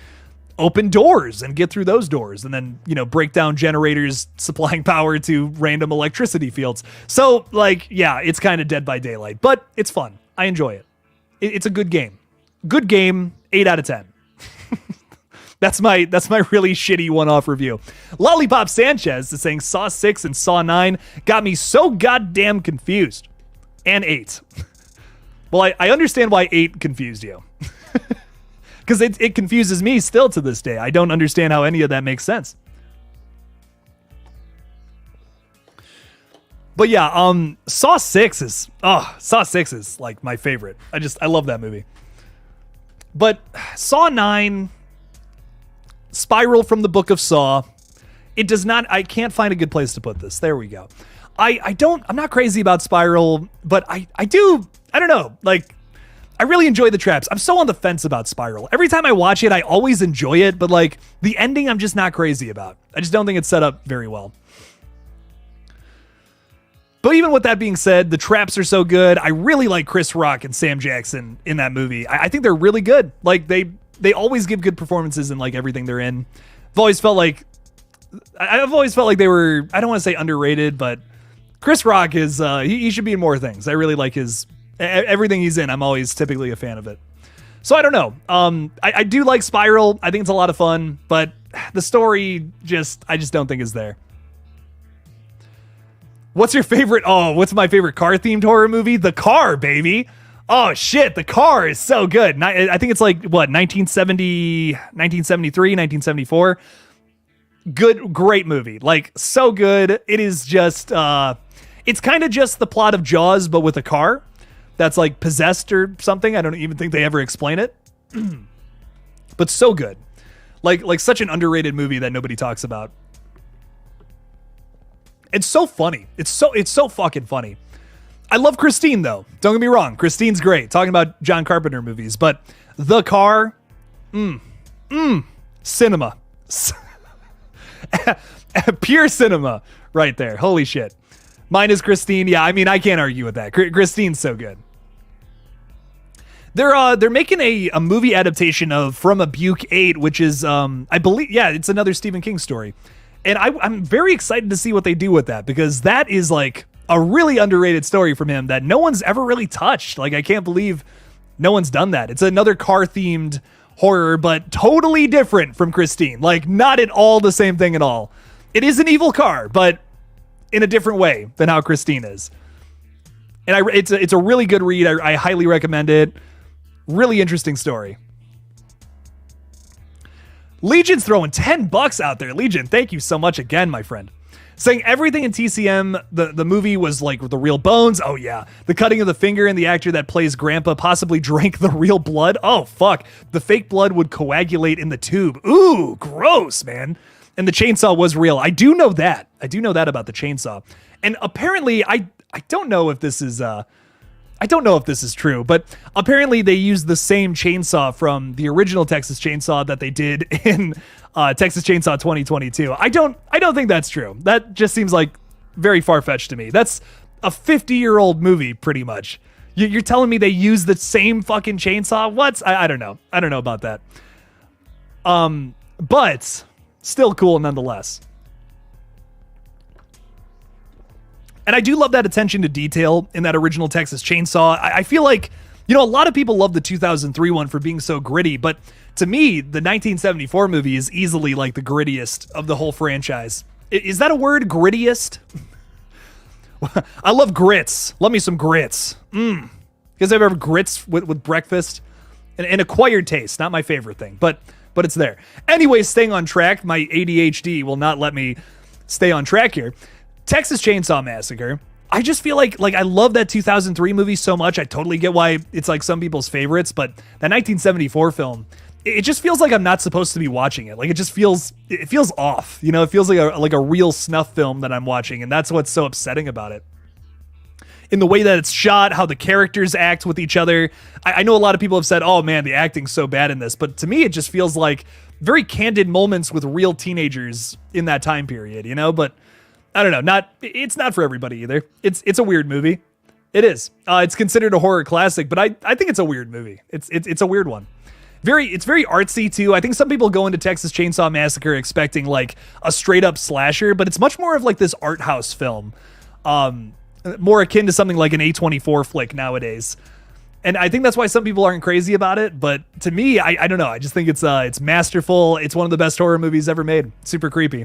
open doors and get through those doors and then, you know, break down generators supplying power to random electricity fields. So like, yeah, it's kind of Dead by Daylight, but it's fun. I enjoy it. It's a good game. Good game, 8 out of 10. That's my really shitty one-off review. Lollipop Sanchez is saying Saw 6 and Saw 9 got me so goddamn confused. And 8. Well, I understand why 8 confused you. Because it confuses me still to this day. I don't understand how any of that makes sense. But yeah, Saw 6 is like my favorite. I love that movie. But Saw 9, Spiral from the Book of Saw, I can't find a good place to put this. There we go. I'm not crazy about Spiral, but I don't know, like, I really enjoy the traps. I'm so on the fence about Spiral. Every time I watch it, I always enjoy it, but like the ending, I'm just not crazy about. I just don't think it's set up very well. But even with that being said, the traps are so good. I really like Chris Rock and Sam Jackson in that movie. I think they're really good. Like they always give good performances in like everything they're in. I've always felt like they were, I don't want to say underrated, but Chris Rock is, he should be in more things. I really like everything he's in. I'm always typically a fan of it. So I don't know. I do like Spiral. I think it's a lot of fun, but the story I just don't think is there. What's my favorite car themed horror movie? The Car, baby. Oh shit. The Car is so good. I think it's like 1970, 1973, 1974. Great movie. Like so good. It is just, it's kind of just the plot of Jaws, but with a car that's like possessed or something. I don't even think they ever explain it, but so good. Like such an underrated movie that nobody talks about. It's so funny. It's so fucking funny. I love Christine though. Don't get me wrong. Christine's great. Talking about John Carpenter movies, but The Car, cinema. Pure cinema right there. Holy shit. Mine is Christine. Yeah, I mean, I can't argue with that. Christine's so good. They're making a movie adaptation of From a Buke 8, which is I believe, yeah, it's another Stephen King story. And I'm very excited to see what they do with that, because that is like a really underrated story from him that no one's ever really touched. Like, I can't believe no one's done that. It's another car themed horror, but totally different from Christine. Like, not at all the same thing at all. It is an evil car, but in a different way than how Christine is. And it's a really good read. I highly recommend it. Really interesting story. Legion's throwing $10 out there. Legion, thank you so much again, my friend. Saying everything in TCM, the movie was like the real bones. Oh yeah. The cutting of the finger, and the actor that plays Grandpa possibly drank the real blood. Oh fuck. The fake blood would coagulate in the tube. Ooh, gross, man. And the chainsaw was real. I do know that. I do know that about the chainsaw. And apparently, I don't know if this is true, but apparently they used the same chainsaw from the original Texas Chainsaw that they did in Texas Chainsaw 2022. I don't think that's true. That just seems like very far-fetched to me. That's a 50-year-old movie, pretty much. You're telling me they used the same fucking chainsaw? What? I don't know. I don't know about that. But still cool nonetheless. And I do love that attention to detail in that original Texas Chainsaw. I feel like, a lot of people love the 2003 one for being so gritty, but to me, the 1974 movie is easily like the grittiest of the whole franchise. Is that a word? Grittiest? I love grits. Love me some grits. You guys ever have grits with breakfast? An acquired taste, not my favorite thing, but it's there. Anyway, staying on track, my ADHD will not let me stay on track here. Texas Chainsaw Massacre. I just feel like I love that 2003 movie so much. I totally get why it's like some people's favorites, but that 1974 film, it just feels like I'm not supposed to be watching it. Like, it feels off. It feels like a real snuff film that I'm watching, and that's what's so upsetting about it. In the way that it's shot, how the characters act with each other. I know a lot of people have said, oh man, the acting's so bad in this, but to me, it just feels like very candid moments with real teenagers in that time period, but I don't know. It's not for everybody either. It's a weird movie. It is. It's considered a horror classic, but I think it's a weird movie. It's a weird one. It's very artsy too. I think some people go into Texas Chainsaw Massacre expecting like a straight up slasher, but it's much more of like this art house film. More akin to something like an A24 flick nowadays. And I think that's why some people aren't crazy about it. But to me, I don't know. I just think it's masterful. It's one of the best horror movies ever made. Super creepy.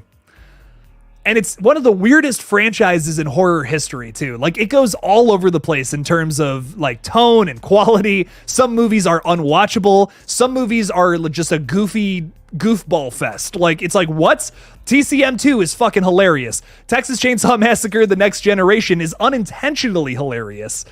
And it's one of the weirdest franchises in horror history, too. Like, it goes all over the place in terms of, like, tone and quality. Some movies are unwatchable. Some movies are just a goofy goofball fest. Like, it's like, what? TCM 2 is fucking hilarious. Texas Chainsaw Massacre: The Next Generation is unintentionally hilarious.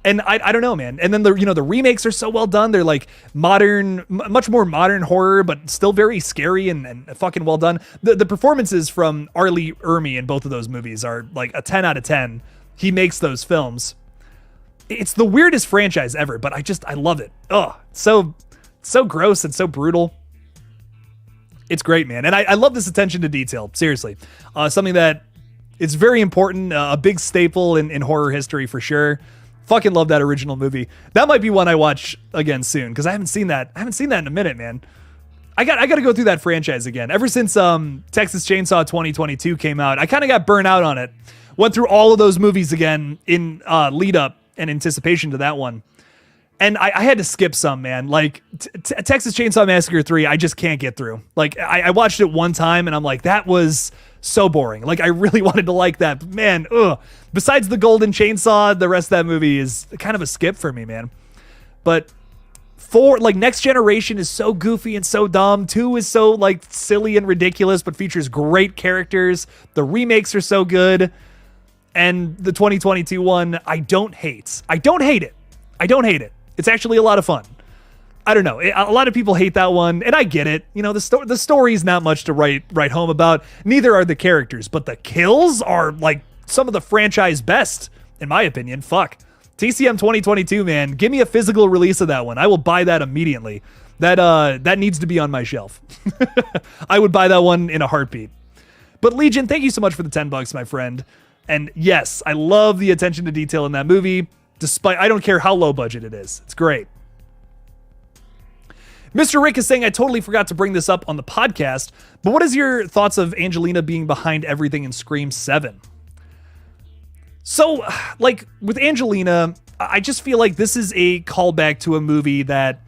And I don't know, man. And then the remakes are so well done. They're like modern, much more modern horror, but still very scary and fucking well done. The performances from Arlie Ermy in both of those movies are like a 10 out of 10. He makes those films. It's the weirdest franchise ever, but I love it. Oh, so gross and so brutal. It's great, man. And I love this attention to detail. Seriously. Something that is very important, a big staple in horror history for sure. Fucking love that original movie. That might be one I watch again soon, because I haven't seen that. I haven't seen that in a minute, man. I got to go through that franchise again. Ever since Texas Chainsaw 2022 came out, I kind of got burnt out on it. Went through all of those movies again in lead up and anticipation to that one. And I had to skip some, man. Like, Texas Chainsaw Massacre 3, I just can't get through. Like, I watched it one time, and I'm like, that was so boring. Like, I really wanted to like that. But man, besides the golden chainsaw, the rest of that movie is kind of a skip for me, man. But Next Generation is so goofy and so dumb. 2 is so, like, silly and ridiculous, but features great characters. The remakes are so good. And the 2022 one, I don't hate it. It's actually a lot of fun. I don't know. A lot of people hate that one, and I get it. The story's not much to write home about. Neither are the characters, but the kills are like some of the franchise best, in my opinion. Fuck. TCM 2022, man. Give me a physical release of that one. I will buy that immediately. That needs to be on my shelf. I would buy that one in a heartbeat. But Legion, thank you so much for the $10, my friend. And yes, I love the attention to detail in that movie. Despite, I don't care how low budget it is. It's great. Mr. Rick is saying, I totally forgot to bring this up on the podcast, but what is your thoughts of Angelina being behind everything in Scream 7? So, like, with Angelina, I just feel like this is a callback to a movie that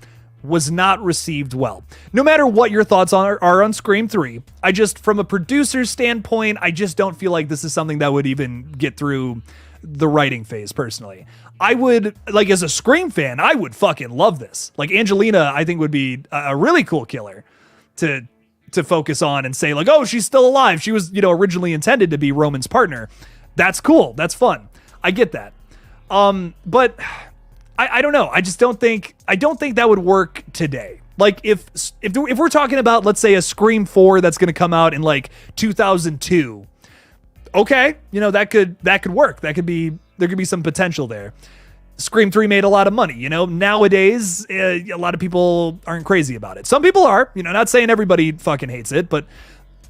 was not received well. No matter what your thoughts are on Scream 3, I just, from a producer's standpoint, I just don't feel like this is something that would even get through the writing phase, personally. I would, like, as a Scream fan, I would fucking love this. Like, Angelina, I think, would be a really cool killer to focus on and say, like, oh, she's still alive. She was, originally intended to be Roman's partner. That's cool. That's fun. I get that. But I don't know. I don't think that would work today. Like, if we're talking about, let's say, a Scream 4 that's going to come out in like 2002, okay, that could work. There could be some potential there. Scream 3 made a lot of money. Nowadays, a lot of people aren't crazy about it. Some people are, not saying everybody fucking hates it, but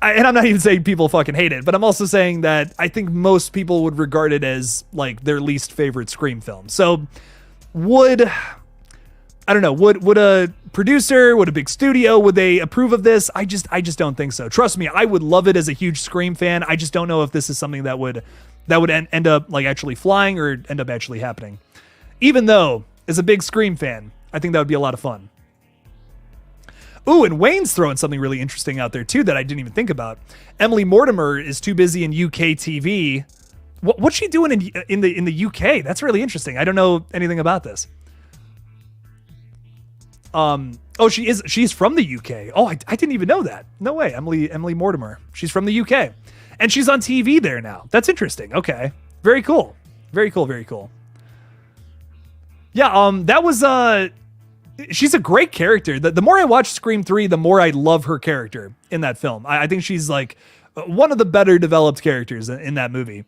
and I'm not even saying people fucking hate it, but I'm also saying that I think most people would regard it as like their least favorite Scream film. So would a producer, would a big studio, would they approve of this? I just don't think so. Trust me, I would love it as a huge Scream fan. I just don't know if this is something that would end up like actually flying or end up actually happening. Even though, as a big Scream fan, I think that would be a lot of fun. Ooh, and Wayne's throwing something really interesting out there too that I didn't even think about. Emily Mortimer is too busy in UK TV. What's she doing in the UK? That's really interesting. I don't know anything about this. She's from the UK. Oh, I didn't even know that. No way. Emily Mortimer. She's from the UK. And she's on TV there now. That's interesting. Okay. Very cool. Very cool. Very cool. Yeah, that was she's a great character. The more I watch Scream 3, the more I love her character in that film. I think she's like one of the better developed characters in that movie.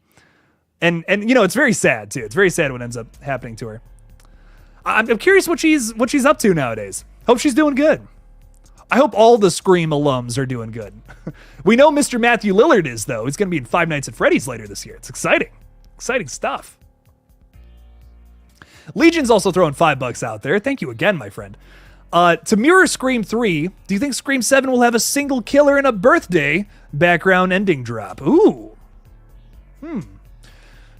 And it's very sad too. It's very sad what ends up happening to her. I'm curious what she's up to nowadays. Hope she's doing good. I hope all the Scream alums are doing good. We know Mr. Matthew Lillard is, though. He's going to be in Five Nights at Freddy's later this year. It's exciting. Exciting stuff. Legion's also throwing $5 out there. Thank you again, my friend. To mirror Scream 3, do you think Scream 7 will have a single killer and a birthday background ending drop? Ooh.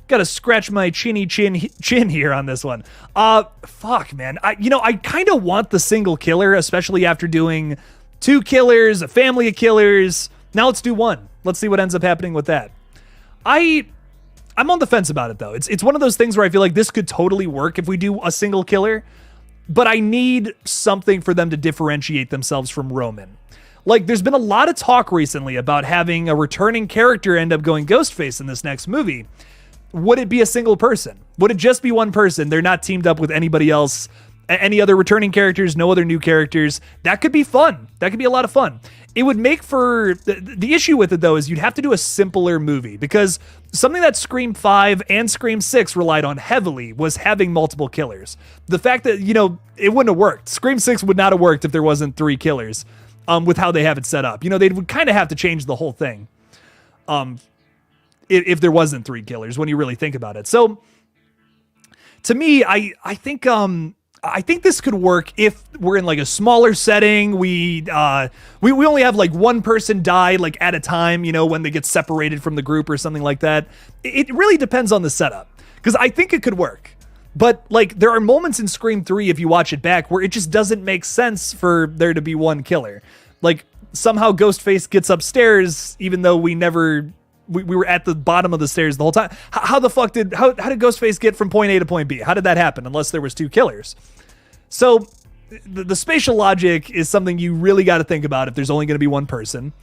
Gotta scratch my chinny chin here on this one. Fuck, man. I kind of want the single killer, especially after doing 2 killers, a family of killers. Now let's do 1. Let's see what ends up happening with that. I'm on the fence about it, though. It's one of those things where I feel like this could totally work if we do a single killer, but I need something for them to differentiate themselves from Roman. Like, there's been a lot of talk recently about having a returning character end up going Ghostface in this next movie. Would it be a single person? Would it just be one person? They're not teamed up with anybody else, any other returning characters, no other new characters. That could be fun. That could be a lot of fun. It would make for... The issue with it, though, is you'd have to do a simpler movie, because something that Scream 5 and Scream 6 relied on heavily was having multiple killers. The fact that, it wouldn't have worked. Scream 6 would not have worked if there wasn't 3 killers with how they have it set up. They would kind of have to change the whole thing if there wasn't 3 killers, when you really think about it. So, to me, I think this could work if we're in like a smaller setting. We only have like one person die like at a time, when they get separated from the group or something like that. It really depends on the setup, because I think it could work. But like, there are moments in Scream 3, if you watch it back, where it just doesn't make sense for there to be one killer. Like, somehow Ghostface gets upstairs, even though we were at the bottom of the stairs the whole time. How did Ghostface get from point A to point B? How did that happen? Unless there was 2 killers. So the spatial logic is something you really got to think about if there's only going to be one person.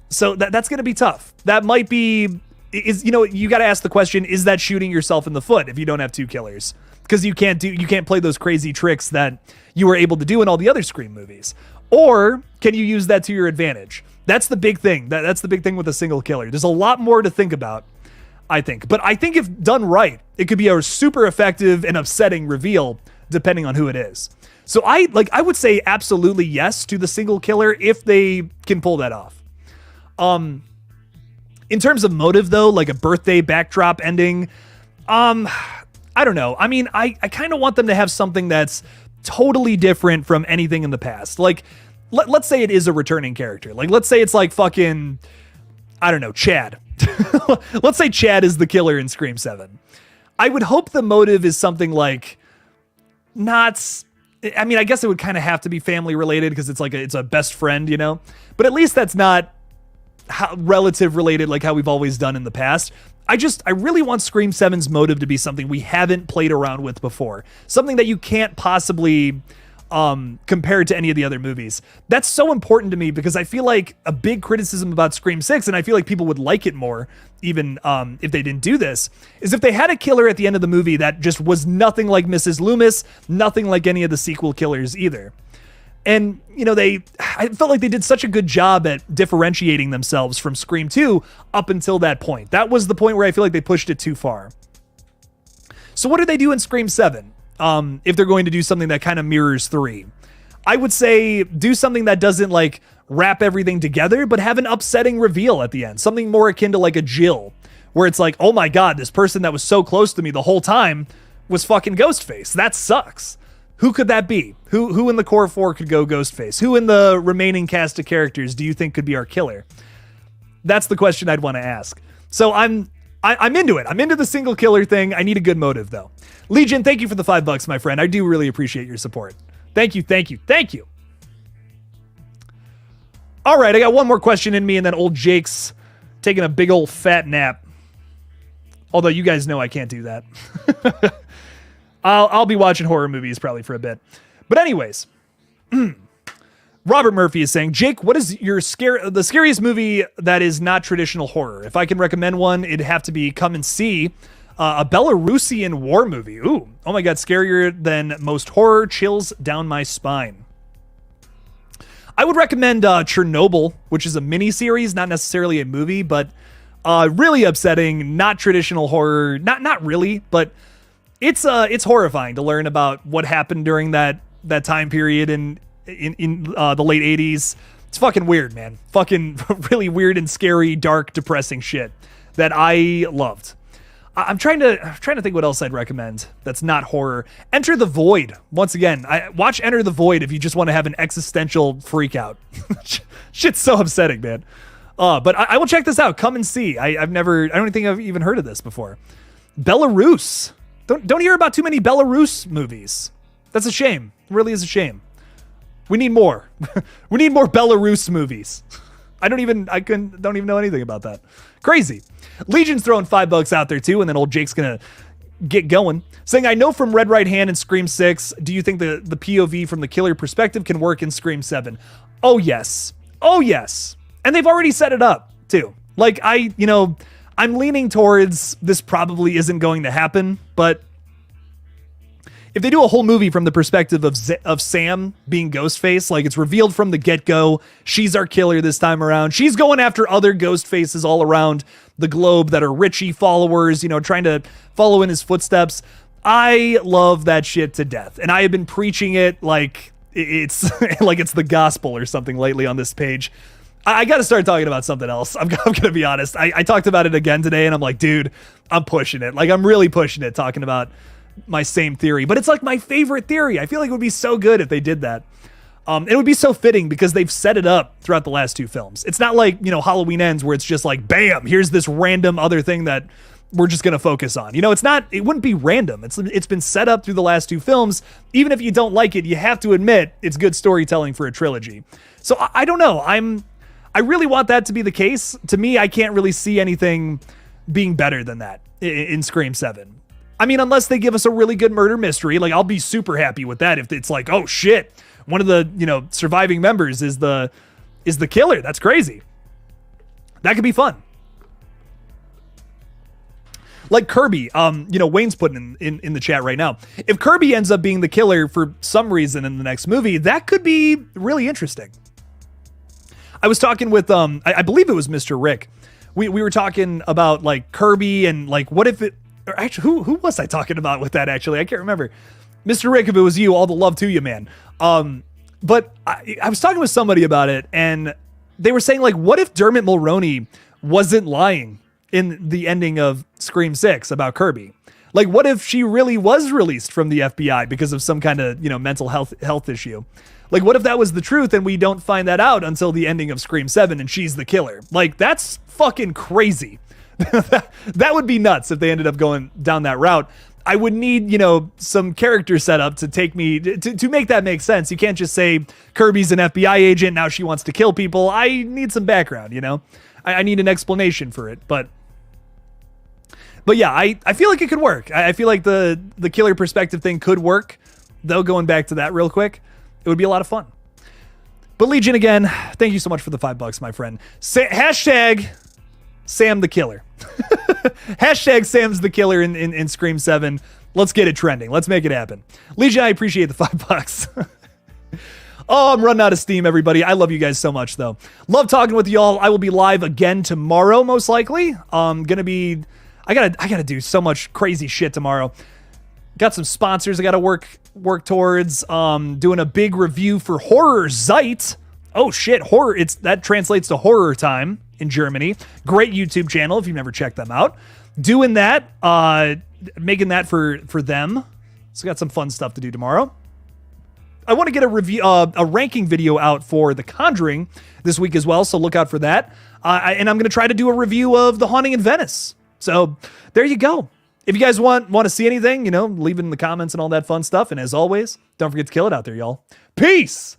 So that's going to be tough. That might be, you got to ask the question, is that shooting yourself in the foot if you don't have 2 killers? Because you can't play those crazy tricks that you were able to do in all the other Scream movies. Or can you use that to your advantage? That's the big thing. That's the big thing with a single killer. There's a lot more to think about, I think. But I think if done right, it could be a super effective and upsetting reveal, depending on who it is. So I would say absolutely yes to the single killer if they can pull that off. In terms of motive, though, like a birthday backdrop ending, I don't know. I mean, I kind of want them to have something that's totally different from anything in the past. Like, let's say it is a returning character. Like, let's say it's like fucking, I don't know, Chad. Let's say Chad is the killer in Scream 7. I would hope the motive is something like not, I mean, I guess it would kind of have to be family related because it's like it's a best friend, you know, but at least that's not relative related like how we've always done in the past. I really want Scream 7's motive to be something we haven't played around with before. Something that you can't possibly compare to any of the other movies. That's so important to me because I feel like a big criticism about Scream 6, and I feel like people would like it more even if they didn't do this, is if they had a killer at the end of the movie that just was nothing like Mrs. Loomis, nothing like any of the sequel killers either. And, you know, I felt like they did such a good job at differentiating themselves from Scream 2 up until that point. That was the point where I feel like they pushed it too far. So what do they do in Scream 7? If they're going to do something that kind of mirrors 3? I would say do something that doesn't like wrap everything together, but have an upsetting reveal at the end. Something more akin to like a Jill, where it's like, oh my God, this person that was so close to me the whole time was fucking Ghostface. That sucks. Who could that be? Who in the core 4 could go Ghostface? Who in the remaining cast of characters do you think could be our killer? That's the question I'd want to ask. So I'm into it. I'm into the single killer thing. I need a good motive though. Legion, thank you for the $5, my friend. I do really appreciate your support. Thank you, thank you, thank you. All right, I got one more question in me, and then old Jake's taking a big old fat nap. Although you guys know I can't do that. I'll be watching horror movies probably for a bit. But anyways, Robert Murphy is saying, Jake, what is the scariest movie that is not traditional horror? If I can recommend one, it'd have to be Come and See, a Belarusian war movie. Ooh, oh my God, scarier than most horror, chills down my spine. I would recommend Chernobyl, which is a mini-series, not necessarily a movie, but really upsetting, not traditional horror, not really, but it's horrifying to learn about what happened during that time period in the late 80s. It's fucking weird, man. Fucking really weird and scary, dark, depressing shit that I loved. I'm trying to think what else I'd recommend that's not horror. Enter the Void. Once again, watch Enter the Void if you just want to have an existential freak out. Shit's so upsetting, man. But I will check this out. Come and See. I don't think I've even heard of this before. Belarus. Don't hear about too many Belarus movies. That's a shame. It really is a shame. We need more. We need more Belarus movies. I don't even know anything about that. Crazy. Legion's throwing $5 out there too, and then old Jake's gonna get going. Saying, I know from Red Right Hand and Scream 6, do you think the POV from the killer perspective can work in Scream 7? Oh yes. Oh yes. And they've already set it up too. Like I'm leaning towards this probably isn't going to happen, but if they do a whole movie from the perspective of Sam being Ghostface, like it's revealed from the get-go, she's our killer this time around. She's going after other Ghostfaces all around the globe that are Richie followers, trying to follow in his footsteps. I love that shit to death. And I have been preaching it like it's like it's the gospel or something lately on this page. I got to start talking about something else. I'm going to be honest. I talked about it again today and I'm like, dude, I'm pushing it. Like I'm really pushing it, talking about my same theory, but it's like my favorite theory. I feel like it would be so good if they did that. It would be so fitting because they've set it up throughout the last two films. It's not like, Halloween Ends where it's just like, bam, here's this random other thing that we're just going to focus on. It wouldn't be random. It's been set up through the last two films. Even if you don't like it, you have to admit it's good storytelling for a trilogy. So I don't know. I really want that to be the case. To me, I can't really see anything being better than that in Scream 7. I mean, unless they give us a really good murder mystery, like I'll be super happy with that. If it's like, oh shit, one of the, surviving members is the killer. That's crazy. That could be fun. Like Kirby, Wayne's putting in the chat right now. If Kirby ends up being the killer for some reason in the next movie, that could be really interesting. I was talking with, I believe it was Mr. Rick. We were talking about like Kirby and like, what if it, or actually, who was I talking about with that? Actually, I can't remember. Mr. Rick, if it was you, all the love to you, man. But I was talking with somebody about it, and they were saying like, what if Dermot Mulroney wasn't lying in the ending of Scream 6 about Kirby? Like, what if she really was released from the FBI because of some kind of, mental health issue? Like, what if that was the truth and we don't find that out until the ending of Scream 7 and she's the killer? Like, that's fucking crazy. That would be nuts if they ended up going down that route. I would need, some character setup to take me to make that make sense. You can't just say Kirby's an FBI agent, now she wants to kill people. I need some background, I need an explanation for it. But yeah, I feel like it could work. I feel like the killer perspective thing could work. Though, going back to that real quick, it would be a lot of fun. But Legion, again, thank you so much for the $5, my friend. Hashtag Sam the Killer. Hashtag Sam's the Killer in Scream 7. Let's get it trending. Let's make it happen. Legion, I appreciate the $5. Oh, I'm running out of steam, everybody. I love you guys so much, though. Love talking with y'all. I will be live again tomorrow, most likely. I gotta do so much crazy shit tomorrow. Got some sponsors I gotta work towards. Doing a big review for Horror Zeit. Oh shit, horror. That translates to Horror Time in Germany. Great YouTube channel if you've never checked them out. Doing that, making that for them. So got some fun stuff to do tomorrow. I want to get a ranking video out for The Conjuring this week as well, so look out for that. And I'm going to try to do a review of The Haunting in Venice. So there you go. If you guys want to see anything, leave it in the comments and all that fun stuff. And as always, don't forget to kill it out there, y'all. Peace!